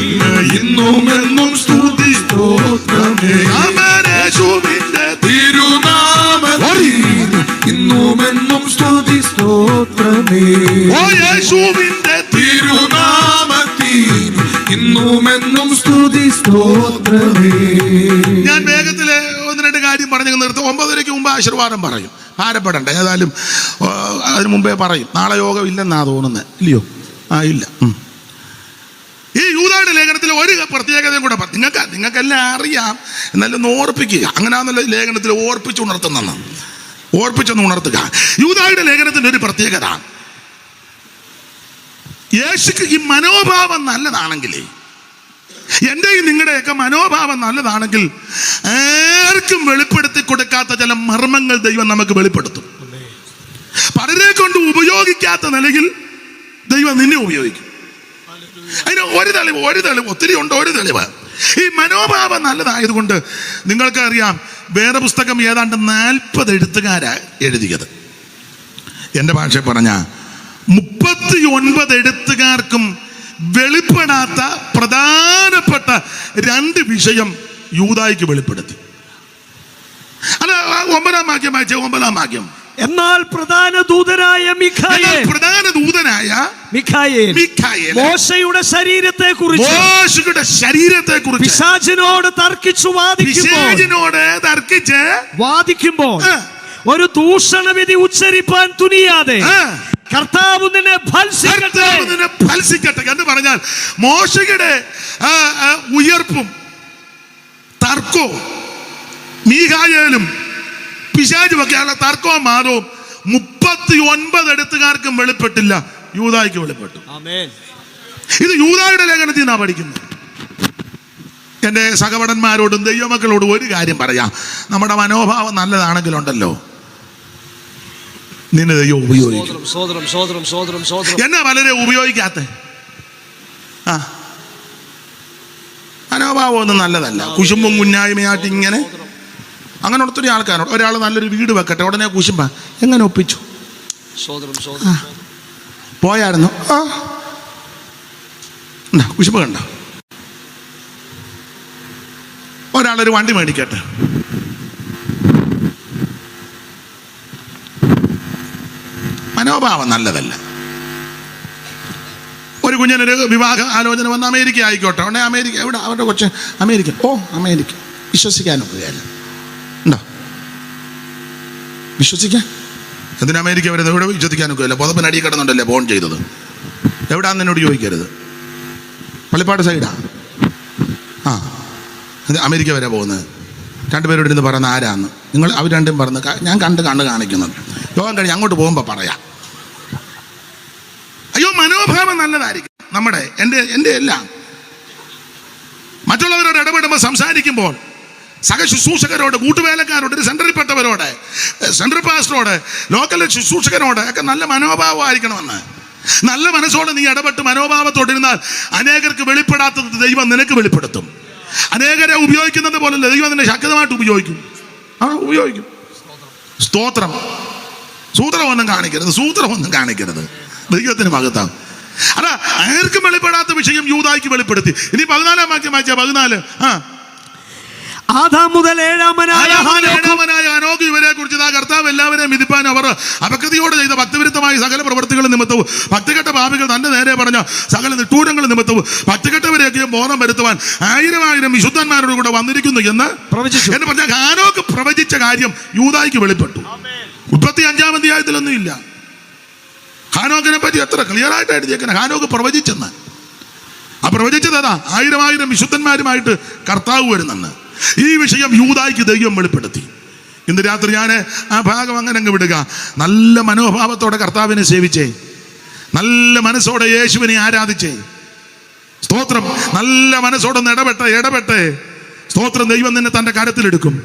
ഇന്നുമെന്നും സ്തുതി സ്തോത്രമേ. യേശുവിന്റെ തിരുനാമത്തിന് ഇന്നുമെന്നും സ്തുതി സ്തോത്രമേ. ഓ യേശുവിന്റെ തിരുനാമത്തിന് ഇന്നുമെന്നും സ്തുതി സ്തോത്രമേ. ഞാൻ വേഗത്തില് ഒന്ന് രണ്ട് കാര്യം പറഞ്ഞു നിർത്തും. 9:30 മുമ്പ് ആശീർവാദം പറയും. ഭാരപ്പെടണ്ട, ഏതായാലും അതിന് മുമ്പേ പറയും. നാളെ യോഗം ഇല്ലെന്നാ തോന്നുന്നത്, ഇല്ലയോ? ഇല്ല. ഈ യൂദായുടെ ലേഖനത്തിൽ ഒരു പ്രത്യേകതയും കൂടെ നിങ്ങൾക്കെല്ലാം അറിയാം, എന്നാലും ഒന്ന് ഓർപ്പിക്കുക. അങ്ങനെയാണെന്നല്ല ലേഖനത്തിൽ ഓർപ്പിച്ചൊന്ന് ഉണർത്തുക. യൂദായുടെ ലേഖനത്തിന്റെ ഒരു പ്രത്യേകത, യേശുക്ക് ഈ മനോഭാവം നല്ലതാണെങ്കിലേ, എന്റെയും നിങ്ങളുടെയൊക്കെ മനോഭാവം നല്ലതാണെങ്കിൽ ആർക്കും വെളിപ്പെടുത്തി കൊടുക്കാത്ത ചില മർമ്മങ്ങൾ ദൈവം നമുക്ക് വെളിപ്പെടുത്തും. പലരെ കൊണ്ട് ഉപയോഗിക്കാത്ത നിലയിൽ ദൈവം നിന്നെ ഉപയോഗിക്കും. അതിന് ഒരു തെളിവ് ഒത്തിരി ഉണ്ട്. ഒരു തെളിവ്, ഈ മനോഭാവം നല്ലതായതുകൊണ്ട് നിങ്ങൾക്ക് അറിയാം, വേറെ പുസ്തകം ഏതാണ്ട് 40 എഴുത്തുകാരാ എഴുതിയത്. എൻ്റെ ഭാഷ പറഞ്ഞ 39 എഴുത്തുകാർക്കും വെളിപ്പെടാത്ത പ്രധാനപ്പെട്ട 2 വിഷയം യൂദായ്ക്ക് വെളിപ്പെടുത്തി. അല്ല, 9-ാം വാക്യം വായിച്ച 9-ാം വാക്യം. എന്നാൽ പ്രധാന ദൂതനായ മിഖായേൽ മോശയുടെ ശരീരത്തെക്കുറിച്ച് പിശാചിനോട് തർക്കിച്ച് വാദിക്കുമ്പോൾ ഒരു ദൂഷണവിധി ഉച്ചരിപ്പാൻ തുനിയാതെ കർത്താവ് നിന്നെ ഭത്സിക്കട്ടെ എന്ന് പറഞ്ഞാൽ, മോശയുടെ ഉയർപ്പും തർക്കവും മീഖായേലും പിശാചുമൊക്കെയുള്ള തർക്കവും മാനവും 39 എഴുത്തുകാർക്കും വെളിപ്പെട്ടില്ല, യൂദായ്ക്ക് വെളിപ്പെട്ടു. ഇത് യൂദായുടെ ലേഖനത്തിൽ നിന്നാണ് പഠിക്കുന്നത്. എൻ്റെ സഹപഠന്മാരോടും ദൈവമക്കളോടും ഒരു കാര്യം പറയാം, നമ്മുടെ മനോഭാവം നല്ലതാണെങ്കിലുണ്ടല്ലോ, നിന്നെ ദൈവം ഉപയോഗിക്കും. എന്നാ പലരെ ഉപയോഗിക്കാത്ത മനോഭാവം ഒന്നും നല്ലതല്ല. കുശുമ്പും കുഞ്ഞായ്മയായിട്ട് ഇങ്ങനെ അങ്ങനെ ഒത്തിരി ആൾക്കാരോട്, ഒരാൾ നല്ലൊരു വീട് വെക്കട്ടെ, ഉടനെ കുശുമ്പ എങ്ങനെ ഒപ്പിച്ചു, പോയായിരുന്നു കുശുമ്പ കണ്ട. ഒരാളൊരു വണ്ടി മേടിക്കട്ടെ, മനോഭാവം നല്ലതല്ല. ഒരു കുഞ്ഞിനൊരു വിവാഹ ആലോചന വന്ന് അമേരിക്ക ആയിക്കോട്ടെ, ഉടനെ അമേരിക്ക എവിടെ, അവരുടെ കൊച്ച് അമേരിക്ക, അമേരിക്ക വിശ്വസിക്കാനൊക്കുകയല്ല. ഉണ്ടോ? വിശ്വസിക്കാൻ എന്തിനാ അമേരിക്ക വരുന്നത്? ഇവിടെ വിശ്വസിക്കാനൊക്കുകയല്ല. പുതപ്പിനടി കിടന്നുണ്ടല്ലേ ഫോൺ ചെയ്തത്. എവിടാന്ന് എന്നോട് ചോദിക്കരുത്. പള്ളിപ്പാട് സൈഡാ. അമേരിക്ക വരെ പോകുന്നത്. 2 പേരോട് ഇരുന്ന് പറയുന്ന ആരാന്ന് നിങ്ങൾ? അവർ രണ്ടും പറഞ്ഞ് ഞാൻ കണ്ട് കാണിക്കുന്നത്. യോഗം കഴിഞ്ഞ് അങ്ങോട്ട് പോകുമ്പോൾ പറയാം. മനോഭാവം നല്ലതായിരിക്കും. നമ്മുടെ എൻ്റെ എല്ലാം മറ്റുള്ളവരോട് ഇടപെടുമ്പോൾ, സംസാരിക്കുമ്പോൾ, സഹശുശ്രൂഷകരോട്, കൂട്ടുവേലക്കാരോട്, ഒരു സെൻട്രലിൽപ്പെട്ടവരോട്, സെൻട്രൽ പാസ്റ്ററോട്, ലോക്കൽ ശുശ്രൂഷകരോട് ഒക്കെ നല്ല മനോഭാവമായിരിക്കണമെന്ന്. നല്ല മനസ്സോടെ നീ ഇടപെട്ട് മനോഭാവത്തോടിരുന്നാൽ അനേകർക്ക് വെളിപ്പെടാത്തത് ദൈവം നിനക്ക് വെളിപ്പെടുത്തും. അനേകരെ ഉപയോഗിക്കുന്നത് പോലല്ല, ദൈവം നിന്നെ ശക്തമായിട്ട് ഉപയോഗിക്കും. ഉപയോഗിക്കും. സ്തോത്രം. സൂത്രമൊന്നും കാണിക്കരുത്. ദൈവത്തിന് മഹത്വം. അല്ല, ആർക്കും വെളിപ്പെടാത്ത വിഷയം യൂദായ്ക്ക് വെളിപ്പെടുത്തി. ഇനി 14 വാക്യം വായിച്ച 14. ആദാം മുതൽ ഏഴാമനായ ഹനോക്ക് ഇവരെ കുറിച്ച് കർത്താവ് എല്ലാവരെയും വിധിപ്പാൻ അവർ അപകൃതിയോട് ചെയ്ത ഭക്തിവിരുദ്ധമായ സകല പ്രവർത്തികൾ നിമിത്തവും, ഭക്തികെട്ട പാപികൾ തന്റെ നേരെ പറഞ്ഞ സകല നിട്ടൂരങ്ങൾ നിമിത്തവും ഭക്തികെട്ടവരെയൊക്കെയും ബോധം വരുത്തുവാൻ 1000 വിശുദ്ധന്മാരോട് കൂടെ വന്നിരിക്കുന്നു എന്ന് പറഞ്ഞ ഹാനോക്ക് പ്രവചിച്ച കാര്യം യൂദായ്ക്ക് വെളിപ്പെട്ടു. 35-ാം അധ്യായത്തിലൊന്നും ഇല്ല. ഹാനോക്കിനെ പറ്റി എത്ര ക്ലിയർ ആയിട്ട് എഴുതിയേക്കണം. ഹാനോക്ക് പ്രവചിച്ചെന്ന്. ആ പ്രവചിച്ചത് അതാ, 1000 വിശുദ്ധന്മാരുമായിട്ട് കർത്താവ് വരുന്നെന്ന്. ഈ വിഷയം യൂദായ്ക്ക് ദൈവം വെളിപ്പെടുത്തി. ഇന്ന് രാത്രി ഞാൻ ആ ഭാഗം അങ്ങനെ അങ്ങ് വിടുക. നല്ല മനോഭാവത്തോടെ കർത്താവിനെ സേവിച്ചേ, നല്ല മനസ്സോടെ യേശുവിനെ ആരാധിച്ചേ. സ്തോത്രം. നല്ല മനസ്സോടൊന്ന് ഇടപെട്ടെ. സ്തോത്രം. ദൈവം നിന്നെ തൻ്റെ കരത്തിലെടുക്കും.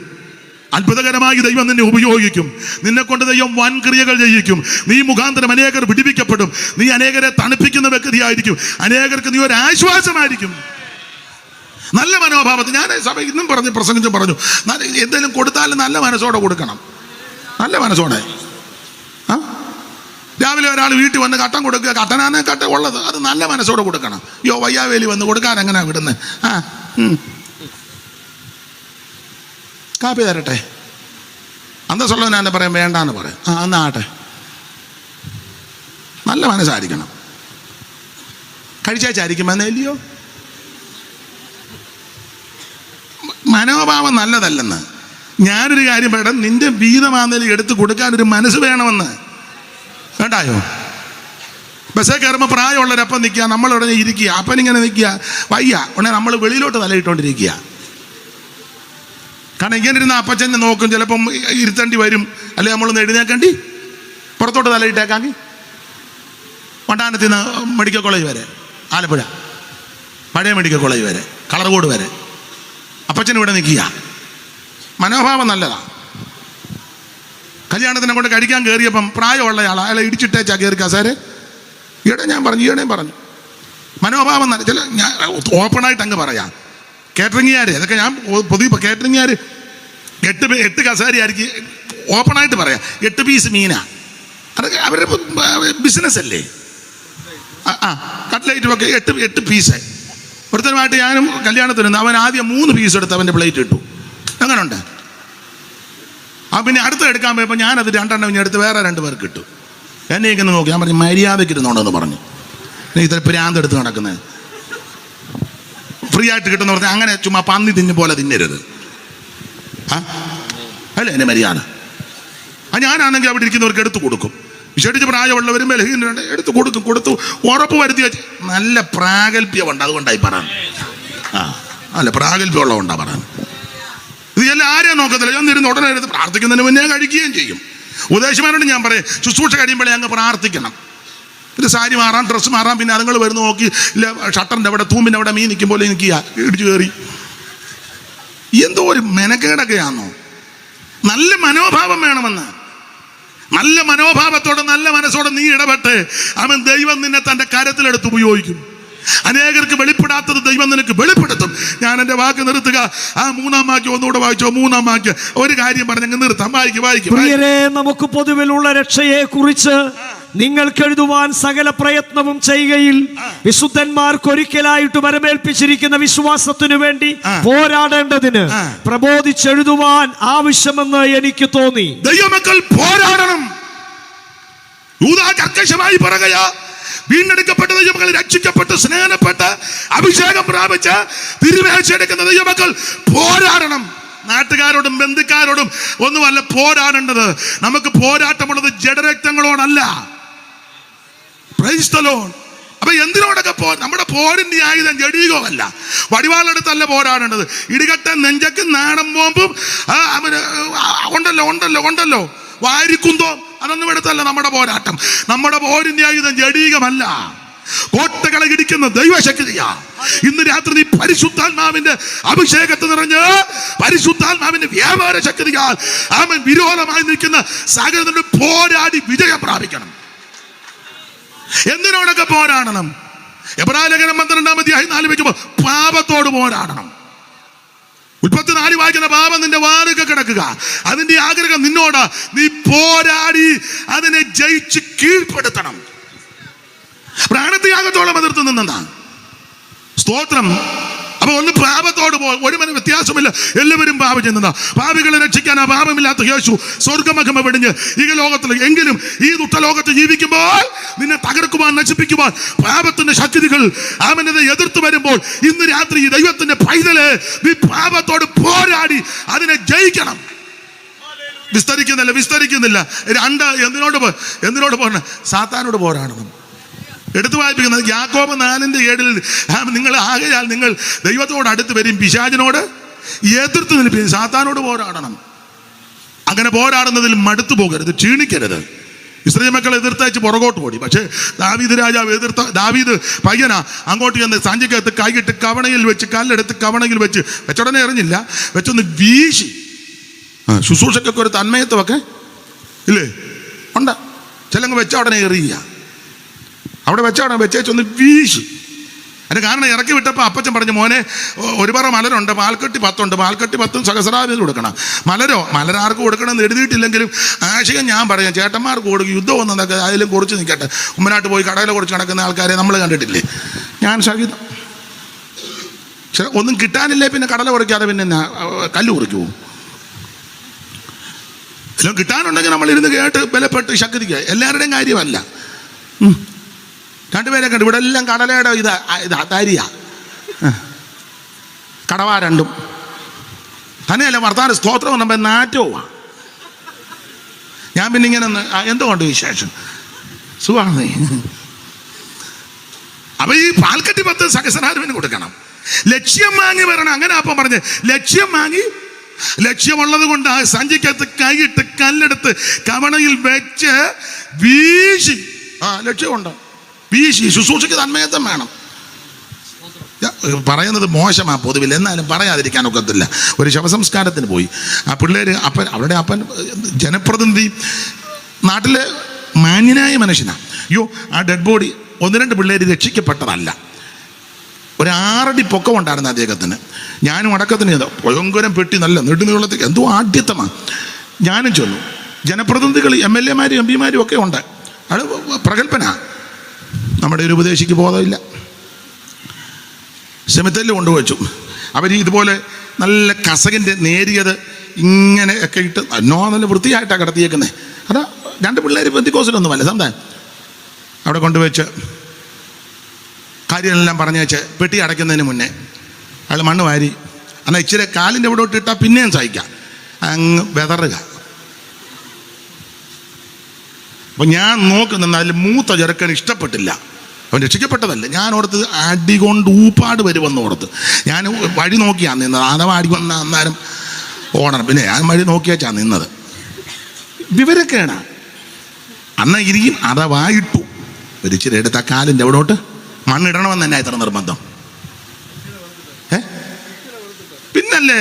അത്ഭുതകരമായി ദൈവം നിന്നെ ഉപയോഗിക്കും. നിന്നെ കൊണ്ട് ദൈവം വൻ ക്രിയകൾ ചെയ്യിക്കും. നീ മുഖാന്തരം അനേകർ വിടിവിക്കപ്പെടും. നീ അനേകരെ തണുപ്പിക്കുന്ന വ്യക്തിയായിരിക്കും. അനേകർക്ക് നീ ഒരു ആശ്വാസമായിരിക്കും. നല്ല മനോഭാവത്തിൽ ഞാൻ സഭ ഇന്നും പ്രസംഗിച്ചും പറഞ്ഞു, എന്തെങ്കിലും കൊടുത്താലും നല്ല മനസ്സോടെ കൊടുക്കണം. നല്ല മനസ്സോടെ. രാവിലെ ഒരാൾ വീട്ടിൽ വന്ന് കട്ടൻ കൊടുക്കുക, കട്ടനാണ് കട്ട ഉള്ളത്, അത് നല്ല മനസ്സോടെ കൊടുക്കണം. വയ്യാവേലി വന്ന് കൊടുക്കാൻ എങ്ങനെയാ വിടുന്നത്? കാപ്പി തരട്ടെ, അന്തസ്സുള്ളവനാന്ന് പറയാൻ വേണ്ടാന്ന് പറയാം. എന്നാട്ടെ. നല്ല മനസ്സായിരിക്കണം. കഴിച്ചായിരിക്കും എന്നല്ലയോ? മനോഭാവം നല്ലതല്ലെന്ന്. ഞാനൊരു കാര്യം പറയണം, നിന്റെ വീതമാണെങ്കിലും എടുത്ത് കൊടുക്കാൻ ഒരു മനസ്സ് വേണമെന്ന്. വേണ്ടായോ? ബസ്സേ കയറുമ്പോൾ പ്രായമുള്ളവരപ്പം നിൽക്കുക, നമ്മളുടനെ ഇരിക്കുക, അപ്പനിങ്ങനെ നിൽക്കുക, വയ്യ ഉടനെ നമ്മൾ വെളിയിലോട്ട് തലയിട്ടുകൊണ്ടിരിക്കുക. കാരണം ഇങ്ങനെ ഇരുന്ന അപ്പച്ചനെ നോക്കും, ചിലപ്പം ഇരുത്തേണ്ടി വരും, അല്ലെങ്കിൽ നമ്മളൊന്ന് എഴുന്നേക്കേണ്ടി പുറത്തോട്ട് തലയിട്ടേക്കാമെങ്കിൽ. വണ്ടാനത്തിൽ നിന്ന് മെഡിക്കൽ കോളേജ് വരെ, ആലപ്പുഴ പഴയ മെഡിക്കൽ കോളേജ് വരെ, കളർകോട് വരെ അപ്പച്ചൻ ഇവിടെ നിൽക്കുക. മനോഭാവം നല്ലതാണ്. കല്യാണത്തിനെ കൊണ്ട് കഴിക്കാൻ കയറിയപ്പം പ്രായമുള്ള അയാളെ ഇടിച്ചിട്ടേച്ചാ കയറി കസേര. ഈയിടെയും പറഞ്ഞു മനോഭാവം നല്ല. ചില ഞാൻ ഓപ്പണായിട്ട് അങ്ങ് പറയാം, കേറ്ററിംഗുകാർ അതൊക്കെ ഞാൻ പൊതുവെ കേറ്ററിംഗുകാർ 8 കസേരയായിരിക്കും. ഓപ്പണായിട്ട് പറയാം, 8 പീസ് മീനാ. അതൊക്കെ അവരുടെ ബിസിനസ് അല്ലേ. കട്ട്ലൈറ്റുമൊക്കെ 8 പീസ്. ഒരുത്തനുമായിട്ട് ഞാനും കല്യാണത്തിന് അവൻ ആദ്യം 3 പീസ് എടുത്ത് അവൻ്റെ പ്ലേറ്റ് ഇട്ടു. എങ്ങനെയുണ്ട്? പിന്നെ അടുത്ത് എടുക്കാൻ പോയപ്പോൾ ഞാനത് 2 എണ്ണം എടുത്ത് വേറെ 2 പേർക്ക് ഇട്ടു. എന്നെ ഇങ്ങനെ നോക്കി. ഞാൻ പറഞ്ഞു മര്യാദയ്ക്ക് ഇരുന്നോണ്ടെന്ന് പറഞ്ഞു. നീ ഇത്ര പ്രാന്തെടുത്ത് നടക്കുന്നത്, ഫ്രീ ആയിട്ട് കിട്ടുന്ന പറഞ്ഞാൽ അങ്ങനെ ചുമ്മാ പന്നി തിന്നു പോലെ തിന്നരുത്. അല്ലേ എന്നെ മര്യാദ? ഞാനാണെങ്കിൽ അവിടെ ഇരിക്കുന്നവർക്ക് എടുത്തു കൊടുക്കും. വിശേഷിച്ച് പ്രായമുള്ളവരും ബലഹീനരുണ്ട്, എടുത്തു കൊടുത്തു ഉറപ്പ് വരുത്തി വെച്ച്. നല്ല പ്രാഗൽഭ്യമുണ്ട്, അതുകൊണ്ടായി പറയാൻ. അല്ല, പ്രാഗൽഭ്യമുള്ളതുകൊണ്ടാണ് പറയാൻ. ഇത് എല്ലാം ആരെയും നോക്കത്തില്ല. ഞാൻ ഇരുന്ന് ഉടനെ എടുത്ത് പ്രാർത്ഥിക്കുന്നതിന് മുന്നേ കഴിക്കുകയും ചെയ്യും. ഉദ്ദേശമാരോട് ഞാൻ പറയും, ശുശ്രൂഷ കഴിയുമ്പോഴേ അങ്ങ് പ്രാർത്ഥിക്കണം. ഇത് സാരി മാറാം, ഡ്രസ്സ് മാറാം, പിന്നെ അതുങ്ങൾ വരുന്ന നോക്കി ഇല്ല ഷട്ടറിൻ്റെ അവിടെ തൂമ്പിൻ്റെ അവിടെ മീൻ നിൽക്കും പോലെ നിൽക്കുക, ഇടിച്ചു കയറി. എന്തോ ഒരു മെനക്കേടൊക്കെയാണോ? നല്ല മനോഭാവം വേണമെന്ന്. നല്ല മനോഭാവത്തോടെ നല്ല മനസ്സോടെ നീ ഇടപെട്ട് അവൻ ദൈവം നിന്നെ തൻ്റെ കരത്തിലെടുത്ത് ഉപയോഗിക്കും. അനേകർക്ക് വെളിപ്പെടാത്തത് ദൈവം നിനക്ക് വെളിപ്പെടുത്തും. ഞാൻ എൻ്റെ വാക്ക് നിർത്തുക. ആ 3-ാം വാക്യം ഒന്നുകൂടെ വായിച്ചോ. 3-ാം വാക്യം ഒരു കാര്യം പറഞ്ഞങ്ങ് നിർത്താം. വായിക്കും. നമുക്ക് പൊതുവിലുള്ള രക്ഷയെ കുറിച്ച് നിങ്ങൾക്ക് എഴുതുവാൻ സകല പ്രയത്നവും ചെയ്യുകയിൽ വിശുദ്ധന്മാർക്ക് ഒരിക്കലായിട്ട് വരമേൽപ്പിച്ചിരിക്കുന്ന വിശ്വാസത്തിനു വേണ്ടി പോരാടേണ്ടതിന് പ്രബോധിച്ചെഴുതുവാൻ ആവശ്യമെന്ന് എനിക്ക് തോന്നി. ദൈവമക്കൾ പോരാടണം. യൂദാ കർക്കശമായി പറയുകയാ, വീണ്ടെടുക്കപ്പെട്ട ദൈവമക്കൾ, രക്ഷിക്കപ്പെട്ട് സ്നേഹപ്പെട്ട് അഭിഷേകം പ്രാപിച്ച് തിരുവേശെടുക്കുന്ന ദൈവമക്കൾ പോരാടണം. നാട്ടുകാരോടും ബന്ധുക്കാരോടും ഒന്നുമല്ല പോരാടേണ്ടത്. നമുക്ക് പോരാട്ടമുള്ളത് ജഡരക്തങ്ങളോടല്ല. Praise the Lord. അപ്പൊ എന്തിനോടൊക്കെ നമ്മുടെ പോരിന്റെ ആയുധം ജഡീകമല്ല, വടിവാളെടുത്തല്ല പോരാടേണ്ടത്. ഇടികട്ട നെഞ്ചക്ക് നാടൻ ബോംബും ഉണ്ടല്ലോ വാരിക്കുന്തോ, അതൊന്നും എടുത്തല്ല നമ്മുടെ പോരാട്ടം. നമ്മുടെ പോരിന്റെ ആയുധം ജഡീകമല്ല. കോട്ടകളെ ഇടിക്കുന്ന ദൈവശക്തിയാ. ഇന്ന് രാത്രി നീ പരിശുദ്ധാത്മാവിന്റെ അഭിഷേകത്തിൽ നിറഞ്ഞ് പരിശുദ്ധാത്മാവിന്റെ വ്യാപാര ശക്തിയാൽ അവൻ വിരോധമായി നിൽക്കുന്ന സകലത്തോട് പോരാടി വിജയം പ്രാപിക്കണം. എന്തിനോടൊക്കെ പോരാടണം? എബ്രായ ലേഖനം 12-ാം അധ്യായം 4 വെക്കുമ്പോൾ പാപത്തോട് പോരാടണം. ഉൽപ്പത്തി 4 വായിക്കുന്ന പാപം നിന്റെ വാതിൽക്ക് കിടക്കുക, അതിന്റെ ആഗ്രഹം നിന്നോട്, നീ പോരാടി അതിനെ ജയിച്ച് കീഴ്പ്പെടുത്തണം. പ്രാണത്യാഗത്തോളം എതിർത്ത് നിന്നാ സ്തോത്രം. അപ്പൊ ഒന്ന് പാപത്തോട് ഒരു മന വ്യത്യാസമില്ല, എല്ലാവരും പാപം ചെയ്യുന്നതാ. പാപികളെ രക്ഷിക്കാൻ ആ പാപമില്ലാത്ത യേശു സ്വർഗമഹിമ വെടിഞ്ഞ് ഈ ലോകത്തിൽ, എങ്കിലും ഈ ദുഷ്ടലോകത്ത് ജീവിക്കുമ്പോൾ നിന്നെ തകർക്കുവാൻ, നശിപ്പിക്കുവാൻ പാപത്തിന്റെ ശക്തികൾ അവനെ എതിർത്ത് വരുമ്പോൾ ഇന്ന് രാത്രി ഈ ദൈവത്തിന്റെ പൈതല് നീ പാപത്തോട് പോരാടി അതിനെ ജയിക്കണം. വിസ്തരിക്കുന്നില്ല. എന്തിനോട് പോരണം? സാത്താനോട് പോരാടണം. എടുത്തു വായിപ്പിക്കുന്നത് യാക്കോബ് 4:7 നിങ്ങൾ ആകയാൽ നിങ്ങൾ ദൈവത്തോട് അടുത്ത് വരും, പിശാചിനോട് എതിർത്ത് നിൽപ്പിൻ. സാത്താനോട് പോരാടണം. അങ്ങനെ പോരാടുന്നതിൽ മടുത്തു പോകരുത്, ക്ഷീണിക്കരുത്. ഇസ്രായേൽ മക്കളെ എതിർത്തയച്ച് പുറകോട്ട് ഓടി. പക്ഷേ ദാവീദ് രാജാവ് ദാവീദ് പയ്യനാ അങ്ങോട്ട് ചെന്ന് സഞ്ചിക്കകത്ത് കൈയിട്ട് കവണയിൽ വെച്ച്, കല്ലെടുത്ത് കവണയിൽ വെച്ചുടനെ എറിഞ്ഞില്ല, വെച്ചൊന്ന് വീശി. ശുശ്രൂഷക്കൊക്കെ ഒരു തന്മയത്വമൊക്കെ ഇല്ലേ ഉണ്ട്. ചിലങ്ങ് വെച്ച ഉടനെ എറിയുക, അവിടെ വെച്ചൊന്ന് വീശി. അതിന് കാരണം ഇറക്കി വിട്ടപ്പോൾ അപ്പച്ചൻ പറഞ്ഞു, മോനെ ഒരു പറ മലരുണ്ട്, പാൽക്കെട്ടി 10 ഉണ്ട്, പാൽക്കെട്ടി 10 സഹസ്രാവിന് കൊടുക്കണം. മലരാർക്ക് കൊടുക്കണമെന്ന് എഴുതിയിട്ടില്ലെങ്കിലും ആശയം ഞാൻ പറയാം, ചേട്ടന്മാർക്ക് കൊടുക്കും. യുദ്ധം ഒന്നൊക്കെ അതിലും കുറിച്ച് നിൽക്കട്ടെ. മുമ്പനാട്ട് പോയി കടയിൽ കുറിച്ച് നടക്കുന്ന ആൾക്കാരെ നമ്മൾ കണ്ടിട്ടില്ലേ? ഞാൻ സഹിതം ഒന്നും കിട്ടാനില്ലേ പിന്നെ കടല കുറിക്കാതെ പിന്നെ കല്ല് കുറിക്കുമോ? എല്ലാം കിട്ടാനുണ്ടെങ്കിൽ നമ്മളിരുന്ന് കേട്ട് ബലപ്പെട്ട് ശക്തിക്കുക. എല്ലാവരുടെയും കാര്യമല്ല. 2 പേരെ കണ്ടു. ഇവിടെ എല്ലാം കടലയുടെ ഇതാ താരിയ കടവാ 2 തന്നെയല്ല. വർത്താന സ്തോത്രം നമ്മൾ നാറ്റവും. ഞാൻ പിന്നെ ഇങ്ങനെ എന്തുകൊണ്ട് വിശേഷം സുഖമാണ്. അപ്പൊ ഈ പാൽക്കെട്ടി 10 സഹസ്രാധിപന് കൊടുക്കണം. ലക്ഷ്യം വാങ്ങി വരണം. അങ്ങനെ അപ്പം പറഞ്ഞ് ലക്ഷ്യം വാങ്ങി, ലക്ഷ്യമുള്ളത് കൊണ്ട് ആ സഞ്ചിക്കകത്ത് കൈയിട്ട് കല്ലെടുത്ത് കവണയിൽ വെച്ച് വീശി. ലക്ഷ്യമുണ്ട്, വീശി. ശുശ്രൂഷയ്ക്ക് തന്മയത്വം വേണം. പറയുന്നത് മോശമാ പൊതുവിൽ, എന്നാലും പറയാതിരിക്കാൻ ഒക്കത്തില്ല. ഒരു ശവസംസ്കാരത്തിന് പോയി. ആ പിള്ളേര് അവരുടെ അപ്പൻ ജനപ്രതിനിധി, നാട്ടിലെ മാന്യനായ മനുഷ്യനാണ്. അയ്യോ, ആ ഡെഡ് ബോഡി 1-2 പിള്ളേര് രക്ഷിക്കപ്പെട്ടതല്ല. ഒരു 6 അടി പൊക്കം ഉണ്ടായിരുന്നു അദ്ദേഹത്തിന്. ഞാനും അടക്കത്തിന് ചെയ്തോ ഭയങ്കരം പെട്ടി, നല്ല നെടുനീളത്തിൽ എന്തോ ആഢ്യത്തമാണ്. ഞാനും ചൊന്നു. ജനപ്രതിനിധികൾ MLA-മാരും MP-മാരും ഒക്കെ ഉണ്ട്. അത് പ്രഗത്ഭനാ. നമ്മുടെ ഒരു ഉപദേശിക്ക് ബോധമില്ല. സെമിത്തേരിൽ കൊണ്ടുവച്ചു. അവർ ഇതുപോലെ നല്ല കസകിൻ്റെ നേരിയത് ഇങ്ങനെ ഒക്കെ ഇട്ട് നല്ല വൃത്തിയായിട്ടാണ് കിടത്തിയേക്കുന്നത്. അതാ 2 പിള്ളേർ പെന്തിക്കോസിലൊന്നുമല്ല, സംതാൻ അവിടെ കൊണ്ടുവച്ച് കാര്യമെല്ലാം പറഞ്ഞേച്ച് പെട്ടി അടയ്ക്കുന്നതിന് മുന്നേ അയാൾ മണ്ണ് വാരി, എന്നാൽ ഇച്ചിരി കാലിൻ്റെ ഇവിടെ ഇട്ടാൽ പിന്നെയും സഹിക്കാം, അങ്ങ് വെതറുക. അപ്പം ഞാൻ നോക്കുന്ന അതിൽ മൂത്ത ചെറുക്കൻ ഇഷ്ടപ്പെട്ടില്ല. അവൻ രക്ഷിക്കപ്പെട്ടതല്ല. ഞാൻ ഓർത്ത് അടി കൊണ്ട് ഊപ്പാട് വരുമെന്ന് ഓർത്ത് ഞാൻ വഴി നോക്കിയാണ് നിന്നത്. അഥവാ അടി വന്ന അന്നേരം ഓടണം. പിന്നെ ഞാൻ വഴി നോക്കിയാച്ചാണ് നിന്നത്. വിവരക്കേടാ. അന്ന് ഇരിക്കും അഥവാ ഇട്ടു ഒരു ഇച്ചിരി എടുത്ത കാലിൻ്റെ എവിടോട്ട് മണ്ണിടണമെന്ന് തന്നെ ഇത്ര നിർബന്ധം. പിന്നല്ലേ,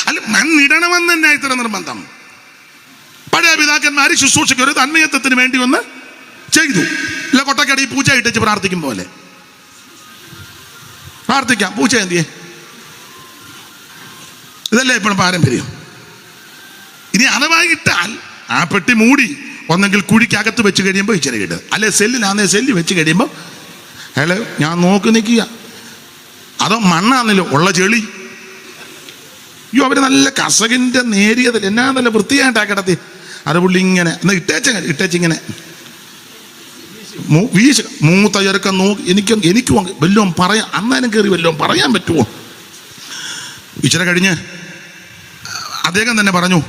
അല്ല മണ്ണിടണമെന്ന് തന്നെ ഇത്ര നിർബന്ധം. പഴയ പിതാക്കന്മാർ ശുശ്രൂഷയ്ക്ക് ഒരു തന്മയത്വത്തിന് വേണ്ടി ഒന്ന് ചെയ്തു. ഇല്ല കൊട്ടക്കടി പൂച്ച ഇട്ടിച്ച് പ്രാർത്ഥിക്കും പോലെ പ്രാർത്ഥിക്കാം. പൂച്ച എന്തിയേ? ഇതല്ലേ ഇപ്പോഴും പാരമ്പര്യം. ഇനി അഥവാ ഇട്ടാൽ ആ പെട്ടി മൂടി ഒന്നെങ്കിൽ കുഴിക്കകത്ത് വെച്ച് കഴിയുമ്പോൾ ഇച്ചിരി ഇട്ട്, അല്ലെ സെല്ലിലാന്നേ സെല്ല് വെച്ച് കഴിയുമ്പോൾ അയാള് ഞാൻ നോക്കി നിൽക്കുക. അതോ മണ്ണാന്നല്ലോ ഉള്ള ചെളി. അയ്യോ, അവർ നല്ല കസകിൻ്റെ നേരിയതിൽ എന്നാ നല്ല വൃത്തിയായിട്ടാ കിടത്തി. അത് പുള്ളി ഇങ്ങനെ എന്നാൽ ഇട്ടേച്ചിങ്ങനെ വീശ. മൂത്ത ചെറുക്കം നോക്കി. എനിക്കും വല്ലതും പറയാം, അന്നേരം കയറി വല്ലതും പറയാൻ പറ്റുമോ? ഇച്ചിരി കഴിഞ്ഞ് അദ്ദേഹം തന്നെ പറഞ്ഞു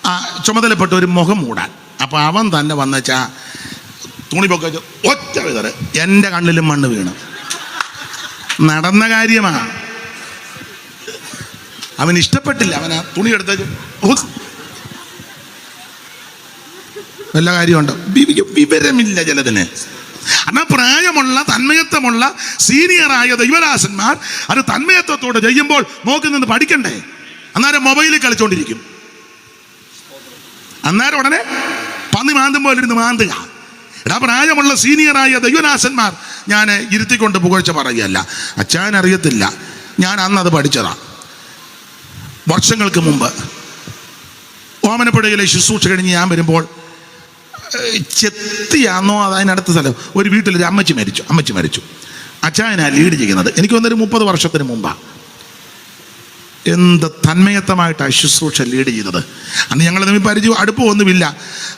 ആ ചുമതലപ്പെട്ട ഒരു മുഖം മൂടാൻ. അപ്പം അവൻ തന്നെ വന്നേച്ചാ തുണി പൊക്ക ഒറ്റ വിതറ് എൻ്റെ കണ്ണിലും മണ്ണ് വീണ്. നടന്ന കാര്യമാണ്. അവൻ ഇഷ്ടപ്പെട്ടില്ല. അവൻ ആ തുണി എടുത്ത വല്ല കാര്യമുണ്ടോ? വിവരമില്ല ചിലതിന്. എന്നാൽ പ്രായമുള്ള തന്മയത്വമുള്ള സീനിയറായ ദൈവദാസന്മാർ അത് തന്മയത്വത്തോടെ ചെയ്യുമ്പോൾ നോക്കി നിന്ന് പഠിക്കണ്ടേ? അന്നേരം മൊബൈലിൽ കളിച്ചോണ്ടിരിക്കും. അന്നേരം ഉടനെ പന്നി മാന്തും പോലെ ഇരുന്ന് മാന്തുക. പ്രായമുള്ള സീനിയറായ ദൈവദാസന്മാർ ഞാൻ ഇരുത്തിക്കൊണ്ട് പുകഴ്ച പറയുകയല്ല, അച്ഛൻ അറിയത്തില്ല, ഞാൻ അന്നത് പഠിച്ചതാണ്. വർഷങ്ങൾക്ക് മുമ്പ് ഓമനപ്പുഴയിലെ ശുശ്രൂഷ കഴിഞ്ഞ് ഞാൻ വരുമ്പോൾ ചെത്തിയാന്നോ അതിനടുത്ത സ്ഥലം ഒരു വീട്ടിലൊരു അമ്മച്ചി മരിച്ചു. അച്ചായനാ ലീഡ് ചെയ്യുന്നത്. എനിക്ക് വന്നൊരു 30 വർഷത്തിന് മുമ്പാണ്. എന്ത് തന്മയത്തമായിട്ടാണ് ശുശ്രൂഷ ലീഡ് ചെയ്തത്. അന്ന് ഞങ്ങൾ തമ്മിൽ പരിചയം അടുപ്പമൊന്നുമില്ല.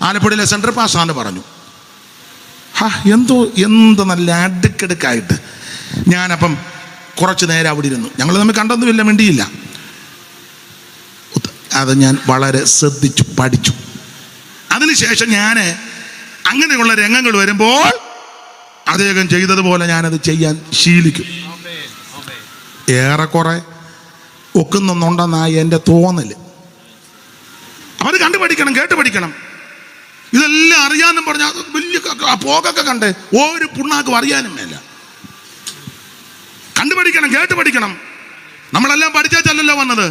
ആലപ്പുഴയിലെ സെൻട്രൽ പാസ്സാന്ന് പറഞ്ഞു. എന്ത് നല്ല അടുക്കടുക്കായിട്ട് ഞാനപ്പം കുറച്ച് നേരം അവിടെ ഇരുന്നു. ഞങ്ങൾ തമ്മിൽ കണ്ടൊന്നുമില്ല, മിണ്ടിയില്ല. അത് ഞാൻ വളരെ ശ്രദ്ധിച്ചു, പഠിച്ചു. അതിനുശേഷം ഞാൻ അങ്ങനെയുള്ള രംഗങ്ങൾ വരുമ്പോൾ അദ്ദേഹം ചെയ്തതുപോലെ ഞാനത് ചെയ്യാൻ ശീലിക്കും. ഏറെക്കുറെ ഒക്കുന്നുണ്ടെന്നായി എൻ്റെ തോന്നല്. അവർ കണ്ടുപഠിക്കണം, കേട്ട് പഠിക്കണം. ഇതെല്ലാം അറിയാനും പറഞ്ഞാൽ വലിയ പോകൊക്കെ കണ്ട് ഒരു പുണ്ണാക്കും അറിയാനും മേല. കണ്ടുപഠിക്കണം, കേട്ട് പഠിക്കണം. നമ്മളെല്ലാം പഠിച്ചല്ലോ വന്നത്.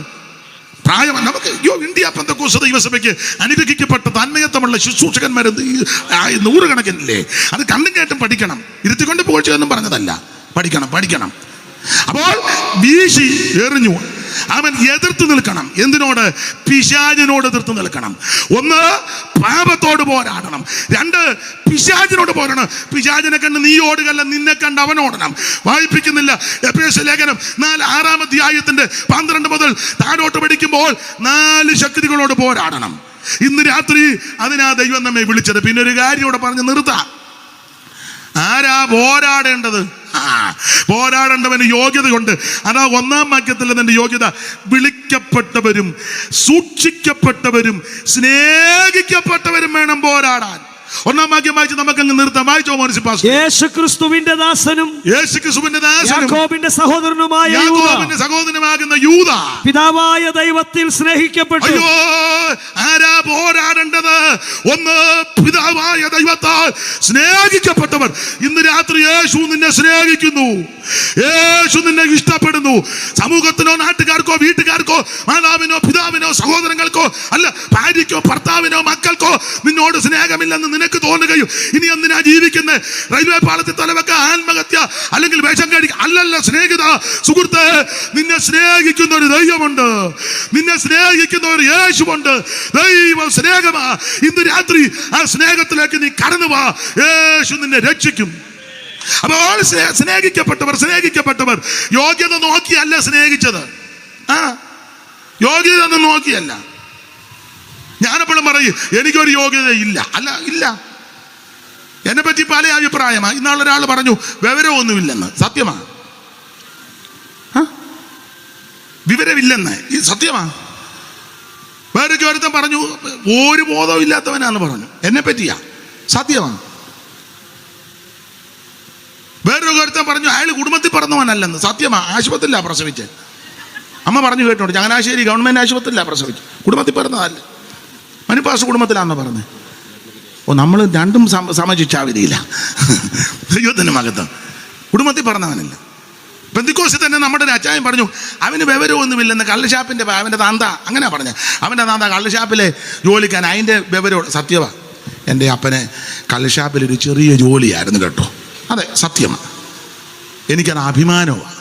പ്രായം നമുക്ക് ഇന്ത്യ പെന്തക്കോസ്ത് ദൈവസഭയ്ക്ക് അനുഗ്രഹിക്കപ്പെട്ട തന്മയത്വമുള്ള ശുശ്രൂഷകന്മാർ 100 കണക്കിനില്ലേ. അത് കണ്ടും കേട്ടും പഠിക്കണം. ഇരുത്തിക്കൊണ്ട് പോഴ്ചയൊന്നും പറഞ്ഞതല്ല. പഠിക്കണം. അപ്പോൾ വീശി എറിഞ്ഞു അവൻ എതിർത്ത് നിൽക്കണം. എന്തിനോട്? പിശാചിനോട് എതിർത്ത് നിൽക്കണം. 1 പാപത്തോട് പോരാടണം. 2 പിശാചിനോട് പോരാടണം. പിശാചിനെ കണ്ട് നീ ഓടുകല്ല, നിന്നെ കണ്ട് അവൻ ഓടണം. വായിപ്പിക്കുന്നില്ല എഫേസ്യ ലേഖനം 6-ാം അധ്യായത്തിന്റെ 12 മുതൽ താഴോട്ട് പഠിക്കുമ്പോൾ 4 ശക്തികളോട് പോരാടണം. ഇന്ന് രാത്രി അതിനാ ദൈവം നമ്മെ വിളിച്ചത്. പിന്നെ ഒരു കാര്യം ഇവിടെ പറഞ്ഞ് നിർത്താം. ആരാ പോരാടേണ്ടത്? പോരാടേണ്ടവന് യോഗ്യതയുണ്ട്. അതാ 1-ാം വാക്യത്തിൽ അതിന്റെ യോഗ്യത. വിളിക്കപ്പെട്ടവരും സൂക്ഷിക്കപ്പെട്ടവരും സ്നേഹിക്കപ്പെട്ടവരും വേണം പോരാടാൻ. 1-ാം വാക്യം വായിച്ച് നമുക്കങ്ങ് നിർത്താം. വായിച്ചോ മോൻസി പാസ്റ്റർ. യേശുക്രിസ്തുവിന്റെ ദാസനും യാക്കോബിന്റെ സഹോദരനുമാകുന്ന യൂദ പിതാവായ ദൈവത്തിൽ സ്നേഹിക്കപ്പെട്ടു. അയ്യോ, ആരാ പോരാടേണ്ടത്? 1 പിതാവായ ദൈവത്താൽ സ്നേഹിക്കപ്പെട്ടവർ. ഇന്ന് രാത്രി യേശു നിന്നെ സ്നേഹിക്കുന്നു. യേശു നിന്നെ ഇഷ്ടപ്പെടുന്നു. സമൂഹത്തിനോ നാട്ടുകാർക്കോ വീട്ടുകാർക്കോ മാതാവിനോ പിതാവിനോ സഹോദരങ്ങൾക്കോ അല്ല ഭാര്യയ്ക്കോ ഭർത്താവിനോ മക്കൾക്കോ നിന്നോട് സ്നേഹമില്ലെന്ന് നിനക്ക് തോന്നുകയും ഇനി എന്തിനാ ജീവിക്കുന്നത്? റെയിൽവേ പാളത്തിൽ തലവെക്ക, ആത്മഹത്യ, അല്ലെങ്കിൽ വിഷം കഴിക്കുക അല്ലല്ല. സ്നേഹിത സുഹൃത്ത്, നിന്നെ സ്നേഹിക്കുന്ന ഒരു ദൈവമുണ്ട്. നിന്നെ സ്നേഹിക്കുന്ന ഒരു യേശുവുണ്ട്. ദൈവം സ്നേഹമാ. ഇന്ന് രാത്രി ആ സ്നേഹത്തിലേക്ക് നീ കടന്നു വാ. യേശു നിന്നെ രക്ഷിക്കും. അപ്പോൾ സ്നേഹിക്കപ്പെട്ടവർ യോഗ്യത നോക്കിയല്ല സ്നേഹിച്ചത്. യോഗ്യത ഒന്നും നോക്കിയല്ല. ഞാനെപ്പോഴും പറയും എനിക്കൊരു യോഗ്യത ഇല്ല. എന്നെ പറ്റി പല അഭിപ്രായമാണ്. ഇന്നാളൊരാൾ പറഞ്ഞു വിവരമൊന്നുമില്ലെന്ന്. സത്യമാണ്, വിവരമില്ലെന്ന്. ഈ സത്യമാണ്. വേറൊക്കെ ഒരുത്തൻ പറഞ്ഞു ഒരു ബോധവും ഇല്ലാത്തവനാന്ന് പറഞ്ഞു. എന്നെ പറ്റിയാ. സത്യമാണ്. വേറൊരു ഒരുത്തൻ പറഞ്ഞു അയാൾ കുടുംബത്തിൽ പറഞ്ഞവനല്ലെന്ന്. സത്യമാണ്. ആശുപത്രിയിലാണ് പ്രസവിച്ച്. അമ്മ പറഞ്ഞു കേട്ടോണ്ട്. ചങ്ങനാശ്ശേരി ഗവൺമെന്റ് ആശുപത്രിയിലാണ് പ്രസവിച്ചു. കുടുംബത്തിൽ പറഞ്ഞതല്ല. മനുപ്പാസ് കുടുംബത്തിലാണെന്ന് പറഞ്ഞത്. നമ്മൾ രണ്ടും സമചിച്ചാവിധിയില്ല. ദൈവത്തിൻ്റെ മകത്ത് കുടുംബത്തിൽ പറഞ്ഞവനല്ല. പെന്തിക്കോസിൽ തന്നെ നമ്മുടെ ഒരു അച്ചായൻ പറഞ്ഞു അവന് വിവരമൊന്നുമില്ലെന്ന്. കള്ളുഷാപ്പിൻ്റെ അവൻ്റെ താന്ത അങ്ങനെ പറഞ്ഞ അവൻ്റെ താന്ത കള്ളുഷാപ്പിലെ ജോലിക്കാൻ അതിൻ്റെ വിവരം. സത്യമാണ്. എൻ്റെ അപ്പനെ കള്ളുഷാപ്പിലൊരു ചെറിയ ജോലിയായിരുന്നു കേട്ടോ. അതെ, സത്യമാണ്. എനിക്കത് അഭിമാനമാണ്.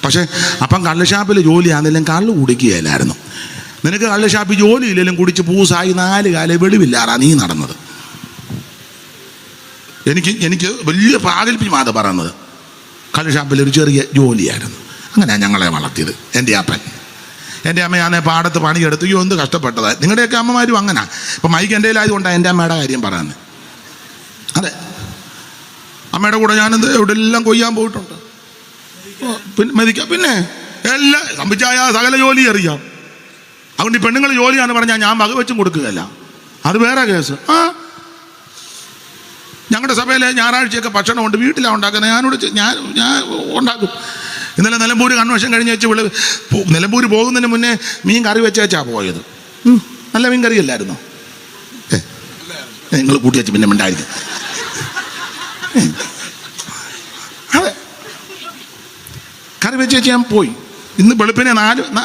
പക്ഷേ അപ്പം കള്ളുഷാപ്പിൽ ജോലിയാണെങ്കിലും കള്ളു കുടിക്കുകയില്ലായിരുന്നു. നിനക്ക് കള്ളുഷാപ്പിൽ ജോലിയില്ലെങ്കിലും കുടിച്ച് പൂസായി 4 കാലം വെളിവില്ലാറാ നീ നടന്നത്. എനിക്ക് വലിയ പ്രാഗൽഭ്യമാണ് പറയുന്നത്. കള്ളുഷാപ്പിൽ ഒരു ചെറിയ ജോലിയായിരുന്നു. അങ്ങനെയാണ് ഞങ്ങളെ വളർത്തിയത്. എൻ്റെ അമ്മയാണെ പാടത്ത് പണിയെടുത്ത് എന്ത് കഷ്ടപ്പെട്ടത്. നിങ്ങളുടെയൊക്കെ അമ്മമാരും അങ്ങനെ. ഇപ്പം മൈക്ക് എൻ്റെ ആയതുകൊണ്ടാണ് എൻ്റെ അമ്മയുടെ കാര്യം പറയുന്നത്. അതെ, അമ്മയുടെ കൂടെ ഞാനെന്ത് എവിടെയെല്ലാം കൊയ്യാൻ പോയിട്ടുണ്ട്. പിന്നെ എല്ലാം സംഭിച്ചായ സകല ജോലി അറിയാം. അതുകൊണ്ട് ഈ പെണ്ണുങ്ങൾ ജോലിയാണെന്ന് പറഞ്ഞാൽ ഞാൻ വക വെച്ചും കൊടുക്കുകയല്ല. അത് വേറെ കേസ്. ഞങ്ങളുടെ സഭയിലെ ഞായറാഴ്ചയൊക്കെ ഭക്ഷണമുണ്ട്. വീട്ടിലാണ് ഉണ്ടാക്കുന്നത്. ഞാൻ ഉണ്ടാക്കും. ഇന്നലെ നിലമ്പൂർ കൺവെൻഷൻ കഴിഞ്ഞ് വെച്ച് നിലമ്പൂർ പോകുന്നതിന് മുന്നേ മീൻ കറി വെച്ചാ പോയത്. നല്ല മീൻ കറിയല്ലായിരുന്നോ? നിങ്ങൾ കൂട്ടി വെച്ച് പിന്നെ ഉണ്ടായിരിക്കും. ചേച്ചി ഞാൻ പോയി. ഇന്ന് വെളുപ്പിനെ 4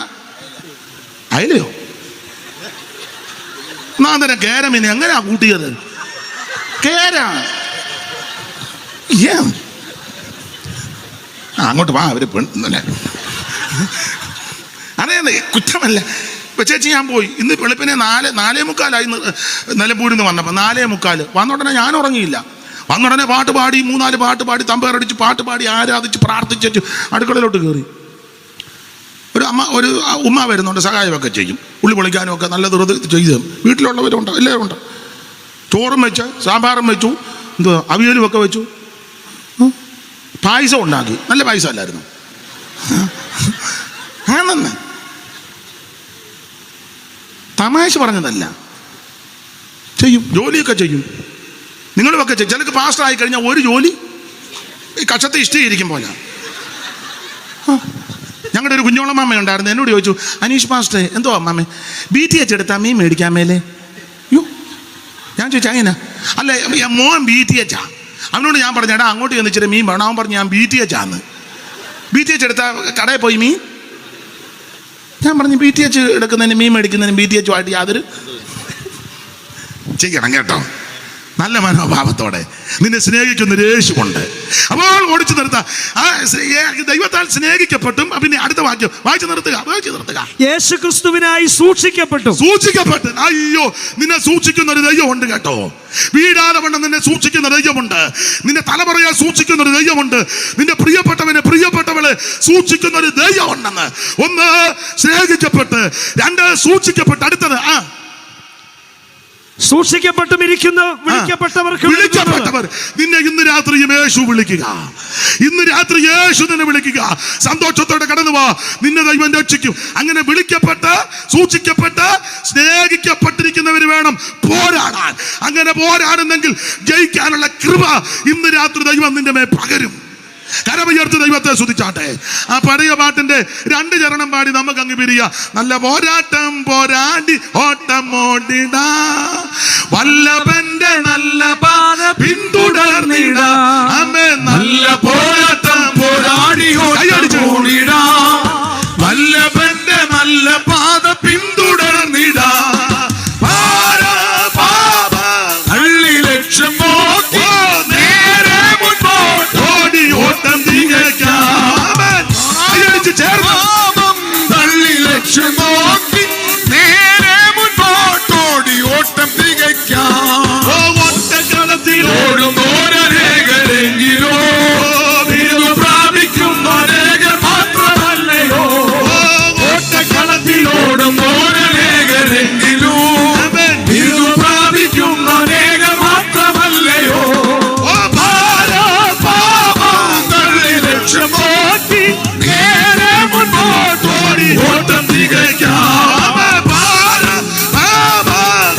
അയലയോ നാന്തരം കേരമീനെ എങ്ങനെയാ കൂട്ടിയത്? കേരാ അങ്ങോട്ട് വാ, അവര് പെണ്ണല്ലേ. അതേ കുറ്റമല്ല. ചേച്ചി ഞാൻ പോയി. ഇന്ന് വെളുപ്പിനെ 4:45 നിലമ്പൂരിൽ നിന്ന് വന്നപ്പോൾ 4:45 വന്നുടനെ ഞാൻ ഉറങ്ങിയില്ല. വന്നുടനെ പാട്ട് പാടി 3-4 പാട്ട് പാടി തമ്പേറടിച്ച് പാട്ട് പാടി ആരാധിച്ച് പ്രാർത്ഥിച്ചു അടുക്കളയിലോട്ട് കയറി. ഒരു ഉമ്മ വരുന്നുണ്ട്, സഹായമൊക്കെ ചെയ്യും, ഉള്ളി പൊളിക്കാനും ഒക്കെ നല്ല ധൃതി ചെയ്തു. വീട്ടിലുള്ളവരുണ്ട്, എല്ലാവരും ഉണ്ട്. ചോറും വെച്ച് സാമ്പാറും വെച്ചു, അവിയലും ഒക്കെ വെച്ചു, പായസം ഉണ്ടാക്കി. നല്ല പായസം അല്ലായിരുന്നു. ആണെന്ന് തമാശ പറഞ്ഞതല്ല, ചെയ്യും, ജോലിയൊക്കെ ചെയ്യും. നിങ്ങളുമൊക്കെ ചെയ്യും. ചിലക്ക് പാസ്റ്റർ ആയി കഴിഞ്ഞാൽ ഒരു ജോലി ഈ കക്ഷത്തെ ഇഷ്ടയിരിക്കും പോലെ. ഞങ്ങളുടെ ഒരു കുഞ്ഞോളമ്മ ഉണ്ടായിരുന്നു, എന്നോട് ചോദിച്ചു, അനീഷ് പാസ്റ്റർ എന്തോ അമ്മാമ്മേ BTH എടുത്താൽ മീൻ മേടിക്കാൻ മേലെ? യോ, ഞാൻ ചോദിച്ചു അങ്ങനെ അല്ല, മോൻ BTH അവനോട് ഞാൻ പറഞ്ഞു, എടാ അങ്ങോട്ട് ചെന്നിച്ചിട്ട് മീൻ വേണം. അവൻ പറഞ്ഞു ഞാൻ BTH ആന്ന്. BTH എടുത്താൽ കടയിൽ പോയി മീൻ. ഞാൻ പറഞ്ഞു BTH എടുക്കുന്നതിന് മീൻ മേടിക്കുന്നതിന് BTH ആയിട്ട് യാതൊരു ചെയ്യണം കേട്ടോ. നല്ല മനോഭാവത്തോടെ നിന്നെ സ്നേഹിക്കുന്ന യേശുവുണ്ട്. അപ്പോൾ ഓടിച്ചു നിർത്താം. ദൈവത്താൽ സ്നേഹിക്കപ്പെട്ടും. പിന്നെ അടുത്ത വാക്യം വായിച്ചു നിർത്തുക. യേശു ക്രിസ്തുവിനായി സൂക്ഷിക്കപ്പെട്ടു. അയ്യോ, നിന്നെ സൂക്ഷിക്കുന്ന ഒരു ദൈവമുണ്ട് കേട്ടോ. വീടാതെ വണ്ണം നിന്നെ സൂക്ഷിക്കുന്ന ദൈവമുണ്ട്. നിന്റെ തലമുറയെ സൂക്ഷിക്കുന്ന ഒരു ദൈവമുണ്ട്. നിന്റെ പ്രിയപ്പെട്ടവളെ സൂക്ഷിക്കുന്ന ഒരു ദൈവമുണ്ടെന്ന്. 1 സ്നേഹിക്കപ്പെട്ട്, 2 സൂക്ഷിക്കപ്പെട്ട്. അടുത്തത് സൂക്ഷിക്കപ്പെട്ടും ഇരിക്കുന്ന വിളിക്കപ്പെട്ടവർ. നിന്നെ ഇന്ന് രാത്രിയും യേശു വിളിക്കുക. ഇന്ന് രാത്രി യേശു നിന്നെ വിളിക്കുക. സന്തോഷത്തോടെ കടന്നു വാ, നിന്നെ ദൈവം രക്ഷിക്കും. അങ്ങനെ വിളിക്കപ്പെട്ട്, സൂക്ഷിക്കപ്പെട്ട്, സ്നേഹിക്കപ്പെട്ടിരിക്കുന്നവർ വേണം പോരാടാൻ. അങ്ങനെ പോരാടുന്നെങ്കിൽ ജയിക്കാനുള്ള കൃപ ഇന്ന് രാത്രി ദൈവം നിന്റെ മേൽ പകരും. കരമുയർത്തി ദൈവത്തെ സ്തുതിച്ചാട്ടെ. ആ പഴയ പാട്ടിന്റെ 2 ചരണം പാടി നമുക്ക് അങ്ങ് പിരിയ. നല്ല പോരാട്ടം പോരാടി ഓട്ടം ഓടിടാ, വല്ലഭന്റെ നല്ല പാത പിന്തുടർന്നിടാ. നല്ല പോരാട്ടം പോരാടി ഓടിടാ, വല്ലഭന്റെ നല്ല പാത പിന്തുടർന്നിടാ. പള്ളി ലക്ഷ്യം നോക്കി നേരെ മുൻപോട്ടോടി ഓട്ടം തള്ളി ലക്ഷ്യം നോക്കി നേരെ മുൻപോട്ടോടി ഓട്ടം തികയ്ക്കാം. ഓട്ടക്കളത്തിലോടും ഓരേകരെങ്കിലോ ബിരുദം പ്രാപിക്കും അനേകർ മാത്രമല്ലയോ. ഓട്ടക്കളത്തിലോടും ഓരേകരെങ്കിലോ ബിരുദം പ്രാപിക്കും അനേകർ മാത്രമല്ലയോ. തള്ളി ലക്ഷ്യം നോക്കി നേരെ മുൻപോട്ടോടി ഓട്ടം തികയ്ക്കാം.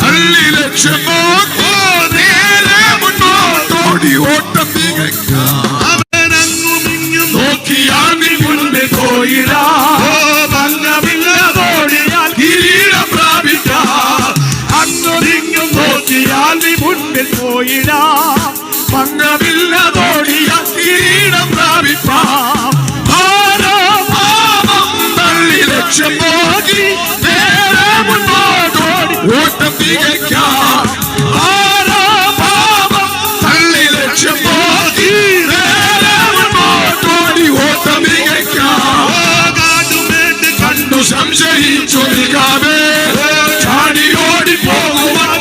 തള്ളി ലക്ഷ്യം നോക്കി നേരെ മുൻപോട്ടോടി ഓട്ടം തികയ്ക്കാം. നോക്കിയാൽ നീ മുൻപിൽ പോയിടാ, ഭംഗമില്ലാതോടിയാൽ കിരീടം പ്രാപിക്കാം. അങ്ങും നോക്കിയാൽ നീ മുൻപിൽ പോയിടാ, ഭംഗമില്ലാതോടിയാൽ കിരീടം പ്രാപിക്കാം. തള്ളി ലക്ഷ്യം നോക്കി നേരെ മുൻപോട്ടോടി ഓട്ടം തികയ്ക്കാം. തള്ളി ലക്ഷ്യം നോക്കി നേരെ മുൻപോട്ടോടി ഓട്ടം തികയ്ക്കാം. കണ്ടു സംശയിച്ചു നിൽക്കാതെ ചാടിയോടി പോകുവാൻ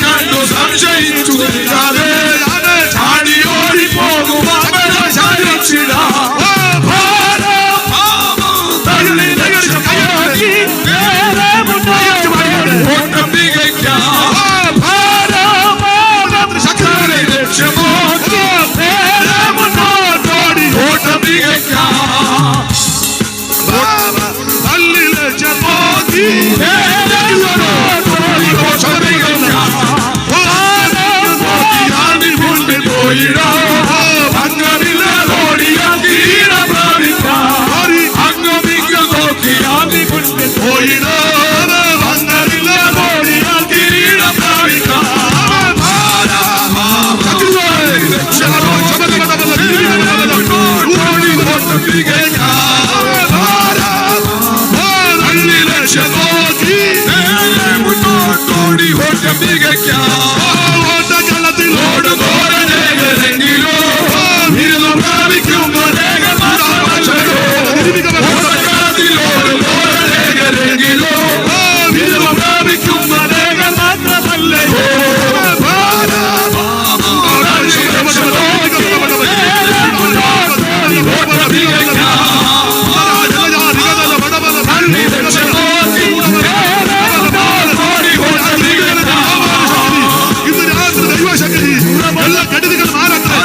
കണ്ടു സംശയിച്ചു നിൽക്കാതെ ചാടിയോടി പോകുവാൻ ഓട്ടം തികയ്ക്കാം. ഓട്ടം തികയ്ക്കാം. തള്ളി ലക്ഷ്യം നോക്കി നേരെ മുന്നോട്ടോടി ഓട്ടം തികയ്ക്കാം. ഓട്ടക്കളത്തിലോടും ഓരനേകരെങ്കിലോ ഇരുന്നു പ്രാപിക്കും ഓട്ടക്കളത്തിലോടും ഓരനേകരെങ്കിലോ ഇരുന്നു പ്രാപിക്കും മാത്രമല്ലയോ എല്ലാ കെടുതികൾ മാറട്ടെ,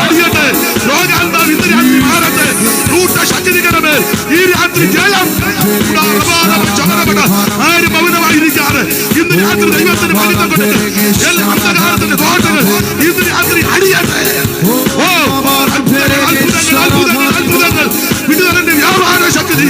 അടിയട്ടെ, രോഗാത്മാവ് ഇന്ന് രാത്രി മാറട്ടെ, കൂട്ടശക്തികളുടെ ഈ രാത്രി ജയം. ആര് മൗനമായിരിക്കാറ് ഇന്ന് രാത്രി ദൈവത്തിന് ഫലിതം കൊടുത്ത് എല്ലാ അന്ധകാരത്തിന്റെ കോട്ടകൾ ഇന്ന് രാത്രി അടിയട്ടെ. ഓ അത്ഭുതങ്ങൾ വിടുതലിന്റെ വ്യാപാര ശക്തി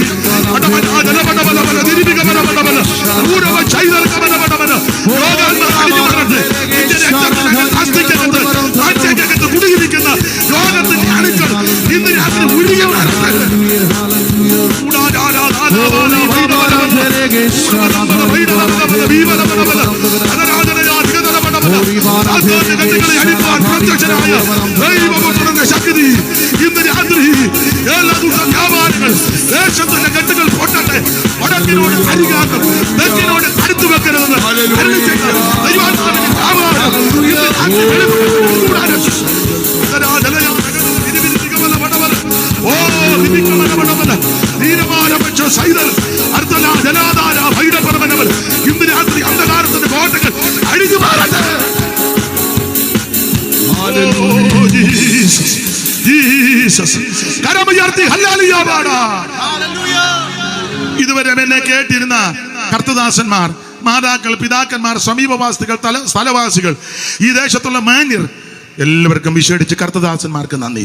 കുടുങ്ങിയിരിക്കുന്ന രോഗത്തിന്റെ അണുക്കൾ ഇന്ന് രാത്രി ഒഴുകി ശക്തി ഇന്ന് രാത്രി എല്ലാ ദിവസം വ്യാപാരങ്ങൾ ദേശത്തിന്റെ കെട്ടുകൾ പൊട്ടട്ടെ. വടക്കിനോട് അരികാക്കും, തെക്കിനോട് അടുത്തു വെക്കരുതെന്ന് ഇന്ന് രാത്രി അന്ധകാരത്തിന്റെ കോട്ടകൾ അഴിഞ്ഞു മാറട്ടെ. കരമുയർത്തി ഹല്ലേലൂയ പാടാം. ഇതുവരെ എന്നെ കേട്ടിരുന്ന കർത്തദാസന്മാർ, മാതാക്കൾ, പിതാക്കന്മാർ, സമീപവാസികൾ, സ്ഥലവാസികൾ, ഈ ദേശത്തുള്ള മാന്യർ എല്ലാവർക്കും വിശേഷിച്ച് കർത്തദാസന്മാർക്ക് നന്ദി.